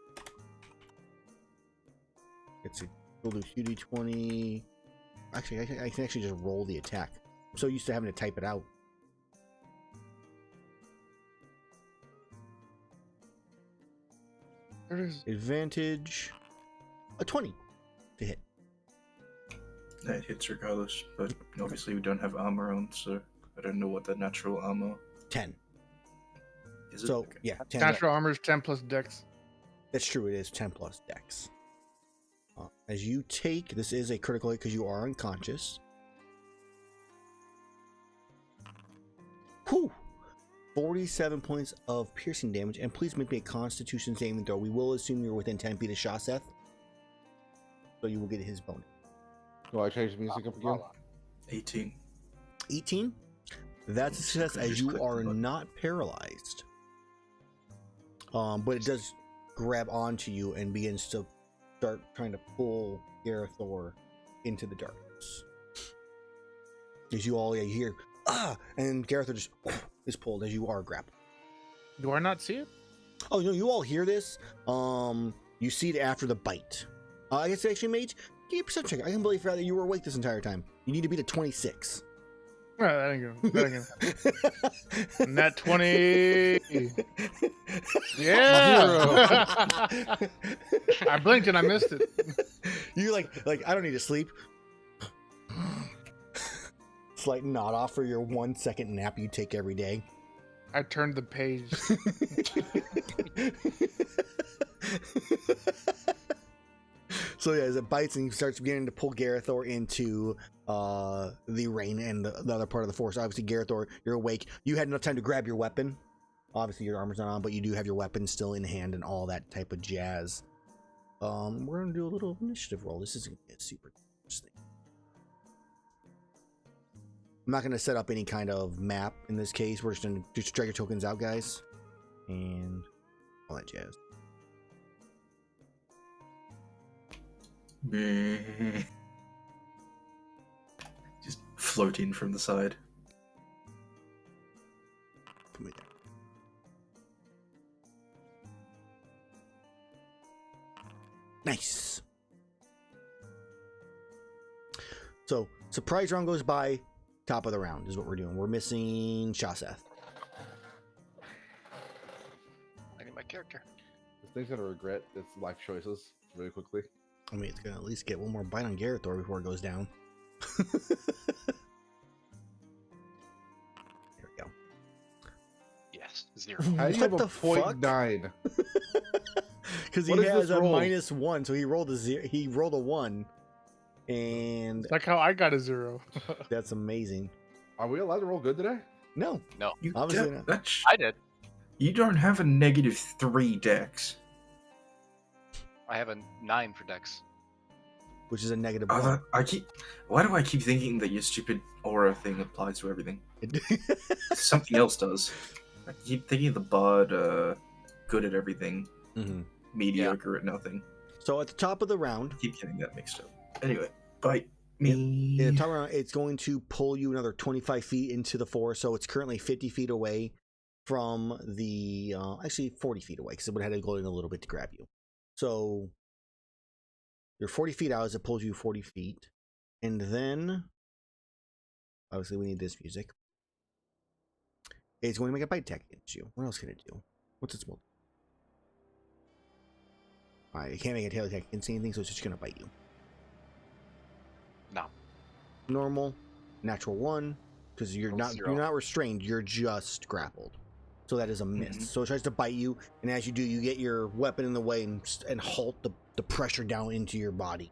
It's a we'll do 2d20. Actually, I can actually just roll the attack. I'm so used to having to type it out. There it is. Advantage. A 20 to hit. That hits regardless, but obviously we don't have armor on, so I don't know what the natural armor 10. is. So, Okay. yeah, 10. Natural armor is 10 plus dex. That's true. It is 10 plus dex. As you take, this is a critical hit because you are unconscious. Whew! 47 points of piercing damage, and please make me a Constitution saving throw. We will assume you're within 10 feet of Shaseth, so you will get his bonus. Do I change the music up again? 18. 18. That's a success I as just you clicked the are button. not paralyzed. But it does grab onto you and begins to start trying to pull Gerathor into the darkness. As you all you hear, and Gerathor just is pulled as you are grappled. Do I not see it? Oh, no, you all hear this. You see it after the bite. I guess actually, Mage, give me a perception check. I can believe that you were awake this entire time. You need to beat a 26. Oh, that ain't good. That ain't good. Nat 20. Yeah. I blinked and I missed it. You like I don't need to sleep. Slight nod off for your 1 second nap you take every day. I turned the page. So yeah, as it bites and starts beginning to pull Gerathor into the rain and the other part of the forest. Obviously, Gerathor, you're awake. You had enough time to grab your weapon. Obviously, your armor's not on, but you do have your weapon still in hand and all that type of jazz. We're gonna do a little initiative roll. This isn't super interesting. I'm not gonna set up any kind of map in this case. We're just gonna just drag your tokens out, guys, and all that jazz. Just floating from the side. Put me there. Nice. So, surprise round goes by. Top of the round is what we're doing. We're missing Shaseth. I need my character. This thing's gonna regret its life choices really quickly. I mean, it's gonna at least get one more bite on Gerathor before it goes down. There we go. Yes, 0. How do you have What a the fuck? 0.9? Because he What is has this a roll? -1, so he rolled a 0. He rolled a 1, and Like how I got a 0. that's amazing. Are we allowed to roll good today? No, No, You Obviously don't- not. that's- I did. You don't have a -3 dex. I have a 9 for Dex. which is a -1. Why do I keep thinking that your stupid aura thing applies to everything? Something else does. I keep thinking the bard, good at everything, Mhm. mediocre at nothing. So at the top of the round, I keep getting that mixed up. Anyway, bite me. in the top of the round, it's going to pull you another 25 feet into the forest. So it's currently 50 feet away from the, actually 40 feet away because it would have had to go in a little bit to grab you. So you're 40 feet out as it pulls you 40 feet. And then, obviously we need this music. It's going to make a bite attack against you. What else can it do? What's its multi? Alright, it can't make a tail attack against anything, so it's just going to bite you. No. Normal, natural 1, because you're Roll not 0. you're not restrained, you're just grappled. So that is a miss. Mhm. So it tries to bite you, and as you do, you get your weapon in the way and halt the pressure down into your body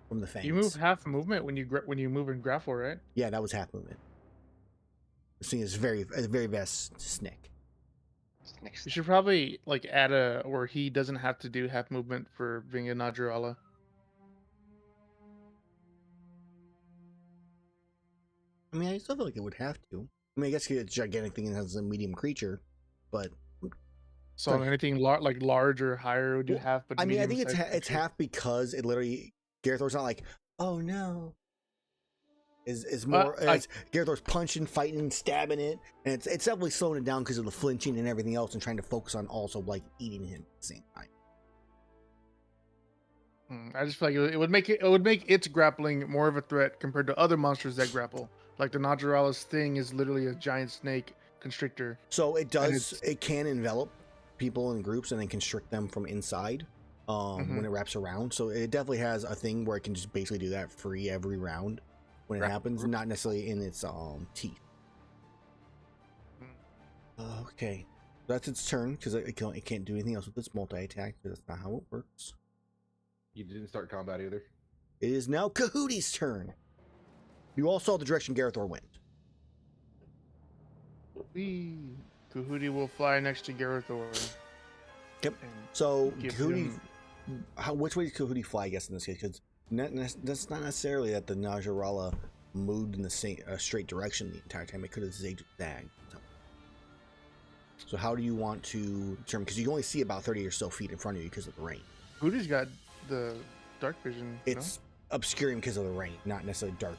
from the fangs. You move half movement when you move in grapple, right? Yeah, that was half movement. This thing is very best snick. Next. You should probably like add a where he doesn't have to do half movement for being a Najarala. I mean, I still feel like it would have to. I mean, I guess it's a gigantic thing and has a medium creature, but So Sorry. anything like large or higher would do Well, half. But I mean, I think medium-sized it's creature- half because it literally Gerathor's not like, oh no. Is more it's Gerathor's punching, fighting, stabbing it, and it's definitely slowing it down because of the flinching and everything else, and trying to focus on also like eating him at the same time. I just feel like it would make its grappling more of a threat compared to other monsters that grapple. Like the Najarala's thing is literally a giant snake constrictor. So it does. it's- It can envelop people in groups and then constrict them from inside when it wraps around. So it definitely has a thing where it can just basically do that free every round when it Right. happens, not necessarily in its teeth. Okay, that's its turn because it can't do anything else with its multi attack because that's not how it works. You didn't start combat either. It is now Kahooty's turn. You all saw the direction Gerathor went. Whee! Kahooty will fly next to Gerathor. Yep. and So give Kahooty, him- which way does Kahooty fly? I guess in this case, because that's not necessarily that the Najarala moved in the same straight direction the entire time. It could have zigzagged. So how do you want to determine? Because you can only see about 30 or so feet in front of you because of the rain. Kahooty's got the dark vision. It's obscuring because of the rain, not necessarily dark.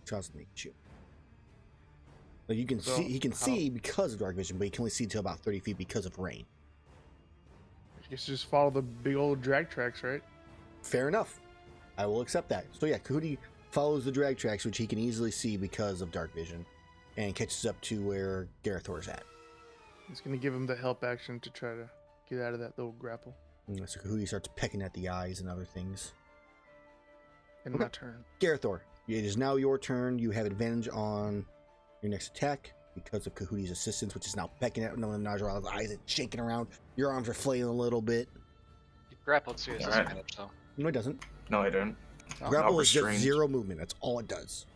Trust me, shoot. Like you can So, see, he can how- see because of dark vision, but he can only see to about 30 feet because of rain. I guess just follow the big old drag tracks, right? Fair enough. I will accept that. So yeah, Kahooty follows the drag tracks, which he can easily see because of dark vision, and catches up to where Gerathor's at. It's gonna give him the help action to try to get out of that little grapple. And so Kahooty starts pecking at the eyes and other things. In Okay. my turn. Gerathor, it is now your turn. You have advantage on your next attack because of Kahooty's assistance, which is now pecking at one of Najarala's eyes and shaking around. Your arms are flailing a little bit. You grappled, so he has Alright. disadvantage, though. No, it doesn't. No, I don't. Oh, Grapple not is just restrained. 0 movement. That's all it does.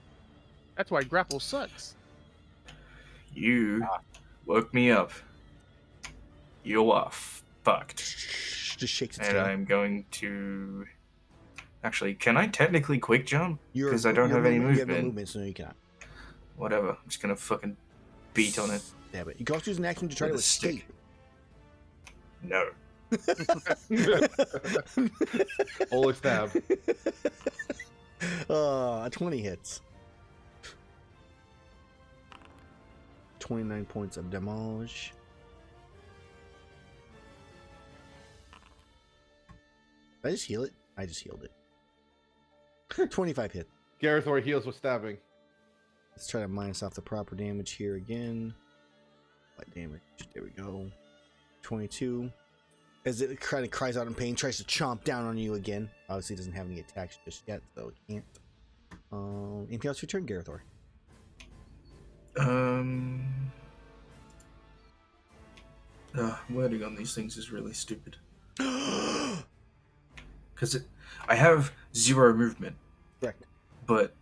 That's why grapple sucks. You woke me up. You are fucked. Just shakes its And tail. I'm going to. Actually, can I technically quick jump? You're- 'cause I don't your have any You have no movement. movement, so no, you cannot. Whatever. I'm just gonna fucking beat on it. Yeah, but you can also use an action to try With to a stick. escape. No. Holy stab. 20 hits. 29 points of damage. Did I just heal it? I just healed it. 25 hit. Gerathor heals with stabbing. Let's try to minus off the proper damage here again. What damage? There we go. 22. As it kind of cries out in pain, tries to chomp down on you again. Obviously, it doesn't have any attacks just yet, so it can't. Anything else for your turn, Gerathor? Wording on these things is really stupid. Because I have 0 movement. Correct. But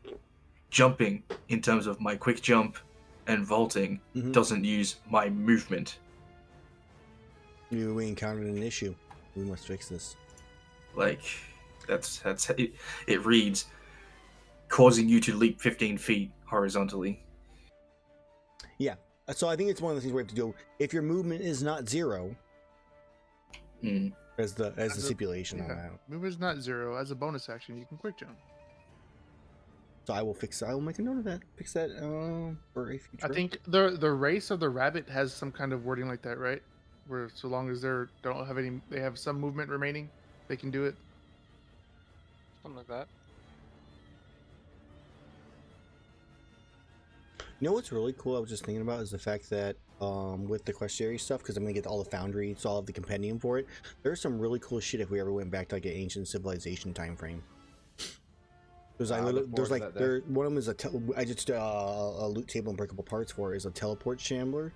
jumping, in terms of my quick jump and vaulting, doesn't use my movement. We encountered an issue. We must fix this. Like, that's it. It reads, causing you to leap 15 feet horizontally. Yeah. So I think it's one of the things we have to do. If your movement is not 0, as the stipulation on that. Movement's not 0. As a bonus action, you can quick jump. So I will fix. I will make a note of that. Fix that for a future. I think the race of the rabbit has some kind of wording like that, right? Where so long as they have some movement remaining, they can do it. Something like that. You know what's really cool? I was just thinking about is the fact that with the Questiary stuff, because I'm gonna get all the Foundry, so I'll have the compendium for it. There's some really cool shit if we ever went back to like an ancient civilization time frame. There's one of them is a loot table and breakable parts for is a teleport shambler,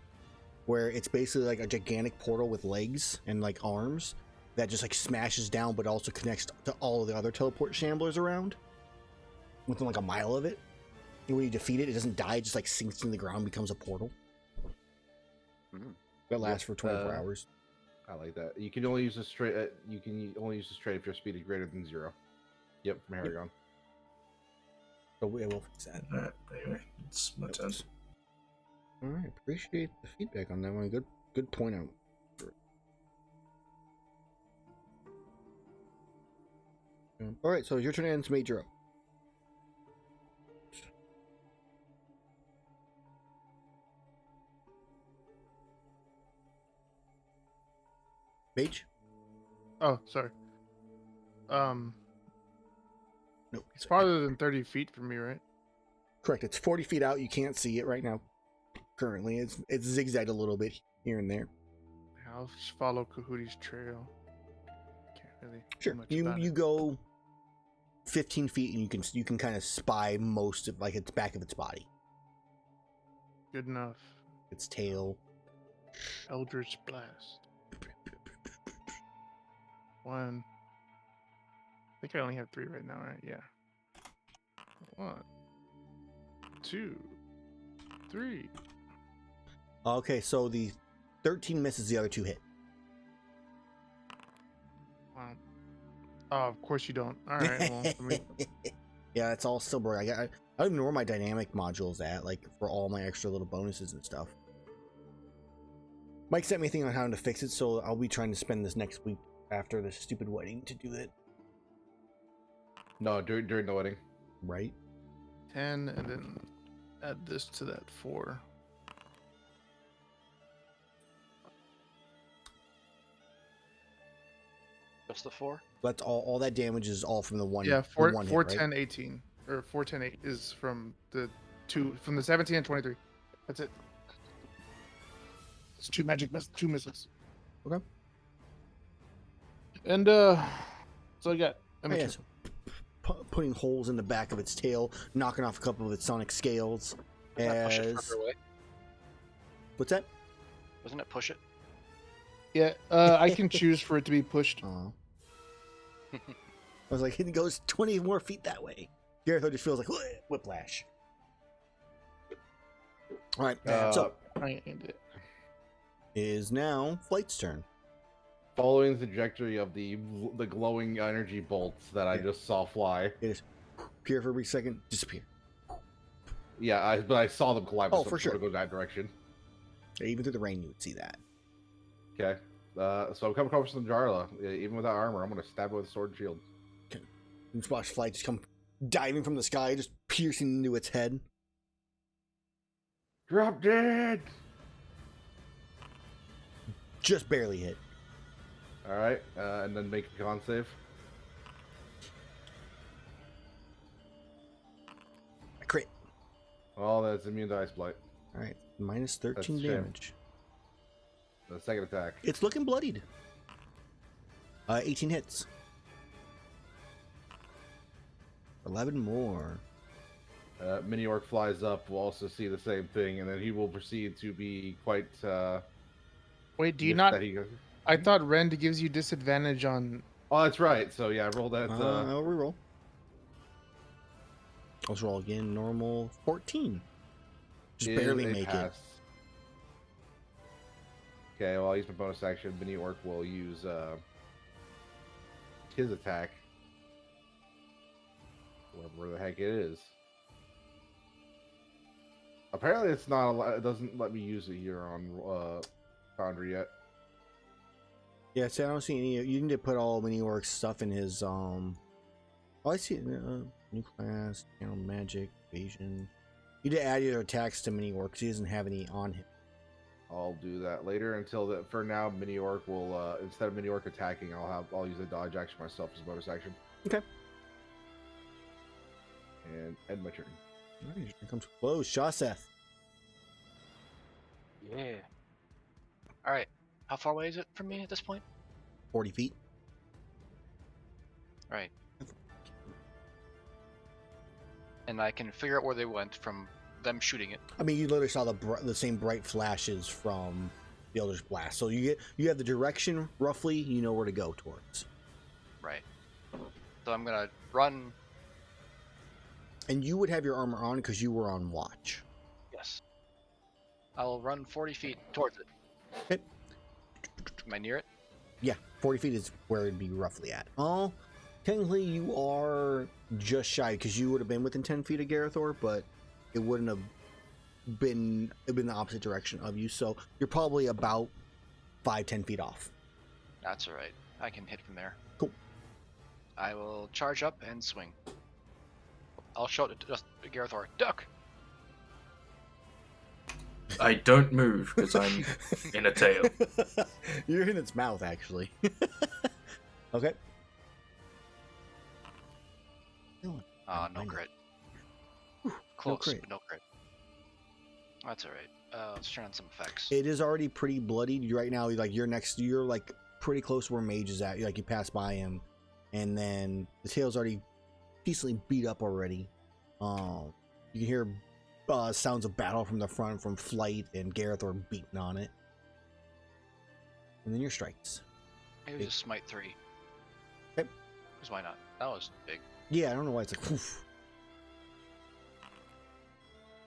where it's basically like a gigantic portal with legs and like arms that just like smashes down, but also connects to all of the other teleport shamblers around within like a mile of it. And when you defeat it, it doesn't die; it just like sinks in the ground, becomes a portal. That lasts for 24 hours. I like that. You can only use a straight. You can only use a straight if your speed is greater than 0. Yep, from Haragon. So we will fix that. Anyway, it's my turn. All right, appreciate the feedback on that one. Good point out. All right, so your turn ends. Mage, you're up. Mage? Oh, sorry. Nope. It's farther than 30 feet from me, right? Correct. It's 40 feet out. You can't see it right now. Currently, it's zigzagged a little bit here and there. I'll just follow Kahuti's trail. Can't really. Sure. You go 15 feet and you can kind of spy most of like its back of its body, Good enough. its tail. Eldritch Blast. 1. I think I only have 3 right now, right? Yeah. 1, 2, 3. Okay, so the 13 misses, the other 2 hit. Wow. Oh, of course you don't. All right. Well, I mean, Yeah, it's all silver. I don't even know where my dynamic module's at, like for all my extra little bonuses and stuff. Mike sent me a thing on how to fix it, so I'll be trying to spend this next week after this stupid wedding to do it. No, during the wedding. Right? 10, and then add this to that 4. Just the 4? That's all that damage is all from the one. Yeah, the 4, one 4 hit, 10, 18. Or 4, 10, 8 is from the 17 and 23. That's it. It's 2 2 misses. Okay. And, so I got. Yes. Putting holes in the back of its tail, knocking off a couple of its sonic scales. Wasn't that push it further away? What's that? Wasn't it push it? Yeah, I can choose for it to be pushed. Oh. I was like, it goes 20 more feet that way. Gerathor just feels like whiplash. All right, so I aimed it. is now Flight's turn. Following the trajectory of the glowing energy bolts that I just saw fly. It is appear for a brief second, disappear. Yeah, but I saw them collide. Oh, for sure. To go that direction. Even through the rain, you would see that. Okay. So I'm coming across from Jarla. Even without armor, I'm going to stab it with a sword and shield. Okay. You watch Flight just come diving from the sky, just piercing into its head. Drop dead! Just barely hit. Alright, and then make a con save. A crit. Oh, that's immune to Ice Blight. All right, minus 13 That's a shame. damage. The second attack. It's looking bloodied. 18 hits. 11 more. Mini Orc flies up. Will also see the same thing, and then he will proceed to be quite. Wait, do you miffed not? that he goes- I thought Rend gives you disadvantage on. Oh, that's right. So yeah, roll that. I'll reroll. Let's roll again. Normal 14. Just is barely a make it. pass. Okay, well, I'll use my bonus action. Mini Orc will use his attack. Whatever the heck it is. Apparently, it's not. It doesn't let me use it here on Foundry yet. Yeah, see, I don't see any. You need to put all Mini Orc's stuff in his. Oh, I see. New class, channel magic, evasion. You need to add your attacks to Mini Orc because he doesn't have any on him. I'll do that later. Until that, for now, Mini Orc will instead of Mini Orc attacking, I'll use a dodge action myself as a bonus action. Okay. And end my turn. All right, here comes close. Shaseth. Yeah. All right. How far away is it from me at this point? 40 feet. Right. And I can figure out where they went from them shooting it. I mean, you literally saw the same bright flashes from the Eldritch Blast. So you have the direction roughly. You know where to go towards. Right. So I'm gonna run. And you would have your armor on because you were on watch. Yes. I will run 40 feet towards it. Okay. Am I near it? Yeah, 40 feet is where it'd be roughly at. Oh, technically you are just shy because you would have been within 10 feet of Gerathor, but it wouldn't have been the opposite direction of you. So you're probably about 5-10 feet off. That's all right. I can hit from there. Cool. I will charge up and swing. I'll shout to Gerathor, duck! I don't move because I'm in a tail. You're in its mouth, actually. Okay. No crit. Close, crit. but no crit. That's all right. Let's turn on some effects. It is already pretty bloodied right now. You're like pretty close to where Mage is at. You pass by him, and then the tail's already decently beat up already. You can hear sounds of battle from the front from Flight and Gerathor beating on it. And then your strikes. Maybe just smite 3. Okay. Because why not? That was big. Yeah, I don't know why it's like oof.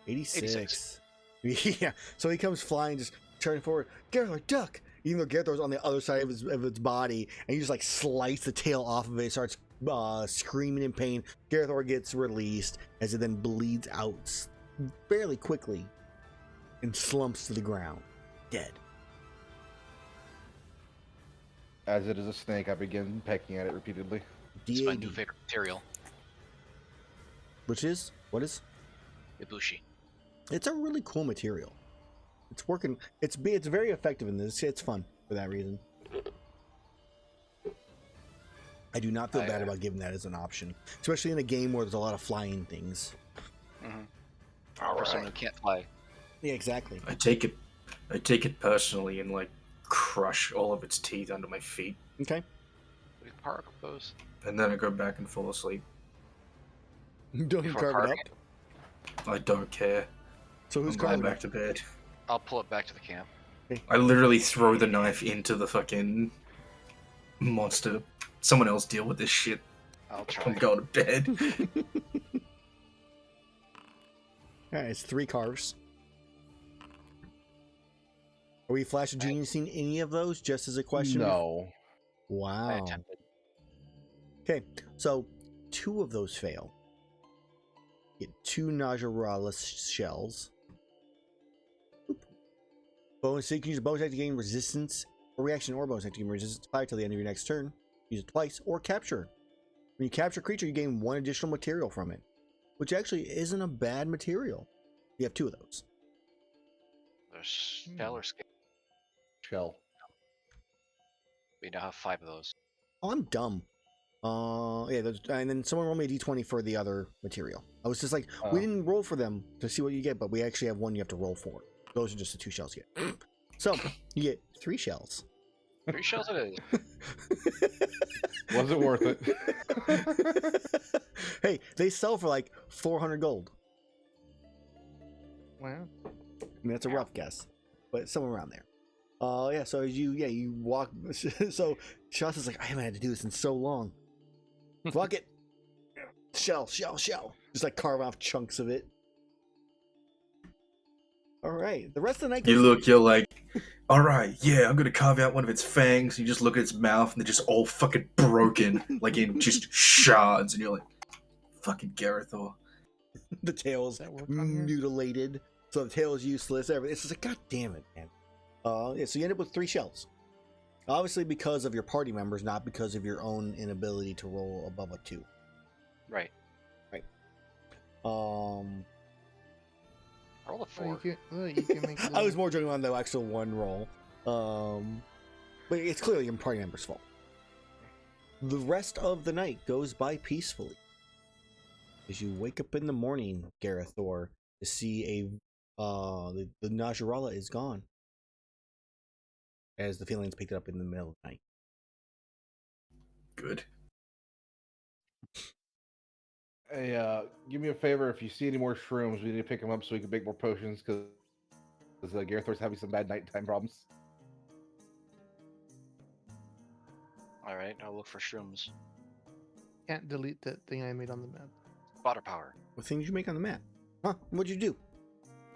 86. Yeah, so he comes flying, just turning forward. Gerathor, duck! Even though Gerathor's on the other side of its body, and you just like slice the tail off of it, starts screaming in pain. Gerathor gets released as it then bleeds out fairly quickly and slumps to the ground, dead. As it is a snake, I begin pecking at it repeatedly. It's my DAD, new favorite material, which is what is? Ibushi. It's a really cool material. It's working. It's very effective in this. It's fun for that reason. I do not feel bad about giving that as an option, especially in a game where there's a lot of flying things. Mm-hmm. For someone who can't fly. Yeah, exactly. I take it personally and like crush all of its teeth under my feet, Okay. We park those. and then I go back and fall asleep. Don't Before carve it carving up. I don't care. So who's I'm going carving back to bed. I'll pull it back to the camp. I literally throw the knife into the fucking monster. Someone else deal with this shit. I'll try. I'm going to bed. Alright, it's 3 carves. Are we Flash of Genius seeing any of those? Just as a question. No. I Wow. attempted. Okay, so 2 of those fail. Get 2 Najarala shells. Oop. Bonus, you can use a bonus action to gain resistance, or reaction, or bonus action to gain resistance 5 till the end of your next turn. Use it twice, or capture. When you capture a creature, you gain 1 additional material from it, which actually isn't a bad material. You have 2 of those. There's shell or scale. Shell. We now have 5 of those. Oh, I'm dumb. Yeah, and then someone roll me a d20 for the other material. I was just like, we Oh. didn't roll for them to see what you get, but we actually have one you have to roll for. Those are just the 2 shells you get. So you get 3 shells. 3 shells it is. Was it worth it? Hey, they sell for like 400 gold. Wow. I mean, that's a rough guess, but somewhere around there. Yeah. So you walk. So Shaseth's like, I haven't had to do this in so long. Fuck it. Shell. Just like carve off chunks of it. All right. The rest of the night. You're like, all right, yeah, I'm gonna carve out one of its fangs. You just look at its mouth, and they're just all fucking broken, like in just shards, and you're like, fucking Gerathor. The tail's Does that work on here? mutilated, so the tail is useless. Everything. It's just like, god damn it, man. Yeah. So you end up with 3 shells. Obviously, because of your party members, not because of your own inability to roll above a 2. Right. Roll a 4. You can make I was more joking on the actual 1 roll. But it's clearly your party member's fault. The rest of the night goes by peacefully. As you wake up in the morning, Gerathor, to see the Najarala is gone. As the feelings picked up in the middle of the night. Good. Hey, give me a favor. If you see any more shrooms, we need to pick them up so we can make more potions because Gerathor's having some bad nighttime problems. All right, I'll look for shrooms. Can't delete that thing I made on the map. Water power. What things did you make on the map? Huh? What'd you do?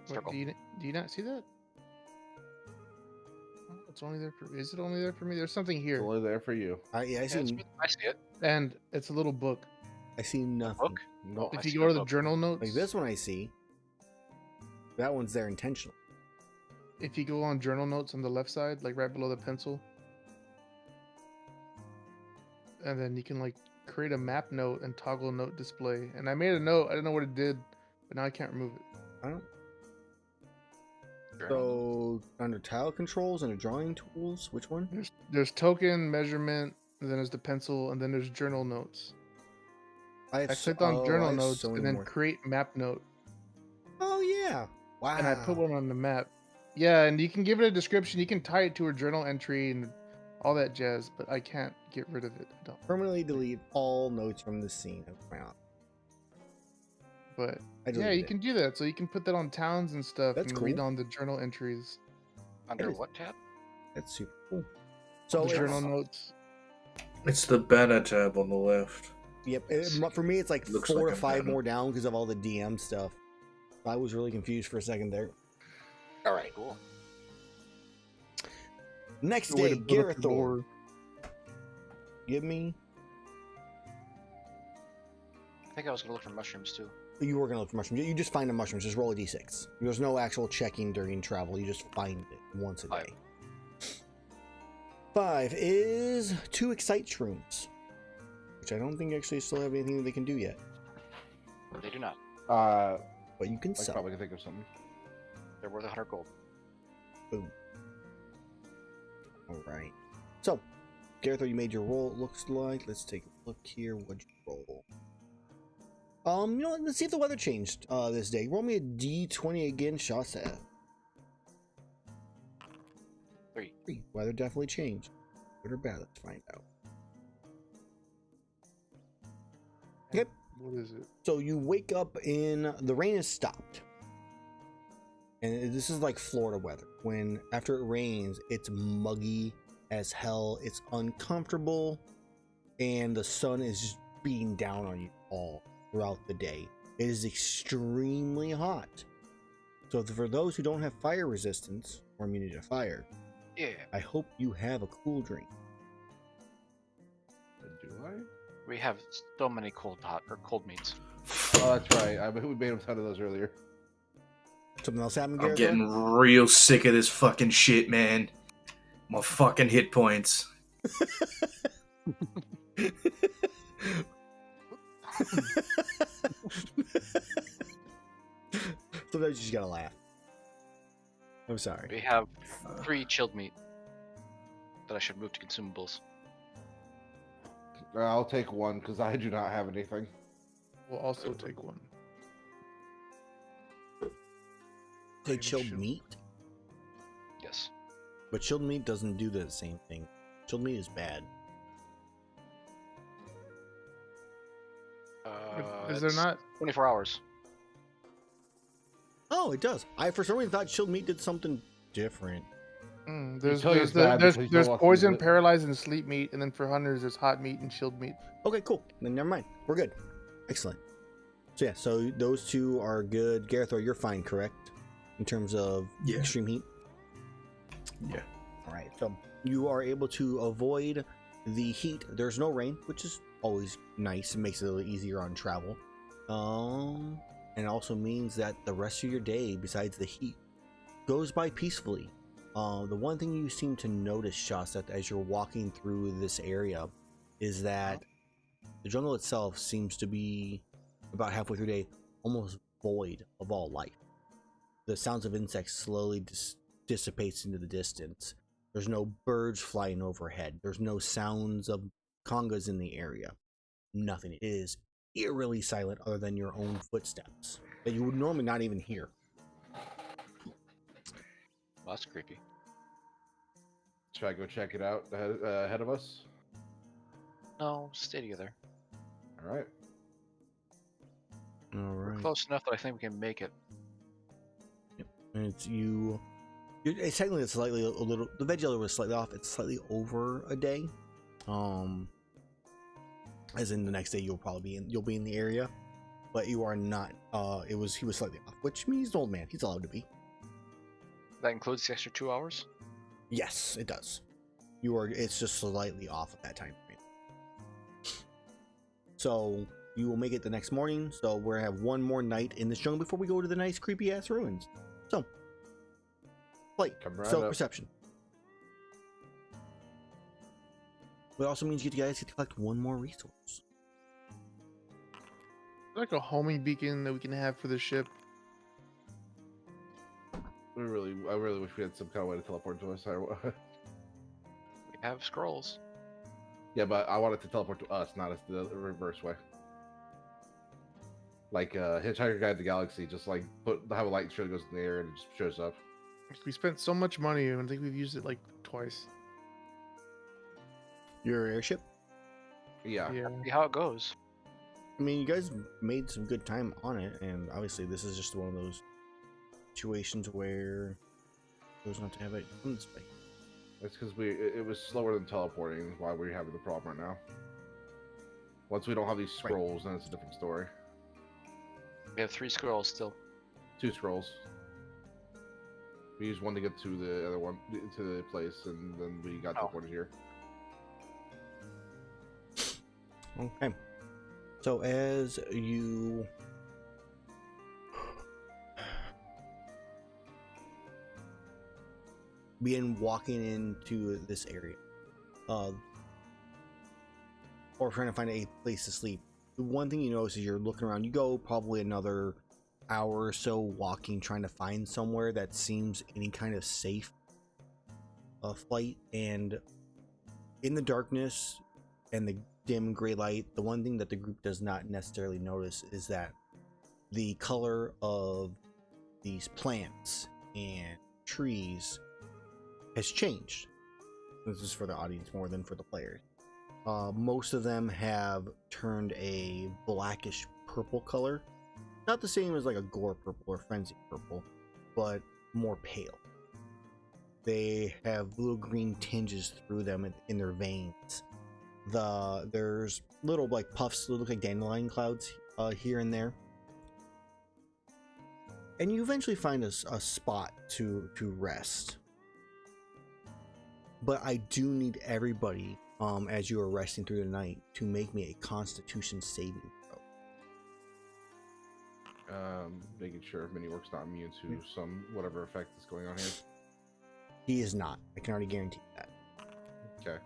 What, Circle. do you not see that? Oh, it's only there for. Is it only there for me? There's something It's here, only there for you. I Yeah, see. I see it. and it's a little book. I see nothing. Book? Nope. Oh, I If you see go the to the book. journal notes, Like this one, I see. That one's there intentionally. if you go on journal notes on the left side, like right below the pencil, and then you can like create a map note and toggle note display. And I made a note. I don't know what it did, but now I can't remove it. I don't. Journal. So under tile controls, under drawing tools, which one? There's token measurement, and then there's the pencil, and then there's journal notes. I I clicked on I journal have notes so and many then more. create map note, Oh yeah! Wow. and I put one on the map. Yeah, and you can give it a description. You can tie it to a journal entry and all that jazz, but I can't get rid of it. I don't. Permanently delete all notes from the scene. Wow. But I yeah, deleted you it. can do that. So you can put that on towns and stuff That's and read cool. on the journal entries, Under is- what tab? That's super cool. So the journal it's, notes. It's the banner tab on the left. yep. For me, it's like Looks 4 like to a 5 banner. more down because of all the DM stuff. I was really confused for a second there. All right. Cool. Next The way day, to build up your Gerathor. lore. Give me. I think I was gonna look for mushrooms too. You were gonna look for mushrooms. You just find the mushrooms. Just roll a d6. There's no actual checking during travel. You just find it once a 5. day. 5 is 2 excite shrooms, which I don't think actually still have anything that they can do yet. They do not. But you can I sell. probably can think of something. They're worth 100 gold. Boom. All right. So, Gerathor, you made your roll. It looks like. Let's take a look here. What'd you roll? You know what? Let's see if the weather changed this day. Roll me a d20 again, Shaseth. 3. Weather definitely changed. Good or bad? Let's find out. Okay. What is it? So you wake up in the rain has stopped. And this is like Florida weather. When after it rains, it's muggy as hell. It's uncomfortable. And the sun is just beating down on you all throughout the day. It is extremely hot. So for those who don't have fire resistance or immunity to fire, Yeah. I hope you have a cool drink. Do I? We have so many cold meats. Oh, that's right. We made a ton of those earlier. Something else happened, I'm Gerathor? getting real sick of this fucking shit, man. My fucking hit points. Sometimes you just gotta laugh. I'm sorry. We have 3 chilled meat that I should move to consumables. I'll take one because I do not have anything. We'll also take one. Say Even chilled shield. meat, Yes. but chilled meat doesn't do the same thing. Chilled meat is bad. Is there It's not? 24 hours. Oh, it does. I for some reason thought chilled meat did something different. There's tell you it's bad because you there's don't want to use poison, it. paralyzed, and sleep meat, and then for hunters there's hot meat and chilled meat. Okay, cool. Then never mind. We're good. Excellent. So yeah, so those two are good. Gerathor, you're fine, correct? In terms of Yeah. extreme heat. Yeah. All right. So you are able to avoid the heat. There's no rain, which is always nice. It makes it a little easier on travel. And it also means that the rest of your day, besides the heat, goes by peacefully. The one thing you seem to notice, Shaseth, as you're walking through this area, is that the jungle itself seems to be about halfway through the day almost void of all life. The sounds of insects slowly dissipates into the distance. There's no birds flying overhead. There's no sounds of congas in the area. Nothing. It is eerily silent other than your own footsteps that you would normally not even hear. Well, that's creepy. Should I go check it out ahead of us? No, stay together. All right. All We're right. close enough that I think we can make it. And it's you. It's technically slightly a little. The veg yellow was slightly off. It's slightly over a day. As in the next day you'll be in the area, but you are not. He was slightly off, which means he's an old man. He's allowed to be. That includes the extra 2 hours? Yes, it does. You are. It's just slightly off at that time frame. So you will make it the next morning. So we're gonna have one more night in this jungle before we go to the nice creepy ass ruins. So, play Come right self up. perception. It also means you guys get to collect one more resource. Like a homing beacon that we can have for the ship. I really wish we had some kind of way to teleport to us. We have scrolls. Yeah, but I want it to teleport to us, not as the reverse way. Like Hitchhiker Guide to the Galaxy, just like have a light show that goes in the air and it just shows up. We spent so much money, and I think we've used it like twice. Your airship. Yeah. Yeah. See how it goes. I mean, you guys made some good time on it, and obviously this is just one of those situations where it was not to have it in this way. It's because it was slower than teleporting. Why we're having the problem right now. Once we don't have these scrolls, then it's a different story. We have 3 scrolls still. 2 scrolls. We used one to get to the other one to the place, and then we got teleported here. Okay. So as you begin walking into this area, or trying to find a place to sleep, the one thing you notice is you're looking around. You go probably another hour or so walking, trying to find somewhere that seems any kind of safe flight. And in the darkness and the dim gray light, the one thing that the group does not necessarily notice is that the color of these plants and trees has changed. This is for the audience more than for the players. Most of them have turned a blackish purple color. Not the same as like a gore purple or frenzy purple, but more pale. They have little green tinges through them in their veins. There's little like puffs that look like dandelion clouds here and there. And you eventually find a spot to rest. But I do need everybody, as you are resting through the night, to make me a Constitution saving throw. Making sure Miniwork's not immune to some whatever effect that's going on here. He is not. I can already guarantee that. Okay.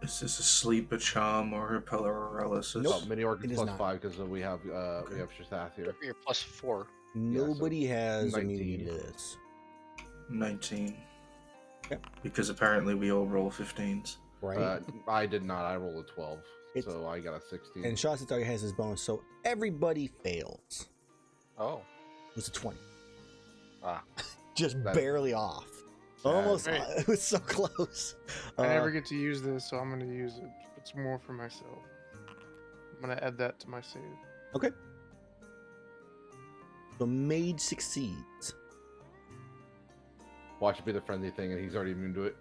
Is this a sleep, a charm, or repel or paralysis? Nope. Miniwork it is is plus not. 5 because we have Shaseth here. You're plus 4. Nobody has 19. immunity to this. 19. Yep. Because apparently we all roll 15s. right? I did not. I rolled a 12, It's- so I got a 16. And Shaseth already has his bonus, so everybody fails. Oh. It was a 20. Ah. Just That- barely off. Sad. Almost. Right. It was so close. I never get to use this, so I'm gonna use it. It's more for myself. I'm gonna add that to my save. Okay. The Mage succeeds. Watch it be the frenzy thing, and he's already immune to it.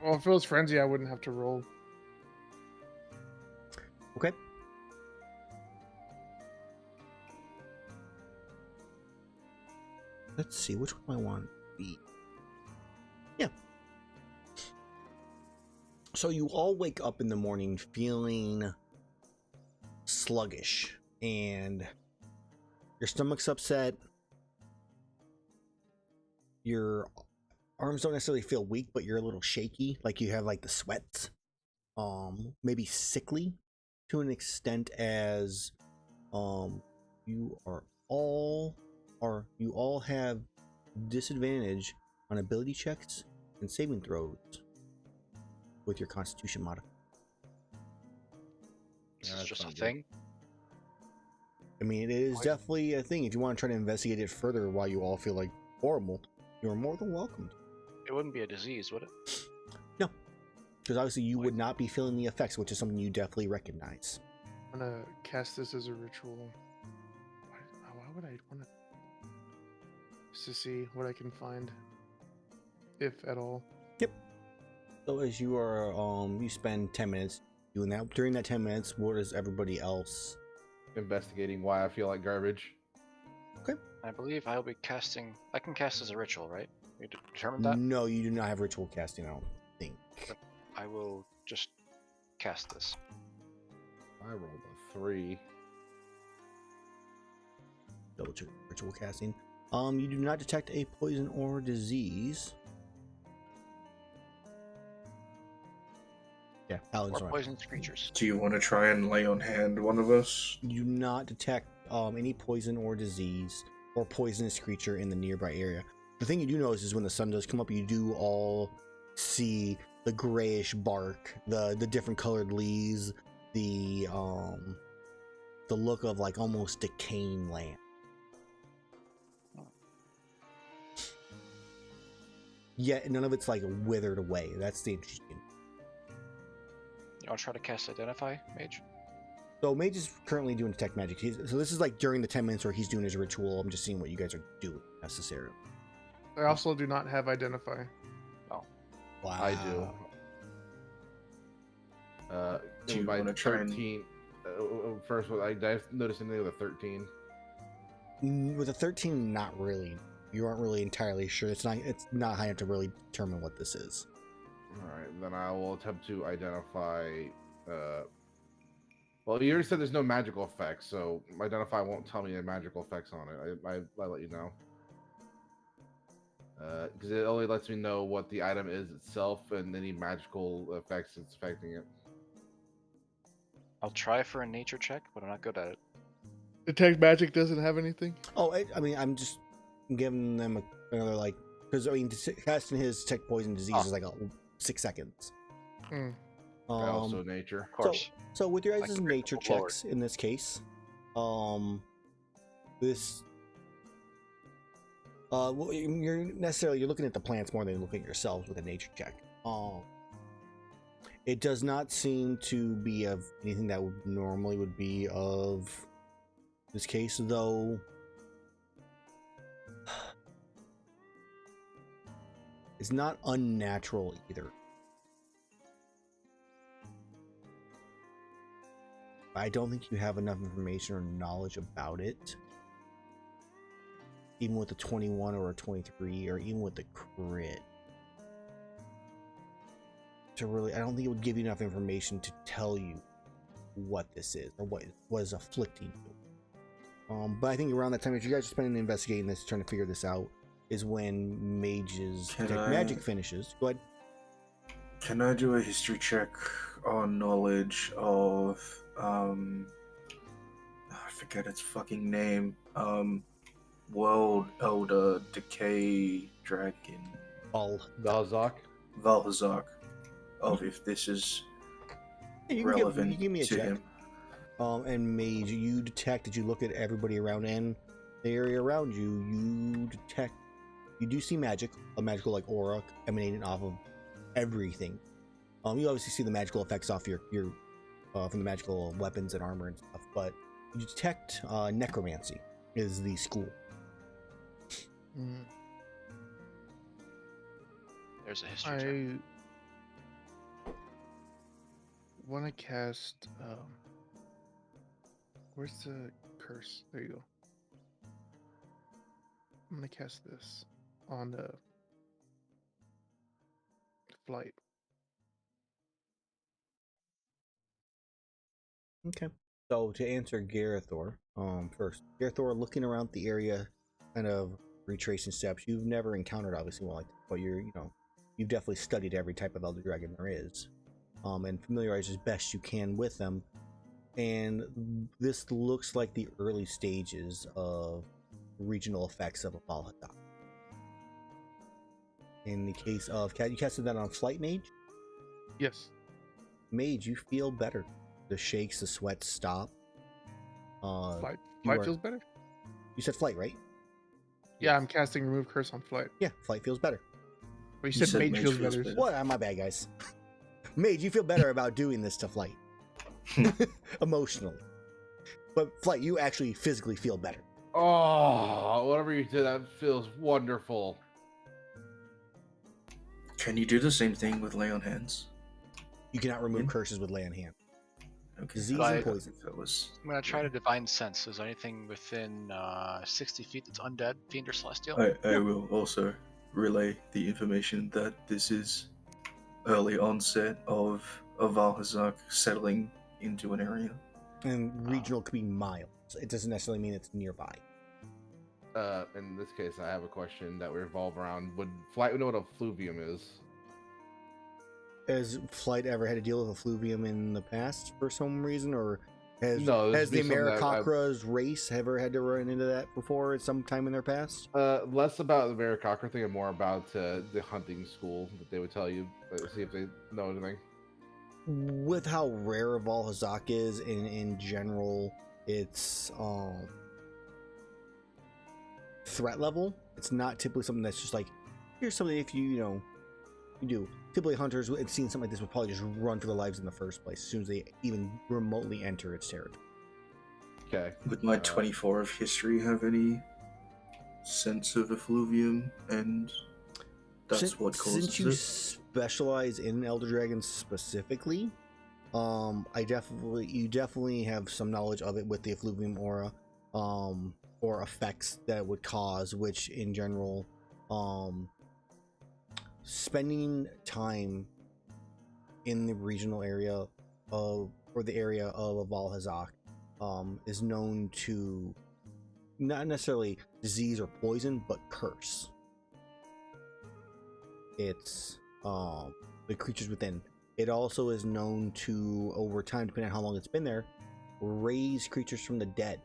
Well, if it was frenzy, I wouldn't have to roll. Okay. Let's see, which one I want to be. Yeah. So you all wake up in the morning feeling sluggish, and your stomach's upset. Your arms don't necessarily feel weak, but you're a little shaky, like you have like the sweats. Maybe sickly to an extent as you all have disadvantage on ability checks and saving throws with your constitution modifier. This Yeah, is that's just a not good. thing. I mean, it is definitely a thing. If you want to try to investigate it further while you all feel like horrible, you're more than welcome. It wouldn't be a disease, would it? No, because obviously you would not be feeling the effects, which is something you definitely recognize. I'm gonna cast this as a ritual. Why would I want to? Just to see what I can find, if at all. So as you are, you spend 10 minutes doing that. During that 10 minutes, what is everybody else? Investigating why I feel like garbage. I believe I'll be casting. I can cast as a ritual, right? You determined that? No, you do not have ritual casting, I don't think. I will just cast this. I rolled a 3. Double check ritual casting. You do not detect a poison or disease. Yeah, Paladin's Or right. poisonous creatures. Do you want to try and lay on hand one of us? You do not detect any poison or disease or poisonous creature in the nearby area. The thing you do notice is when the sun does come up, you do all see the grayish bark, the different colored leaves, the look of like almost decaying land. Yet none of it's like withered away. That's the interesting. You want to try to cast Identify, Mage? So Mage is currently doing detect magic. So this is like during the 10 minutes where he's doing his ritual. I'm just seeing what you guys are doing necessarily. I also do not have identify. Oh. Wow. I do. Do you by wanna try and- 13. First, I noticed anything with a 13. With a 13, not really. You aren't really entirely sure. It's not high enough to really determine what this is. All right, then I will attempt to identify. Well, you already said there's no magical effects, so identify won't tell me any magical effects on it. I let you know. Because it only lets me know what the item is itself and any magical effects it's affecting it. I'll try for a nature check, but I'm not good at it. Detect magic doesn't have anything. Oh, I mean, I'm just giving them another like, because I mean, casting his detect poison disease is like 6 seconds. Hmm. Also nature. Of course. So with your I guys' can nature roll checks in this case, this well, you're looking at the plants more than looking at yourselves with a nature check. It does not seem to be of anything that would normally would be of this case, though. It's not unnatural either. I don't think you have enough information or knowledge about it. Even with a 21 or a 23, or even with the crit. To really, I don't think it would give you enough information to tell you what this is, or what was afflicting you. But I think around that time, if you guys are spending investigating this, trying to figure this out, is when Mage's detect magic finishes. Go ahead. Can I do a history check on knowledge of I forget its fucking name. World Elder Decay Dragon. Balzac. Valhazak. of if this is You relevant give me a to check. him. And Mage, you detect that you look at everybody around and the area around you. You do see a magical like aura emanating off of everything. You obviously see the magical effects off your from the magical weapons and armor and stuff, but you detect necromancy is the school. Mm. There's a history check. I want to cast. Where's the curse? There you go. I'm gonna cast this on the flight. Okay. So to answer Gerathor, first, Gerathor, looking around the area, kind of retracing steps. You've never encountered obviously one like this, but you've definitely studied every type of elder dragon there is, and familiarize as best you can with them. And this looks like the early stages of regional effects of a Valhalla. In the case of Cat, you casted that on Flight Mage. Yes. Mage, you feel better. The shakes, the sweat stop. Flight are- feels better. You said flight, right? Yeah, I'm casting remove curse on flight. Yeah, flight feels better. But you said mage feels better. What? My bad, guys. Mage, you feel better about doing this to flight. Emotionally. But flight, you actually physically feel better. Oh, whatever you did, that feels wonderful. Can you do the same thing with lay on hands? You cannot remove Yeah. curses with lay on hand. Okay. Disease Right. and poison. Fellas. I'm gonna try to divine sense. Is there anything within 60 feet that's undead, fiend, or celestial? I will also relay the information that this is early onset of Valhazak settling into an area. And regional could be miles. It doesn't necessarily mean it's nearby. In this case, I have a question that we revolve around. Would Flight know what a fluvium is? Has Flight ever had to deal with a fluvium in the past for some reason, or has No, this has would the be something that Maracocra's race ever had to run into that before at some time in their past? Less about the Maracocra thing and more about the hunting school that they would tell you. See if they know anything. With how rare Valhazak is in general, it's threat level. It's not typically something that's just like, here's something if you do. Typically hunters and seeing something like this would probably just run for their lives in the first place as soon as they even remotely enter its territory. Okay. Would my 24 of history have any sense of effluvium, and that's what causes since you it? specialize in elder dragons specifically, you definitely have some knowledge of it with the effluvium aura, or effects that it would cause, which in general, spending time in the regional area of, or the area of Valhazak, is known to not necessarily disease or poison, but curse. It's the creatures within. It also is known to, over time, depending on how long it's been there, raise creatures from the dead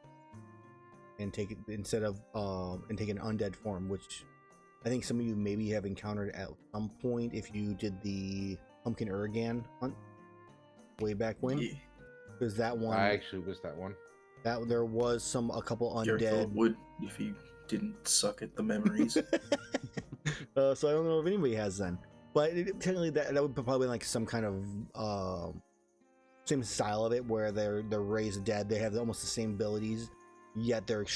and take it instead of and take an undead form, which I think some of you maybe have encountered at some point if you did the Pumpkin Uragan hunt way back when. Yeah. Because that one, I actually missed that one. that there was a couple Gerathor undead. would if he didn't suck at the memories. So I don't know if anybody has then, but technically that would probably be like some kind of same style of it where they're raised dead. They have almost the same abilities, yet they're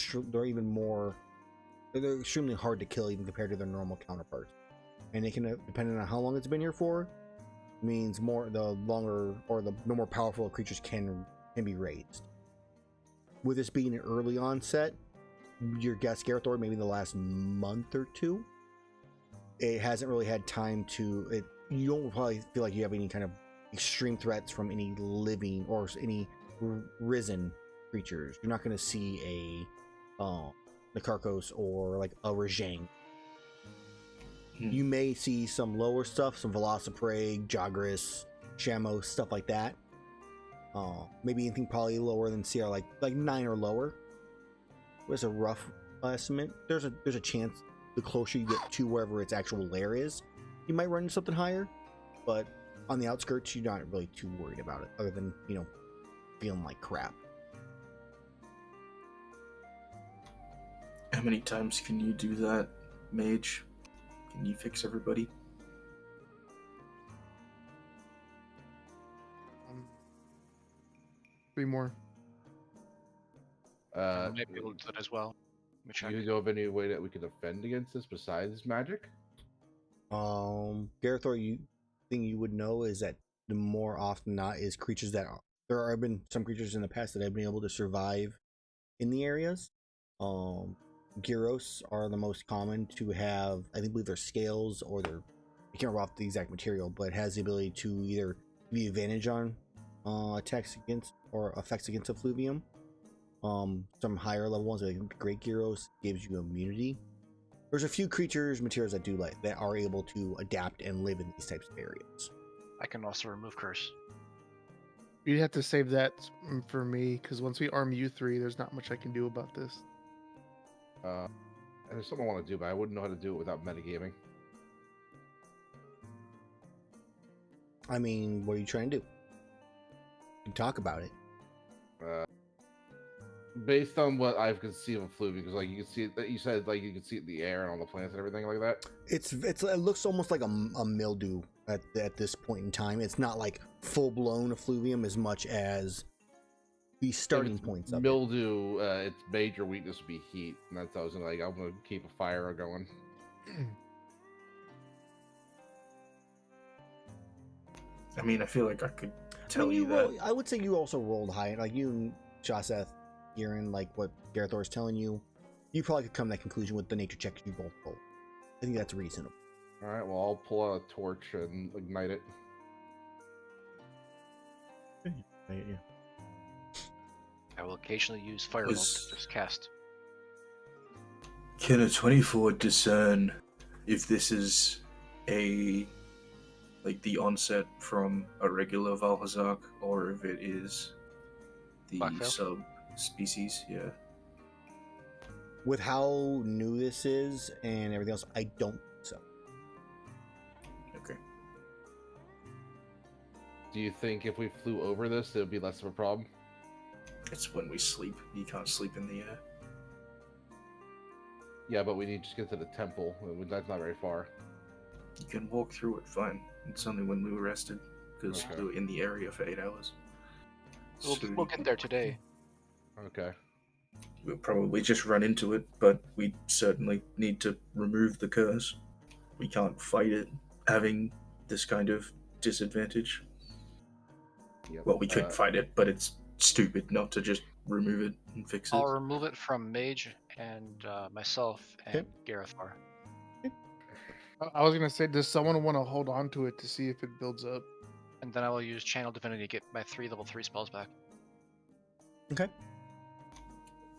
even more. They're extremely hard to kill even compared to their normal counterparts, and they can, depending on how long it's been here for, means the longer or the more powerful creatures can be raised. With this being an early onset, your guess, Gerathor, maybe the last month or two, it hasn't really had time to. You don't probably feel like you have any kind of extreme threats from any living or any risen creatures. You're not going to see a Nakarkos or like a Rajang. You may see some lower stuff, some Velociprey, Jagras, Shamos, stuff like that. Maybe anything probably lower than CR, like 9 or lower. What's a rough estimate? There's a chance the closer you get to wherever its actual lair is, you might run into something higher. But on the outskirts, you're not really too worried about it, other than, you know, feeling like crap. How many times can you do that, Mage? Can you fix everybody? 3 more. I might be able to do that as well. Let me check. Do you know of any way that we could defend against this besides magic? Gerathor, thing you would know is that the more often not is creatures that there have been some creatures in the past that have been able to survive in the areas. Gyros are the most common to have, I think, believe their scales or their, I can't remember off the exact material, but it has the ability to either give you advantage on attacks against or effects against effluvium. Some higher level ones like Great Gyros gives you immunity. There's a few creatures, materials that do like that are able to adapt and live in these types of areas. I can also remove curse. You'd have to save that for me, because once we arm you 3, there's not much I can do about this. And there's something I want to do, but I wouldn't know how to do it without metagaming. I mean, what are you trying to do? You can talk about it. Based on what I've conceived of flu, because like you can see it, you said like you can see it in the air and on the plants and everything like that. It looks almost like a mildew at this point in time. It's not like full blown effluvium as much as the starting points of mildew. Its major weakness would be heat, and that's how I was like, I'm gonna keep a fire going. I mean, I feel like I could tell you that. I would say you also rolled high, like you, Shaseth, hearing like what Gerathor is telling you. You probably could come to that conclusion with the nature checks you both rolled. I think that's reasonable. All right, well, I'll pull out a torch and ignite it. Yeah. I will occasionally use Firebolt to just cast. Can a 24 discern if this is a the onset from a regular Valhazak, or if it is the Blackveil? subspecies? Yeah. With how new this is and everything else, I don't think so. Okay. Do you think if we flew over this, it would be less of a problem? It's when we sleep. You can't sleep in the air. Yeah, but we need to just get to the temple. That's not very far. You can walk through it fine. It's only when we were rested, because Okay. we were in the area for 8 hours. We'll get there today. Okay. We'll probably just run into it, but we certainly need to remove the curse. We can't fight it having this kind of disadvantage. Yep. Well, we could fight it, but it's stupid not to just remove it and fix it. I'll remove it from Mage and myself and Gerathor. I was gonna say, does someone want to hold on to it to see if it builds up? And then I will use Channel Divinity to get my 3 level 3 spells back. Okay.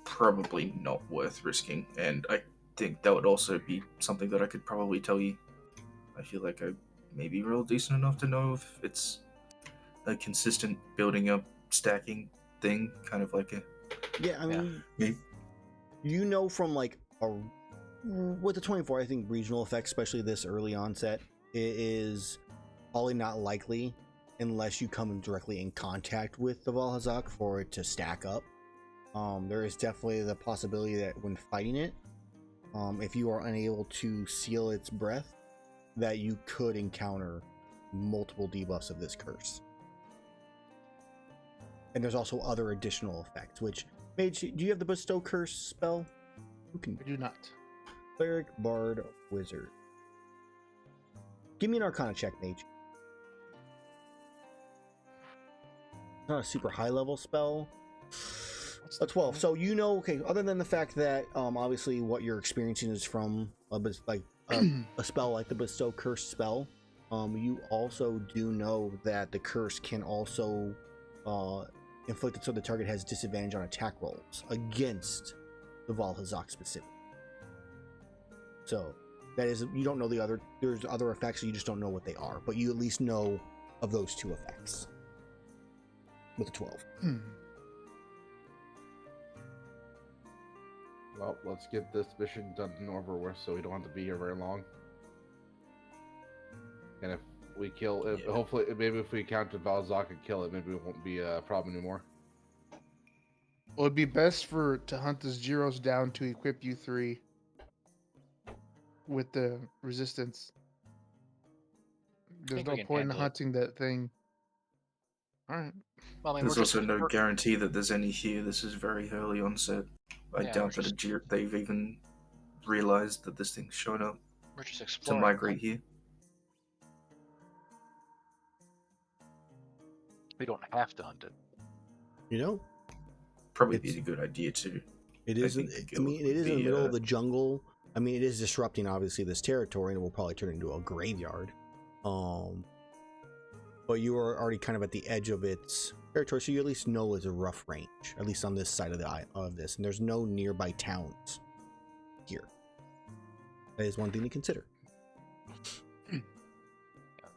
Probably not worth risking, and I think that would also be something that I could probably tell you. I feel like I maybe real decent enough to know if it's a consistent building up, stacking thing, kind of like a... Yeah, I mean, Yeah. you know from like with the 24, I think regional effects, especially this early onset, it is probably not likely unless you come directly in contact with the Valhazak for it to stack up. There is definitely the possibility that when fighting it, if you are unable to seal its breath, that you could encounter multiple debuffs of this curse. And there's also other additional effects, which, Mage, do you have the Bestow Curse spell? Who can? I do not. Cleric, Bard, Wizard. Give me an Arcana check, Mage. Not a super high level spell. A 12. So you know, okay, other than the fact that obviously what you're experiencing is from a spell like the Bestow Curse spell, you also do know that the curse can also inflict it so the target has disadvantage on attack rolls against the Valhazak specifically. So that is, you don't know there's other effects, so you just don't know what they are, but you at least know of those 2 effects with the 12. Well, let's get this mission done and over with so we don't have to be here very long. And if we kill it. Yeah. Hopefully, maybe if we counter Valzak and kill it, maybe it won't be a problem anymore. Well, it'd be best to hunt the Zeros down to equip you 3 with the resistance. There's think we no can point in handle it. hunting that thing. All right. Well, I mean, There's we're just also no we're- guarantee that there's any here. This is very early onset. I Yeah, doubt we're that they've even realized that this thing's showing up we're just to exploring. migrate here. We don't have to hunt it. You know, Probably It's- be a good idea too. it is. think I mean, it is in the the, middle of the jungle. I mean, it is disrupting obviously this territory, and it will probably turn into a graveyard. But you are already kind of at the edge of its territory, so you at least know it's a rough range, at least on this side of this. And there's no nearby towns here. That is one thing to consider. Yeah,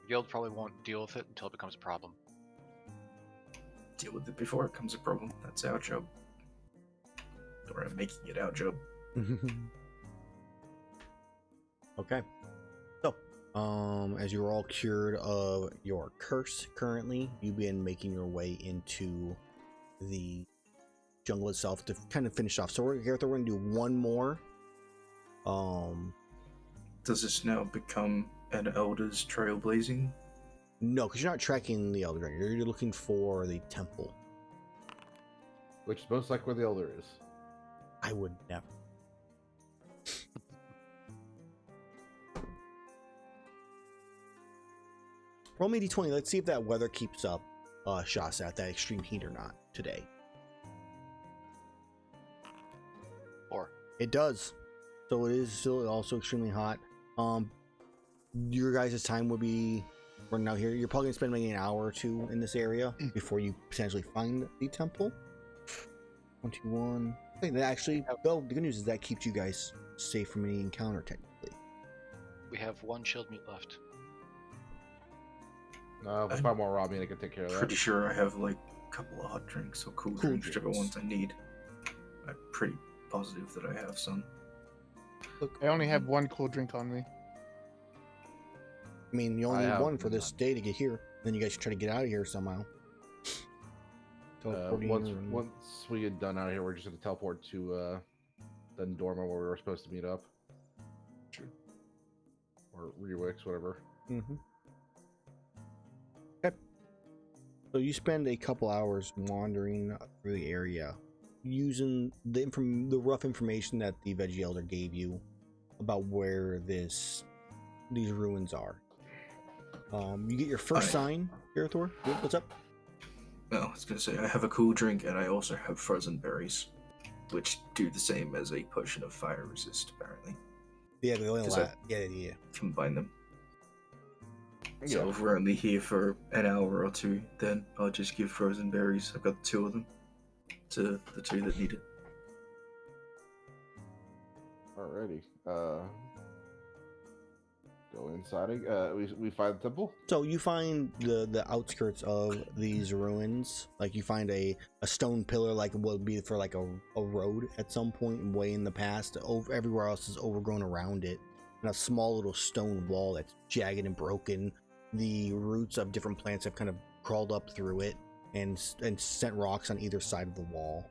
Guild probably won't deal with it until it becomes a problem. Deal with it before it becomes a problem. That's our job. Or making it our job. Okay. So, as you're all cured of your curse currently, you begin making your way into the jungle itself to kind of finish off. So we're going to do one more. Does this now become an Elder's Trailblazing? No, because you're not tracking the Elder Dragon. You're looking for the temple. Which is most likely where the Elder is. I would never. Roll me d20. Let's see if that weather keeps up, Shaseth, that extreme heat or not today. Or It does. So it is still also extremely hot. Your guys' time would be running out here. You're probably gonna spend maybe an hour or two in this area before you potentially find the temple. 21. I think that actually, though, the good news is that keeps you guys safe from any encounter, technically. we have one chilled meat left. If I find more raw meat, I can take care of that. Pretty sure I have like a couple of hot drinks or cool drinks, whichever ones I need. I'm pretty positive that I have some. Look, I only have one cool drink on me. I mean, you only I need have one for this none. day to get here. Then you guys should try to get out of here somehow. Teleporting and- Once we get done out here, we're just going to teleport to Dundorma where we were supposed to meet up. Sure. Or Rewix, whatever. Mm-hmm. Okay. So you spend a couple hours wandering through the area, using the rough information that the Veggie Elder gave you about where these ruins are. You get your first sign, Gerathor. What's up? No, I was gonna say I have a cool drink and I also have frozen berries, which do the same as a potion of fire resist. Apparently, Yeah, the only Is la- that- yeah. combine them. Yeah. So if we're only here for an hour or two, then I'll just give frozen berries. I've got 2 of them to the 2 that need it. Alrighty. Go inside. We find the temple. So you find the outskirts of these ruins. Like you find a stone pillar, like what would be for like a road at some point way in the past. Everywhere else is overgrown around it, and a small little stone wall that's jagged and broken. The roots of different plants have kind of crawled up through it and sent rocks on either side of the wall.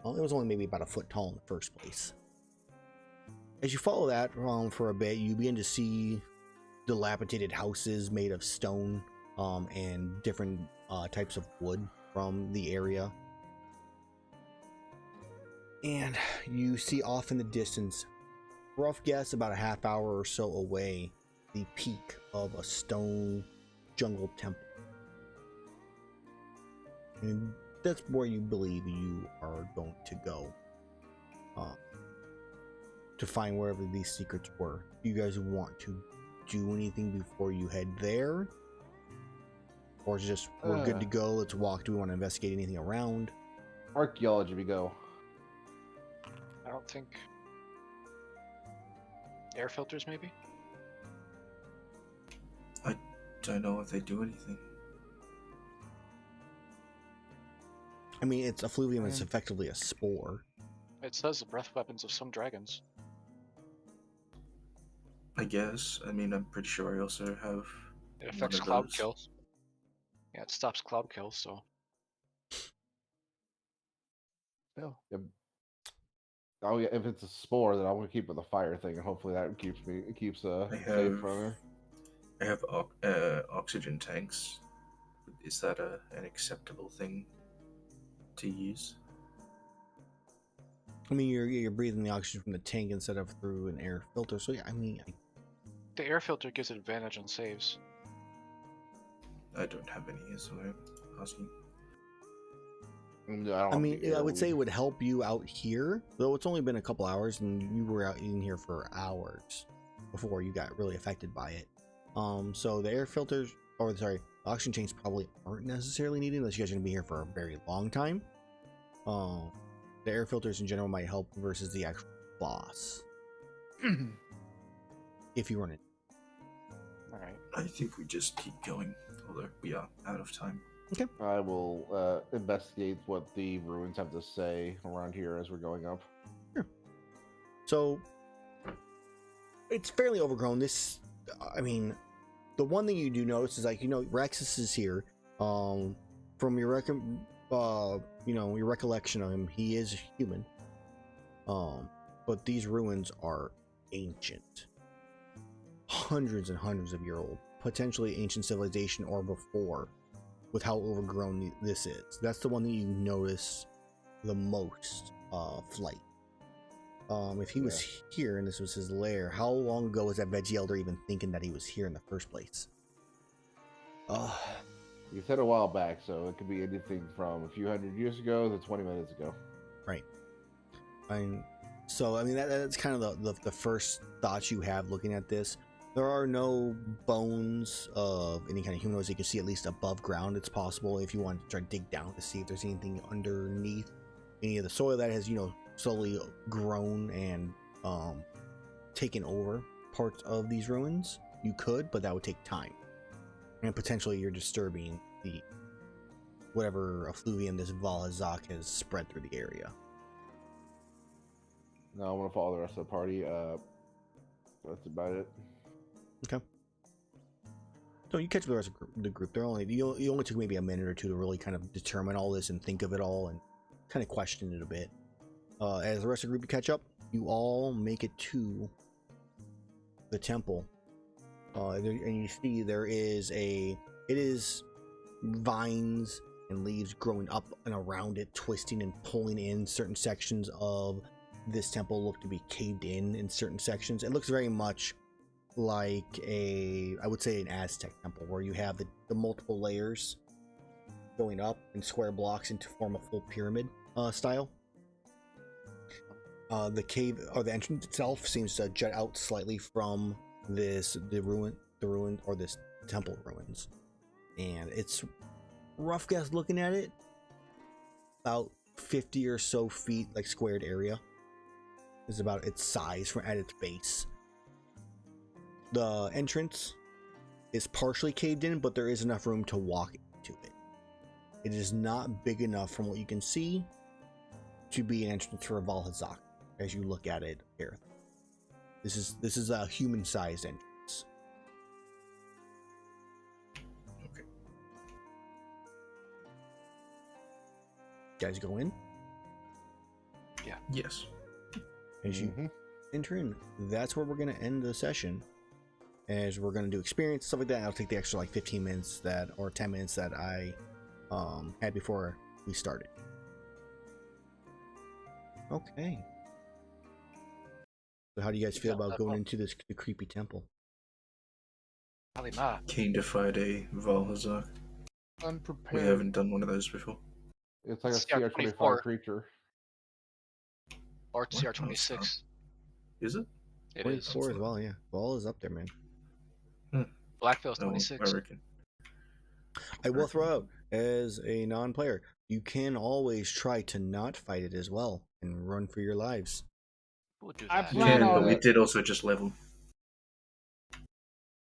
Well, it was only maybe about a foot tall in the first place. As you follow that for a bit, you begin to see dilapidated houses made of stone and different types of wood from the area. And you see off in the distance, rough guess about a half hour or so away, the peak of a stone jungle temple. And that's where you believe you are going to go. To find wherever these secrets were. Do you guys want to do anything before you head there? Or is it just, we're good to go, let's walk? Do we want to investigate anything around? Archaeology, we go. I don't think. Air filters, maybe? Don't know if they do anything. I mean, it's effluvium, it's effectively a spore. It says the breath weapons of some dragons. I guess. I mean, I'm pretty sure I also have It affects of cloud those. kills. Yeah, it stops cloud kills, so. Yeah. Oh yeah, if it's a spore, then I'm gonna keep with the fire thing, and hopefully that keeps I safe have from her. I have oxygen tanks. Is that an acceptable thing to use? I mean, you're breathing the oxygen from the tank instead of through an air filter. So yeah, I mean, The air filter gives advantage on saves. I don't have any, so I'm asking. No, I don't I have mean, the I would say it airweed. would help you out here, though it's only been a couple hours, and you were out in here for hours before you got really affected by it. So the air filters, or sorry, oxygen tanks probably aren't necessarily needed unless you guys are gonna be here for a very long time. The air filters in general might help versus the actual boss if you run it. Alright. I think we just keep going, although we are out of time. I will investigate what the ruins have to say around here as we're going up. So it's fairly overgrown. This, I mean, the one thing you do notice is like, you know, Rexus is here. From your your recollection of him, he is human. But these ruins are ancient, hundreds and hundreds of years old, potentially ancient civilization or before, with how overgrown this is. That's the one that you notice the most. Flight. If he was here and this was his lair, how long ago was that veggie elder even thinking that he was here in the first place? You said a while back, so it could be anything from a few hundred years ago to 20 minutes ago. Right. So I mean that's kind of the first thoughts you have looking at this. There are no bones of any kind of humanoids you can see, at least above ground. It's possible if you want to try to dig down to see if there's anything underneath any of the soil that has, you know, slowly grown and taken over parts of these ruins. You could, but that would take time, and potentially you're disturbing the whatever effluvium this Valhazak has spread through the area. No, I want to follow the rest of the party. That's about it. Okay. So you catch the rest of the group. They're only you only took maybe a minute or two to really kind of determine all this and think of it all and kind of question it a bit. As the rest of the group catch up, you all make it to the temple. And you see it is vines and leaves growing up and around it, twisting and pulling in. Certain sections of this temple look to be caved in certain sections. It looks very much like I would say an Aztec temple, where you have the multiple layers going up in square blocks to form a full pyramid style. The cave or the entrance itself seems to jut out slightly from the ruin or this temple ruins, and it's rough guess looking at it about 50 or so feet, like squared area is about its size from at its base. The entrance is partially caved in, but there is enough room to walk into it. It is not big enough from what you can see to be an entrance for a Valhazak as you look at it here. This is a human-sized entrance. Okay. Guys go in. Yes. As you enter in, that's where we're going to end the session. As we're going to do experience, stuff like that. I'll take the extra like 15 minutes or 10 minutes that I had before we started. Okay. So how do you guys feel about going into the creepy temple? Probably not. Keen to fight a Valhazak. We Unprepared. haven't done one of those before. It's like a CR-24. CR-25 creature. Or What? CR-26. Is it? It is. 24 as well, yeah. Ball is up there, man. Blackveil's Oh, 26. I reckon. I will throw out, as a non-player, you can always try to not fight it as well and run for your lives. We'll do I that. We plan can, on but we it. did also just level.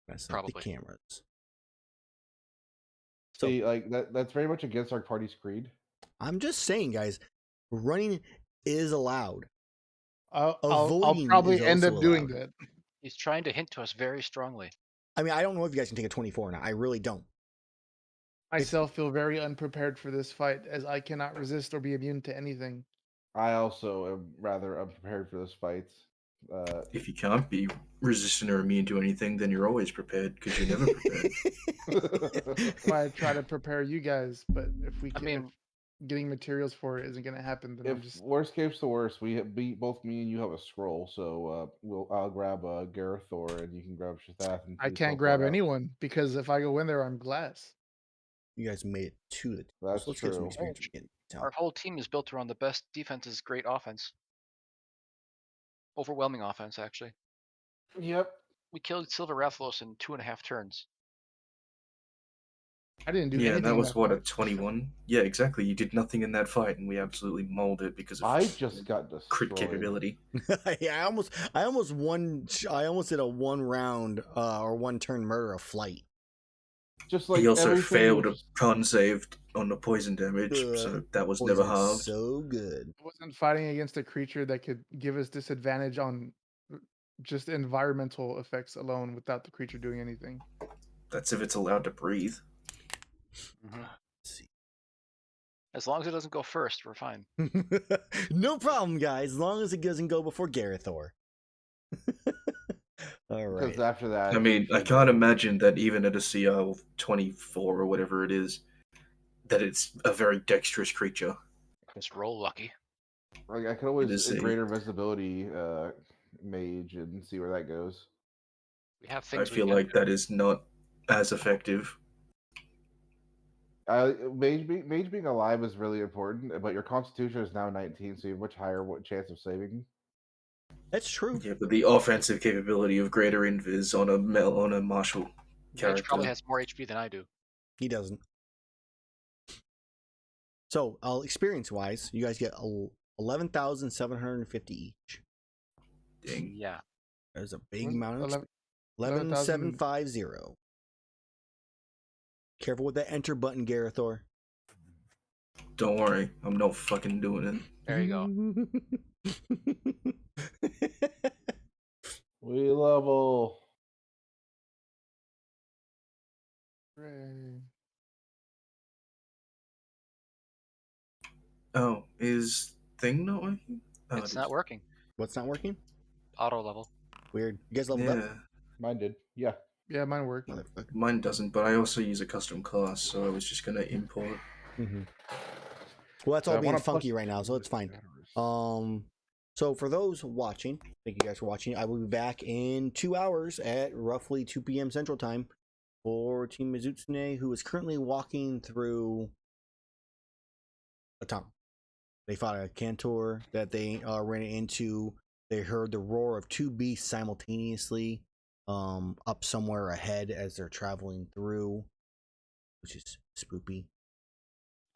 That's not the Probably. cameras. So See, like that's very much against our party's creed. I'm just saying, guys, running is allowed. I'll Avoiding probably is end also up doing allowed. that. He's trying to hint to us very strongly. I mean, I don't know if you guys can take a 24 or not. I really don't. Myself feel very unprepared for this fight, as I cannot resist or be immune to anything. I also am rather unprepared for this fight. If you can't be resistant or immune to anything, then you're always prepared because you're never prepared. That's why I try to prepare you guys, but if I mean, if getting materials for it isn't going to happen, then if I'm just... worst case to worst, both me and you have a scroll, so I'll grab Gerathor and you can grab Shaseth and I please can't teleport grab out. anyone, because if I go in there, I'm glass. You guys made it to the. That's So let's get some true. experience. We can tell. our whole team is built around the best defense is great offense. Overwhelming offense, actually. Yep. We killed Silver Rathalos in 2.5 turns. I didn't do Yeah, anything. and that in was what, a fight. 21? Yeah, exactly. You did nothing in that fight, and we absolutely mauled it because of I just got crit destroyed. capability. Yeah, I almost won. I almost did a 1 round or 1 turn murder of flight. Just like He also everything failed a was- con save on the poison damage, so that was never Poison is halved. so good. I wasn't fighting against a creature that could give us disadvantage on just environmental effects alone without the creature doing anything. That's if it's allowed to breathe. Mm-hmm. Let's see. As long as it doesn't go first, we're fine. No problem, guys. As long as it doesn't go before Gerathor. All right. because after that. I mean, I should can't go. imagine that even at a CR of 24 or whatever it is, that it's a very dexterous creature. Just roll lucky. Like I could always is a- greater visibility mage and see where that goes. We have I things we feel can like do. that is not as effective. Mage being alive is really important, but your constitution is now 19, so you have much higher chance of saving. That's true. Yeah, but the offensive capability of greater invis on a martial Mage character. probably has more HP than I do. He doesn't. So, experience-wise, you guys get 11,750 each. Dang. Yeah. There's a big Was it amount of 11 11,750. Careful with that enter button, Gerathor. Don't worry, I'm not fucking doing it. There you go. We level. Hooray. Oh, is thing not working? Oh, It's it not is. working. What's not working? Auto level. Weird. You guys leveled Yeah, up? Mine did. Yeah. Yeah, mine worked. Motherfucker. mine doesn't, but I also use a custom class, so I was just gonna import. Mm-hmm. Well, that's all being funky right now, so it's fine. So for those watching, thank you guys for watching. I will be back in 2 hours at roughly 2 p.m. Central Time for Team Mizutsune, who is currently walking through a tunnel. They fought a cantor that they ran into. They heard the roar of 2 beasts simultaneously up somewhere ahead as they're traveling through, which is spoopy.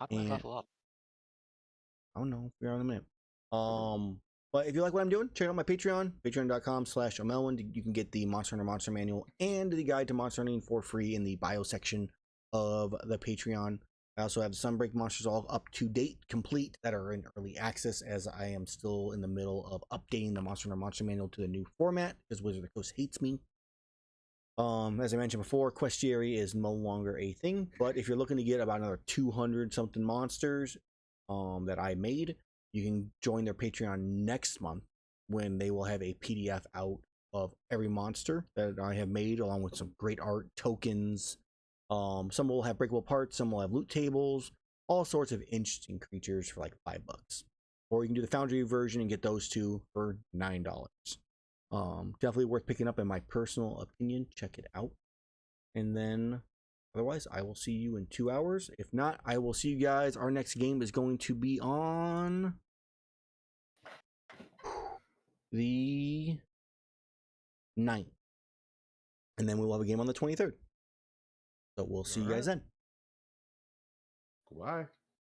How do I And- level up? I don't know. We're on a minute. But if you like what I'm doing, check out my Patreon, patreon.com/Amellwind. You can get the Monster Hunter Monster Manual and the Guide to Monster Hunting for free in the bio section of the Patreon. I also have the Sunbreak monsters all up to date, complete, that are in early access, as I am still in the middle of updating the Monster Hunter Monster Manual to the new format, because Wizard of the Coast hates me. As I mentioned before, Questiary is no longer a thing, but if you're looking to get about another 200 something monsters that I made, you can join their Patreon next month when they will have a PDF out of every monster that I have made, along with some great art, tokens. Some will have breakable parts, some will have loot tables, all sorts of interesting creatures for like $5. Or you can do the Foundry version and get those two for $9. Definitely worth picking up in my personal opinion. Check it out. And then otherwise, I will see you in 2 hours. If not, I will see you guys. Our next game is going to be on the 9th. And then we will have a game on the 23rd. So we'll see you guys then. Why?